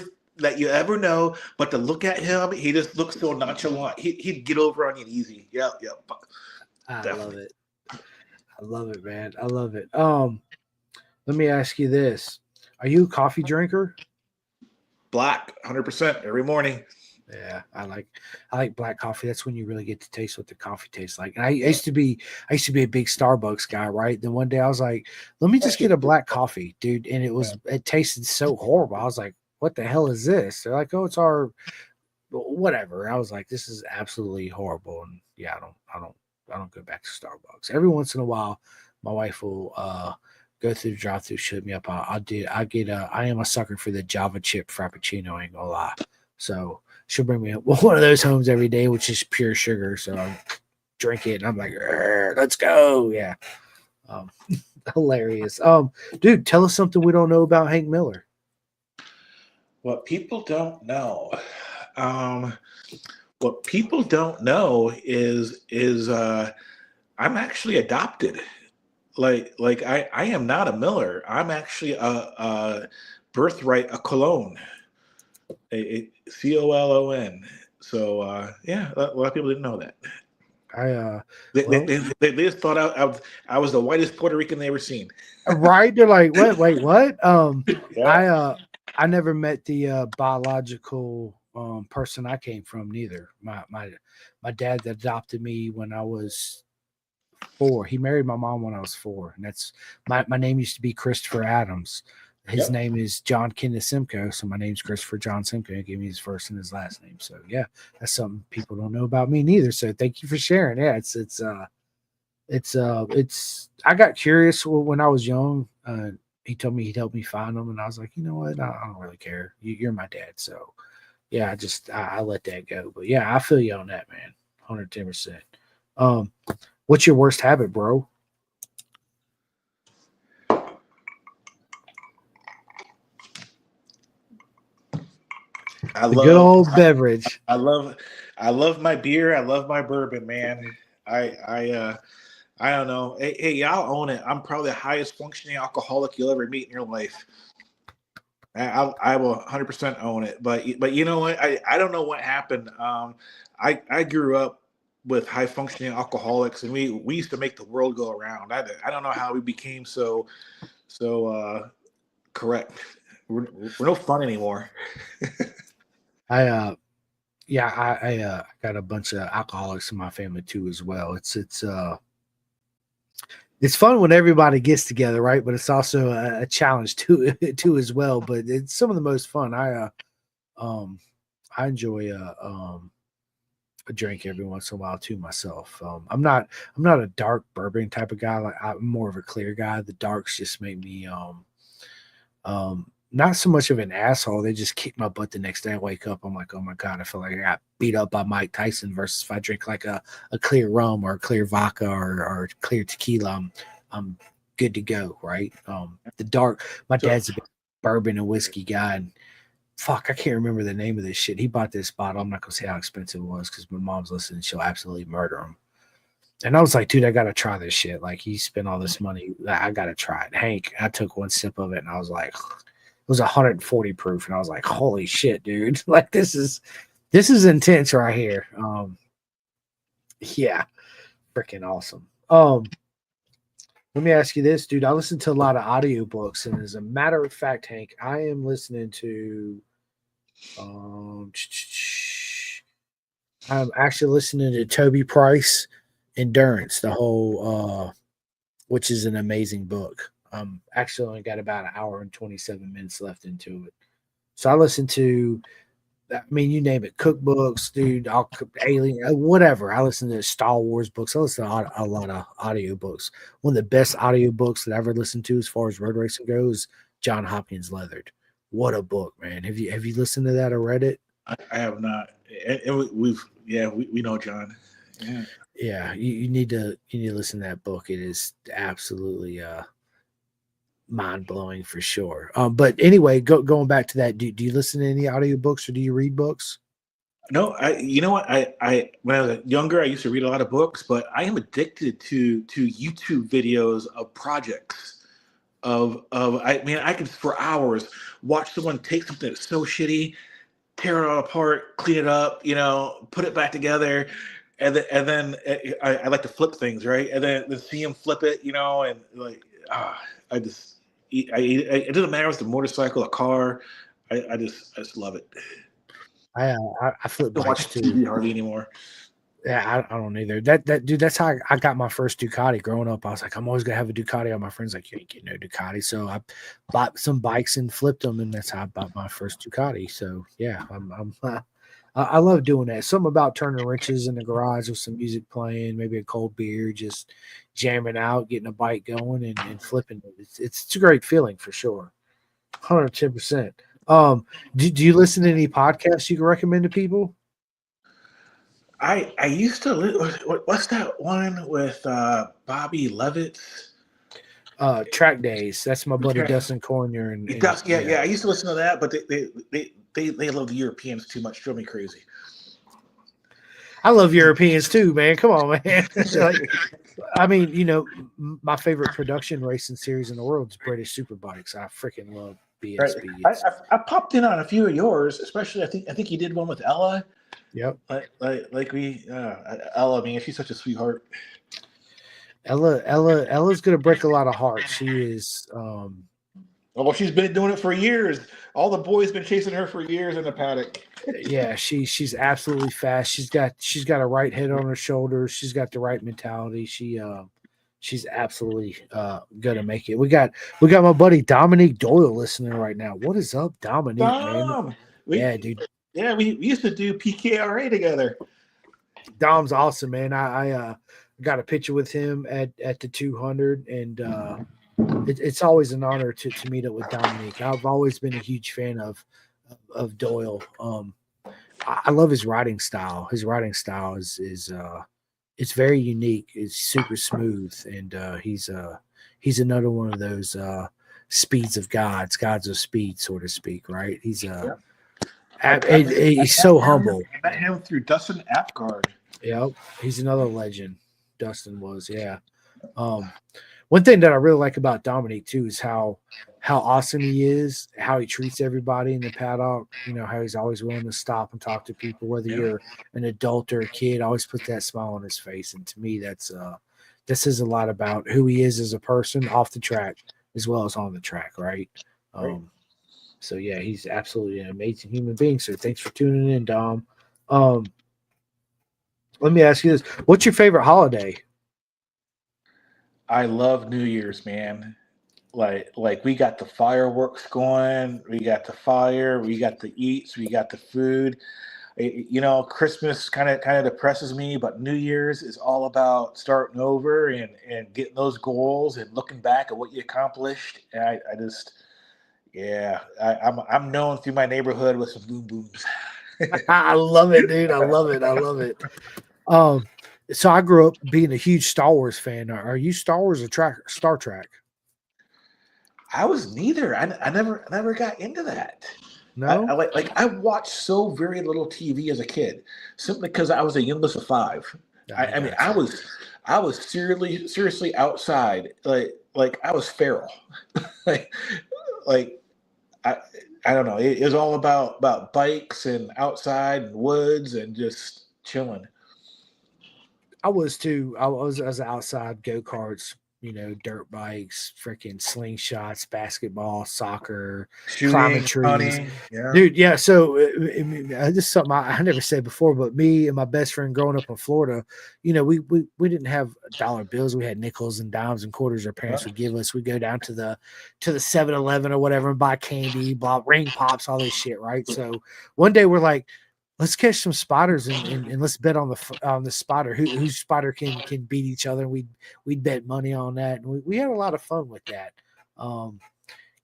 know. But to look at him, he just looks so nonchalant. He'd get over on you easy. Yep. I Definitely. love it. I love it, man. I love it. Let me ask you this: are you a coffee drinker? Black, 100% every morning. Yeah, I like black coffee. That's when you really get to taste what the coffee tastes like. And I used to be a big Starbucks guy, right? Then one day I was like, let me just get a black coffee, dude. And it tasted so horrible. I was like, what the hell is this? They're like, oh, it's our whatever. I was like, this is absolutely horrible. And yeah, I don't go back to Starbucks. Every once in a while, my wife will go through the drive-through, shut me up. I am a sucker for the Java chip Frappuccino, I ain't gonna lie. So she'll bring me one of those homes every day, which is pure sugar. So I drink it and I'm like, let's go. Yeah. Um, hilarious. Dude, tell us something we don't know about Hank Miller. What people don't know. What people don't know is I'm actually adopted. Like I am not a Miller. I'm actually a birthright a Cologne. Colon. So yeah, a lot of people didn't know that. They just thought I was the whitest Puerto Rican they ever seen. Right? They're like, what? Wait, what? Yeah. I never met the biological person I came from. Neither. My dad adopted me when I was 4. He married my mom when I was 4, and that's my name used to be Christopher Adams. His name is John Kenneth Simcoe, so my name's Christopher John Simcoe. He gave me his first and his last name. So yeah, that's something people don't know about me neither. So thank you for sharing. Yeah, it's I got curious when I was young. He told me he'd help me find them, and I was like, you know what? I don't really care. You're my dad, so yeah, I let that go. But yeah, I feel you on that, man. 110%. What's your worst habit, bro? Good old beverage. I love my beer. I love my bourbon, man. I don't know. Hey, y'all own it. I'm probably the highest functioning alcoholic you'll ever meet in your life. I will 100% own it. But you know what? I don't know what happened. I grew up with high functioning alcoholics, and we used to make the world go around. I don't know how we became so correct. We're no fun anymore. I got a bunch of alcoholics in my family too as well. It's fun when everybody gets together, right? But it's also a challenge too as well. But it's some of the most fun. I enjoy a drink every once in a while too myself. I'm not a dark bourbon type of guy. Like I'm more of a clear guy. The darks just make me not so much of an asshole. They just kick my butt the next day. I wake up, I'm like, oh my God, I feel like I got beat up by Mike Tyson versus if I drink like a clear rum or a clear vodka or clear tequila, I'm good to go, right? The dark, my dad's a big bourbon and whiskey guy, and fuck, I can't remember the name of this shit. He bought this bottle. I'm not gonna say how expensive it was because my mom's listening. She'll absolutely murder him. And I was like, dude, I gotta try this shit. Like he spent all this money. I gotta try it. Hank, I took one sip of it and I was like, it was 140 proof, and I was like, holy shit, dude. Like this is intense right here. Yeah, freaking awesome. Let me ask you this, dude. I listen to a lot of audiobooks, and as a matter of fact, Hank, I am listening to I'm actually listening to Toby Price, Endurance, the whole, which is an amazing book. Actually only got about an hour and 27 minutes left into it. So I listen to, I mean, you name it, cookbooks, dude, alien, whatever. I listen to Star Wars books. I listen to a lot of audio books. One of the best audio books that I ever listened to as far as road racing goes, John Hopkins Leathered. What a book, man. Have you listened to that or read it? I have not. We know John. Yeah. Yeah, you need to listen to that book. It is absolutely mind blowing for sure. But anyway, going back to that, do you listen to any audiobooks or do you read books? No, you know what? I when I was younger, I used to read a lot of books, but I am addicted to YouTube videos of projects. I mean, I could for hours watch someone take something that's so shitty, tear it all apart, clean it up, put it back together, and then I like to flip things, right? And then see him flip it, and like I just it doesn't matter if it's a motorcycle, a car, I just love it. I flip I don't bikes watch too. TV hardly anymore. Yeah, I don't either. That dude, that's how I got my first Ducati growing up. I was like, I'm always gonna have a Ducati. All my friends like, you ain't getting no Ducati. So I bought some bikes and flipped them, and that's how I bought my first Ducati. So yeah, I love doing that. Something about turning wrenches in the garage with some music playing, maybe a cold beer, just jamming out, getting a bike going, and flipping it. It's a great feeling for sure. 110%. Do you listen to any podcasts you can recommend to people? I used to what's that one with Bobby Levitt? Track Days. That's my buddy Okay. Dustin Cornier, and, It and does, yeah. I used to listen to that, but they love the Europeans too much, drove me crazy. I love Europeans too, man. Come on, man. Like, I mean, my favorite production racing series in the world is British Superbikes. I freaking love Right. BSB. I popped in on a few of yours, especially I think you did one with Ella. Yep. Like Ella, man, she's such a sweetheart. Ella's gonna break a lot of hearts. She is. Well, she's been doing it for years. All the boys been chasing her for years in the paddock. Yeah, she's absolutely fast. She's got a right head on her shoulders. She's got the right mentality. She's absolutely gonna make it. We got my buddy Dominique Doyle listening right now. What is up, Dominique, man? Yeah, dude. Yeah, we used to do PKRA together. Dom's awesome, man. I got a picture with him at the 200, and it's always an honor to meet up with Dominique. I've always been a huge fan of Doyle. I love his riding style. His riding style is it's very unique. It's super smooth, and he's another one of those speeds of gods of speed, so to speak. Right? He's he's so humble. I met him through Dustin Apgard. Yep, he's another legend. Dustin was, yeah. One thing that I really like about Dominic too is how awesome he is, how he treats everybody in the paddock. How he's always willing to stop and talk to people, whether you're an adult or a kid. Always put that smile on his face, and to me, that says a lot about who he is as a person off the track as well as on the track, right? So yeah, he's absolutely an amazing human being. So thanks for tuning in, Dom. Let me ask you this: what's your favorite holiday? I love New Year's, man. Like we got the fireworks going, we got the fire, we got the eats, we got the food. Christmas kind of depresses me, but New Year's is all about starting over and getting those goals and looking back at what you accomplished. And I'm known through my neighborhood with some boom booms. I love it, dude. I love it. So I grew up being a huge Star Wars fan. Are you Star Wars or Star Trek? I was neither. I never got into that. No, I watched so very little TV as a kid, simply because I was the youngest of five. I mean, I was seriously outside, like I was feral, like I don't know. It was all about bikes and outside and woods and just chilling. I was too. I was outside go karts, dirt bikes, freaking slingshots, basketball, soccer, climbing Shooting, trees. hunting, yeah. Dude, yeah. So this is something I never said before, but me and my best friend growing up in Florida, we didn't have dollar bills. We had nickels and dimes and quarters our parents would give us. We'd go down to the 7-Eleven or whatever and buy candy, ring pops, all this shit, right? So one day we're like, let's catch some spotters and let's bet on the spotter whose spotter can beat each other. And we'd bet money on that, and we had a lot of fun with that.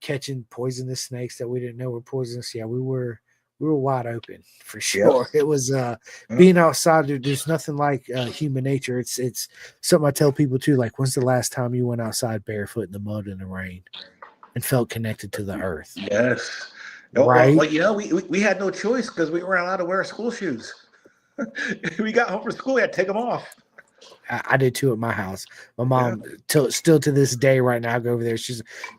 Catching poisonous snakes that we didn't know were poisonous. Yeah, we were wide open for sure. Yep. It was being outside. There's nothing like human nature. It's something I tell people too. Like, when's the last time you went outside barefoot in the mud and the rain and felt connected to the earth? Yes. Right. Well, we had no choice because we weren't allowed to wear school shoes. We got home from school, we had to take them off. I did too at my house. My mom, still to this day, right now, I go over there.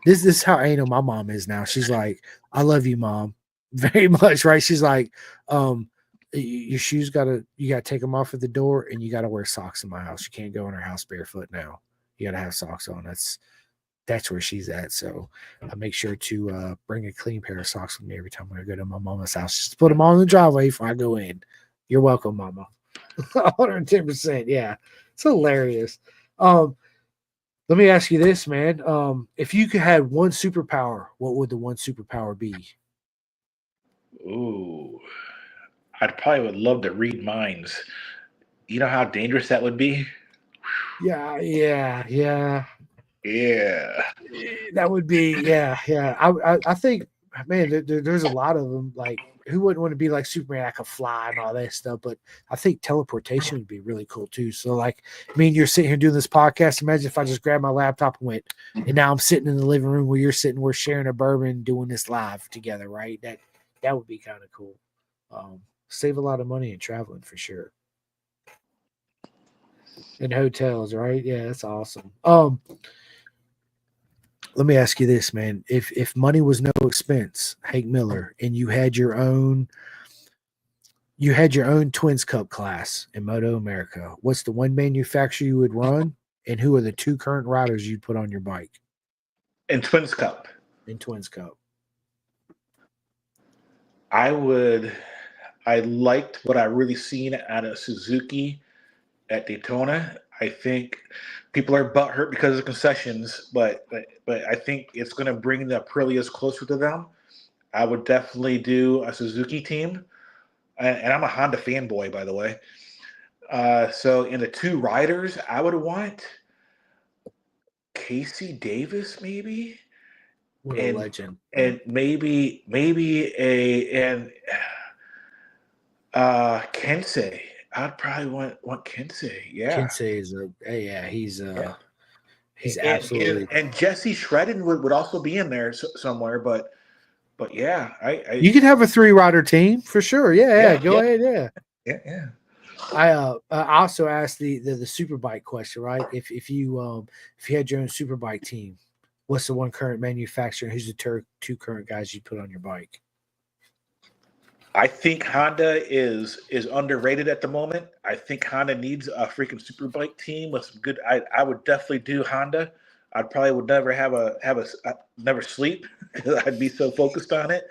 This is how anal my mom is now. She's like, I love you, Mom, very much. Right? She's like, your shoes you gotta take them off at the door, and you gotta wear socks in my house. You can't go in our house barefoot now. You gotta have socks on. That's where she's at. So I make sure to bring a clean pair of socks with me every time I go to my mama's house. Just put them on the driveway before I go in. You're welcome, Mama. 110%. Yeah. It's hilarious. Let me ask you this, man. If you could have one superpower, what would the one superpower be? Ooh, I'd probably would love to read minds. You know how dangerous that would be? Yeah. That would be, yeah. I think, man, there's a lot of them. Like, who wouldn't want to be like Superman? I could fly and all that stuff, but I think teleportation would be really cool too. So, like, me and you're sitting here doing this podcast. Imagine if I just grabbed my laptop and went, and now I'm sitting in the living room where you're sitting. We're sharing a bourbon, doing this live together, right? That would be kind of cool. Save a lot of money in traveling for sure. And hotels, right? Yeah, that's awesome. Let me ask you this, man. If money was no expense, Hank Miller, and you had your own Twins Cup class in Moto America, what's the one manufacturer you would run, and who are the two current riders you'd put on your bike In Twins Cup. in Twins Cup? I liked what I really seen out of Suzuki at Daytona. I think people are butthurt because of concessions, but I think it's going to bring the Aprilias closer to them. I would definitely do a Suzuki team, and I'm a Honda fanboy, by the way. So in the two riders, I would want Casey Davis, maybe. What a legend. And maybe Kensei. I'd probably want Kensei. Yeah. Kensei is he's absolutely. And Jesse Shredden would also be in there somewhere, but yeah, you could have a 3-rider team for sure. Yeah, go ahead. Yeah. I also asked the superbike question, right? If you had your own superbike team, what's the one current manufacturer? Who's the two current guys you put on your bike? I think Honda is underrated at the moment. I think Honda needs a freaking superbike team with some good. I would definitely do Honda. I probably would never never sleep because I'd be so focused on it.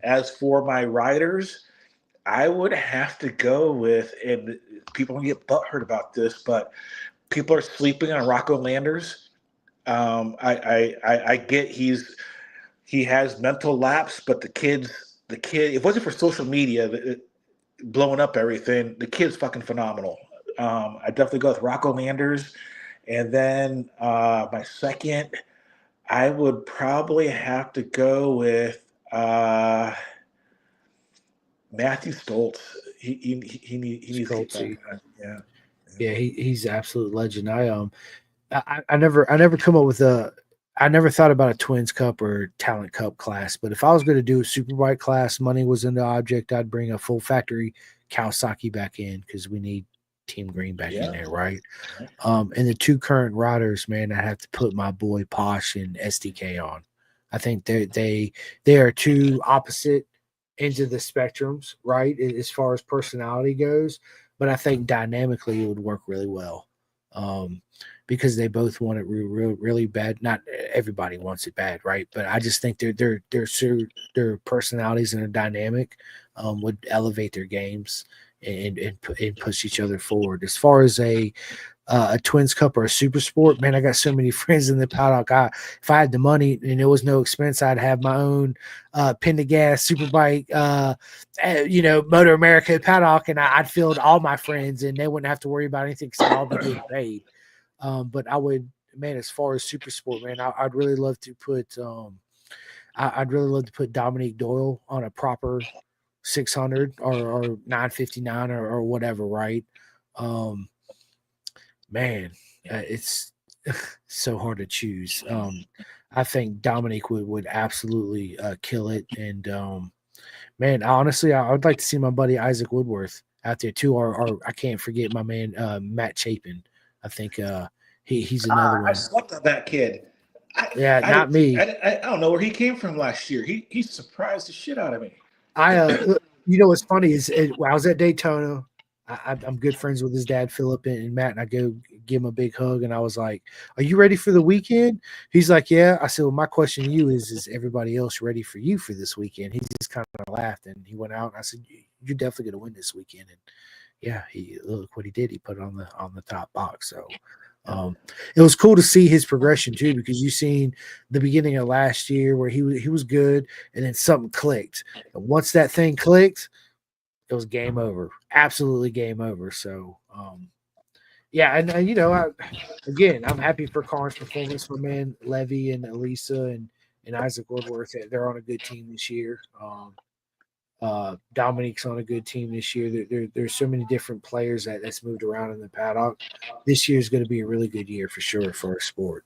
As for my riders, I would have to go with, and people get butthurt about this, but people are sleeping on Rocco Landers. I get he has mental lapse, but the kid, if it wasn't for social media blowing up everything, the kid's fucking phenomenal. I definitely go with Rocco Landers. And then my second, I would probably have to go with Matthew Stoltz. He needs to get back. Yeah, he's absolute legend. I never come up with I never thought about a Twins Cup or Talent Cup class, but if I was going to do a Superbike class, money was in the object, I'd bring a full factory Kawasaki back in because we need Team Green back in there, right? And the two current riders, man, I have to put my boy Posh and SDK on. I think they are two opposite ends of the spectrums, right, as far as personality goes, but I think dynamically it would work really well. because they both want it really bad. Not everybody wants it bad, right? But I just think their personalities and their dynamic would elevate their games and push each other forward. As far as a Twins Cup or a Super Sport, man, I got so many friends in the paddock. If I had the money and it was no expense, I'd have my own Pendergast Superbike, Motor America paddock, and I'd field all my friends, and they wouldn't have to worry about anything because I'd all be getting paid. But I would, man, as far as Super Sport, man, I'd really love to put, I'd really love to put Dominique Doyle on a proper 600 or 959 or whatever, right? Man, it's so hard to choose. I think Dominic would absolutely kill it. And man, honestly, I would like to see my buddy Isaac Woodworth out there too. Or I can't forget my man Matt Chapin. I think he's another I one. slept on that kid. Yeah, not me. I don't know where he came from last year. He surprised the shit out of me. What's funny is when I was at Daytona. I'm good friends with his dad, Philip and Matt, and I go give him a big hug. And I was like, "Are you ready for the weekend?" He's like, "Yeah." I said, "Well, my question to you is everybody else ready for you for this weekend?" He just kind of laughed and he went out. And I said, "You're definitely going to win this weekend." And yeah, he look what he did. He put it on the top box. So it was cool to see his progression too, because you seen the beginning of last year where he was good, and then something clicked. And once that thing clicked, it was game over, absolutely game over. So, yeah, and I'm happy for Carn's performance. My man Levy and Elisa and Isaac Woodworth, they're on a good team this year. Dominique's on a good team this year. There's so many different players that's moved around in the paddock. This year is going to be a really good year for sure for our sport.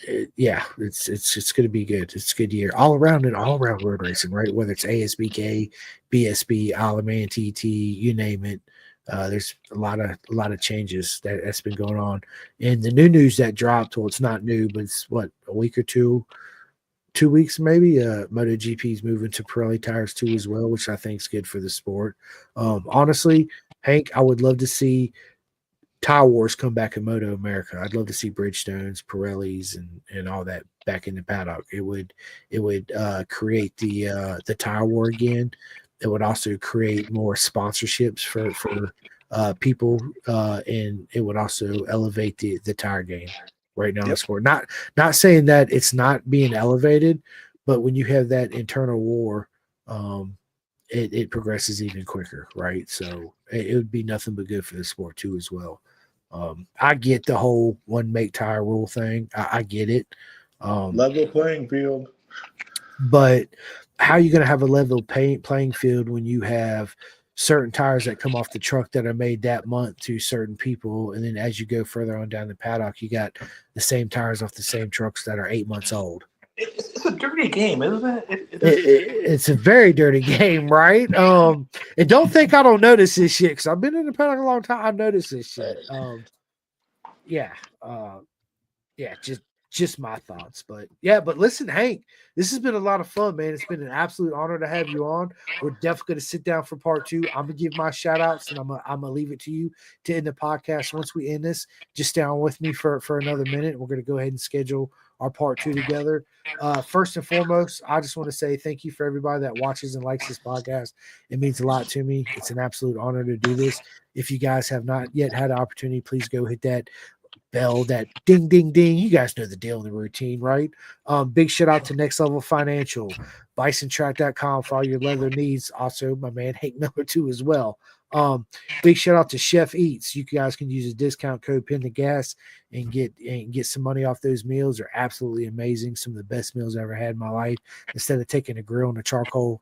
It's going to be good. It's a good year all around road racing, right? Whether it's ASBK, BSB, Alaman, TT, you name it. There's a lot of changes that's been going on. And the new news that dropped, well, it's not new, but it's what, a week or 2 weeks maybe. MotoGP is moving to Pirelli tires too as well, which I think is good for the sport. Honestly, Hank, I would love to see Tire Wars come back in Moto America. I'd love to see Bridgestones, Pirellis, and all that back in the paddock. It would create the tire war again. It would also create more sponsorships for people, and it would also elevate the tire game right now in the sport. Not saying that it's not being elevated, but when you have that internal war, it progresses even quicker, right? So it would be nothing but good for the sport too as well. I get the whole one make tire rule thing. I get it. Level playing field. But how are you going to have a level playing field when you have certain tires that come off the truck that are made that month to certain people, and then as you go further on down the paddock, you got the same tires off the same trucks that are 8 months old? It's a dirty game, isn't it? It's a very dirty game, right? And don't think I don't notice this shit, because I've been in the paddock a long time. I notice this shit. Just my thoughts. But listen, Hank, this has been a lot of fun, man. It's been an absolute honor to have you on. We're definitely going to sit down for part 2. I'm gonna give my shout outs, and I'm gonna leave it to you to end the podcast. Once we end this, just stay on with me for another minute. We're going to go ahead and schedule our part 2 together. First and foremost, I just want to say thank you for everybody that watches and likes this podcast. It means a lot to me. It's an absolute honor to do this. If you guys have not yet had the opportunity, please go hit that bell, that ding, ding, ding. You guys know the deal in the routine, right? Big shout out to Next Level Financial, bisontrack.com for all your leather needs. Also, my man Hank number 2 as well. Big shout out to Chef Eats. You guys can use a discount code Pin the Gas and get some money off those meals. They're absolutely amazing. Some of the best meals I ever had in my life. Instead of taking a grill and a charcoal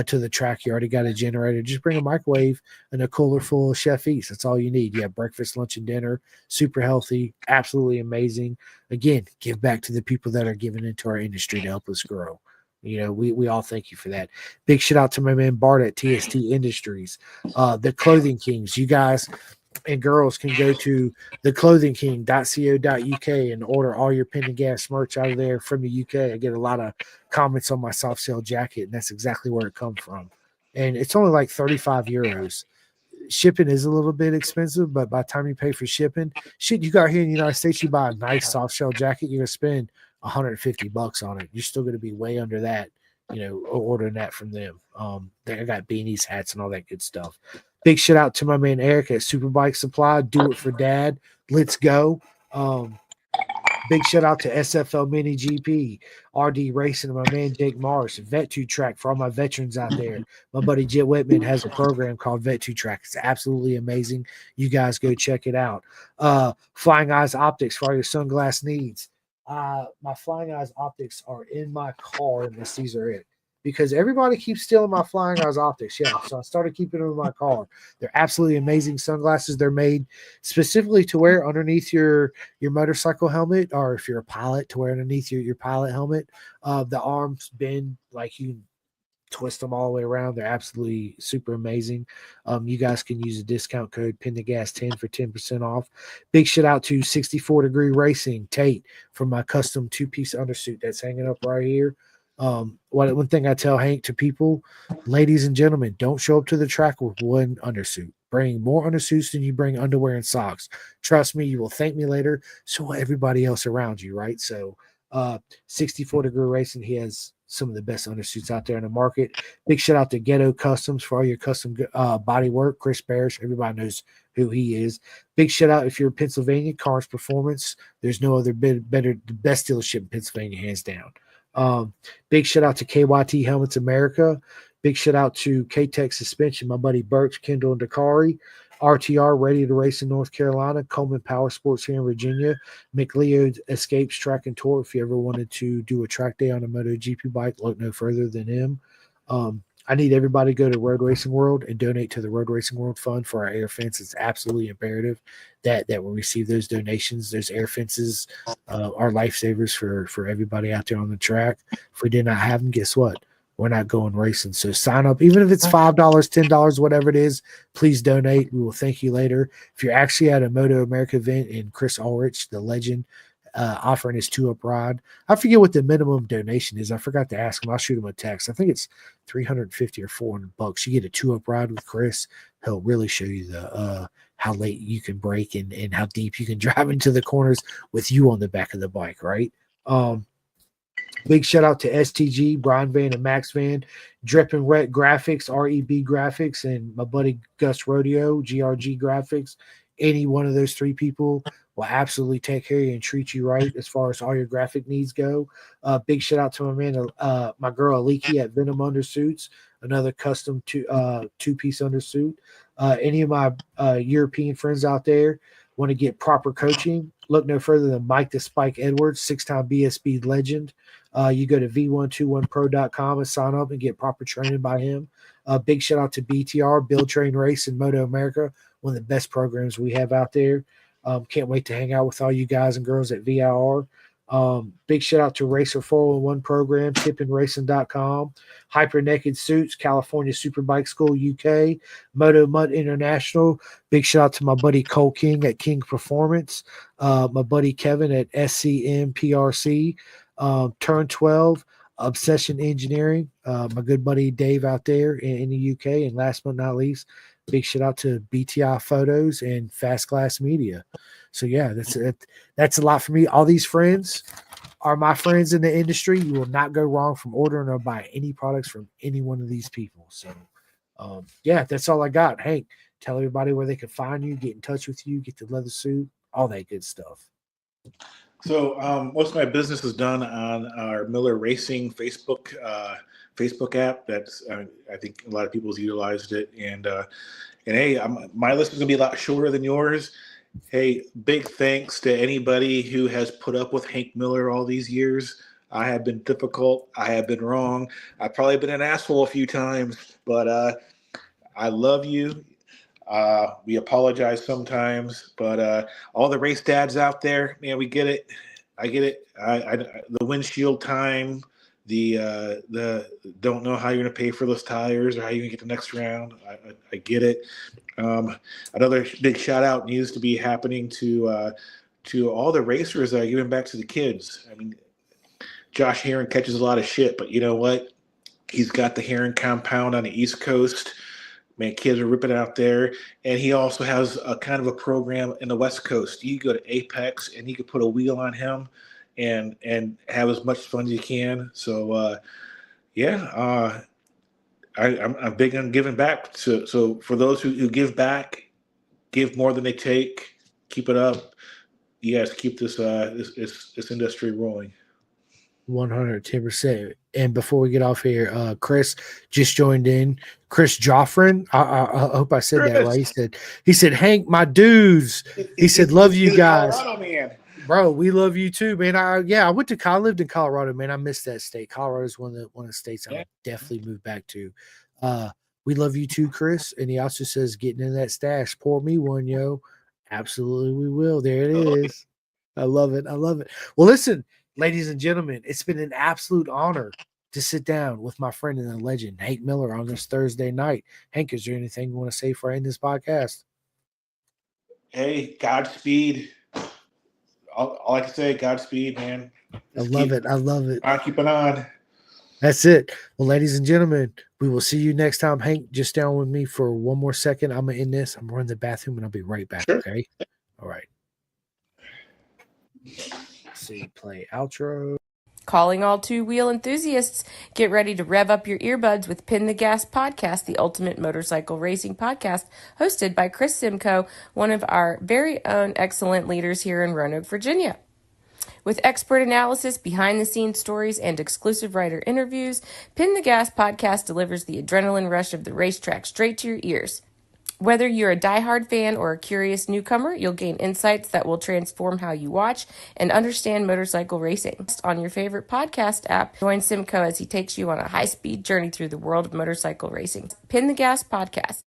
to the track, you already got a generator. Just bring a microwave and a cooler full of Chef Eats. That's all you need. You have breakfast, lunch, and dinner. Super healthy. Absolutely amazing. Again, give back to the people that are giving into our industry to help us grow. You know, we all thank you for that. Big shout out to my man Bart at TST Industries. The Clothing Kings. You guys and girls can go to theclothingking.co.uk and order all your Pin and Gas merch out of there from the UK. I get a lot of comments on my soft sell jacket, and that's exactly where it comes from. And it's only like 35 euros. shipping is a little bit expensive, but by the time you pay for shipping, shit, you got here in the United States, you buy a nice soft shell jacket, you're gonna spend $150 on it. You're still gonna be way under that, ordering that from them. They got beanies, hats, and all that good stuff. Big shout out to my man Eric at Superbike Supply. Do it for dad. Let's go. Big shout out to SFL Mini GP, RD Racing, and my man Jake Morris, Vet2 Track for all my veterans out there. My buddy Jit Whitman has a program called Vet2 Track. It's absolutely amazing. You guys go check it out. Flying Eyes Optics for all your sunglass needs. My Flying Eyes Optics are in my car unless these are it. Because everybody keeps stealing my Flying Eyes Optics. Yeah, so I started keeping them in my car. They're absolutely amazing sunglasses. They're made specifically to wear underneath your motorcycle helmet, or if you're a pilot, to wear underneath your pilot helmet. The arms bend like you twist them all the way around. They're absolutely super amazing. You guys can use a discount code PINTHEGAS10 for 10% off. Big shout out to 64 Degree Racing, Tate, for my custom 2-piece undersuit that's hanging up right here. One thing I tell Hank to people, ladies and gentlemen, don't show up to the track with one undersuit. Bring more undersuits than you bring underwear and socks. Trust me, you will thank me later. So will everybody else around you, right? So 64 Degree Racing, he has some of the best undersuits out there in the market. Big shout out to Ghetto Customs for all your custom body work. Chris Parrish, everybody knows who he is. Big shout out if you're in Pennsylvania, Cars Performance. There's no other better, the best dealership in Pennsylvania, hands down. Big shout out to KYT Helmets America. Big shout out to K-Tech Suspension, my buddy Birch, Kendall, and Dakari. RTR, Ready to Race in North Carolina. Coleman Power Sports here in Virginia. McLeod Escapes Track and Tour. If you ever wanted to do a track day on a MotoGP bike, look no further than him. I need everybody to go to Road Racing World and donate to the Road Racing World Fund for our air fence. It's absolutely imperative that we receive those donations. Those air fences are lifesavers for everybody out there on the track. If we did not have them, guess what? We're not going racing. So sign up, even if it's $5, $10, whatever it is, please donate. We will thank you later. If you're actually at a Moto America event and Chris Ulrich, the legend, offering his 2-up ride, I forget what the minimum donation is. I forgot to ask him. I'll shoot him a text. I think it's $350 or $400. You get a 2-up ride with Chris. He'll really show you the how late you can brake and how deep you can drive into the corners with you on the back of the bike, right? Big shout out to STG, Brian Van and Max Van, Drip and Ret Graphics, REB Graphics, and my buddy Gus Rodeo, GRG Graphics. Any one of those 3 people will absolutely take care of you and treat you right as far as all your graphic needs go. Big shout out to my man, my girl Aliki at Venom Undersuits, another custom 2-piece undersuit. Any of my European friends out there want to get proper coaching, look no further than Mike the Spike Edwards, 6-time BSB legend. You go to v121pro.com and sign up and get proper training by him. Big shout out to BTR, Build Train Race in Moto America, one of the best programs we have out there. Can't wait to hang out with all you guys and girls at VIR. Big shout out to Racer 401 program, tippingracing.com, Hyper Naked Suits, California Superbike School, UK, Moto Mud International. Big shout out to my buddy Cole King at King Performance, my buddy Kevin at SCM PRC, Turn 12, Obsession Engineering, my good buddy Dave out there in the UK, and last but not least, big shout out to BTI Photos and Fast Glass Media. So yeah, that's a lot for me. All these friends are my friends in the industry. You will not go wrong from ordering or buying any products from any one of these people. So yeah, that's all I got. Hank, tell everybody where they can find you, get in touch with you, get the leather suit, all that good stuff. So most of my business is done on our Miller Racing Facebook app. That's I think a lot of people's utilized it, and hey, my list is gonna be a lot shorter than yours. Hey, big thanks to anybody who has put up with Hank Miller all these years. I have been difficult. I have been wrong. I've probably been an asshole a few times, but I love you. We apologize sometimes, but all the race dads out there, man, we get it. I get it. The windshield time, the don't know how you're going to pay for those tires or how you're going to get the next round. I get it. Another big shout out needs to be happening to all the racers giving back to the kids. I mean, Josh Herron catches a lot of shit, but you know what? He's got the Herron compound on the East Coast. Man, kids are ripping out there. And he also has a kind of a program in the West Coast. You go to Apex and you can put a wheel on him and have as much fun as you can. So I'm big on giving back. So for those who give back, give more than they take, keep it up. You guys keep this industry rolling. 110%. And before we get off here, Chris just joined in. Chris Joffrin. I hope I said that right. He said, Hank, my dudes. He said, love you guys. Colorado, man. Bro, we love you too, man. I lived in Colorado, man. I miss that state. Colorado is one of the states I would definitely move back to. We love you too, Chris. And he also says, getting in that stash, pour me one, yo. Absolutely, we will. There it is. I love it. Well, listen, ladies and gentlemen, it's been an absolute honor to sit down with my friend and the legend, Hank Miller, on this Thursday night. Hank, is there anything you want to say for I end this podcast? Hey, Godspeed. All I can say, Godspeed, man. I love it. I'll keep it on. That's it. Well, ladies and gentlemen, we will see you next time. Hank, just stay on with me for one more second. I'm going to end this. I'm running the bathroom, and I'll be right back, Sure. Okay? All right. Let's see, play outro. Calling all two-wheel enthusiasts, get ready to rev up your earbuds with Pin the Gas Podcast, the ultimate motorcycle racing podcast, hosted by Chris Simcoe, one of our very own excellent leaders here in Roanoke, Virginia. With expert analysis, behind-the-scenes stories, and exclusive writer interviews, Pin the Gas Podcast delivers the adrenaline rush of the racetrack straight to your ears. Whether you're a diehard fan or a curious newcomer, you'll gain insights that will transform how you watch and understand motorcycle racing. On your favorite podcast app, join Simcoe as he takes you on a high-speed journey through the world of motorcycle racing. Pin the Gas Podcast.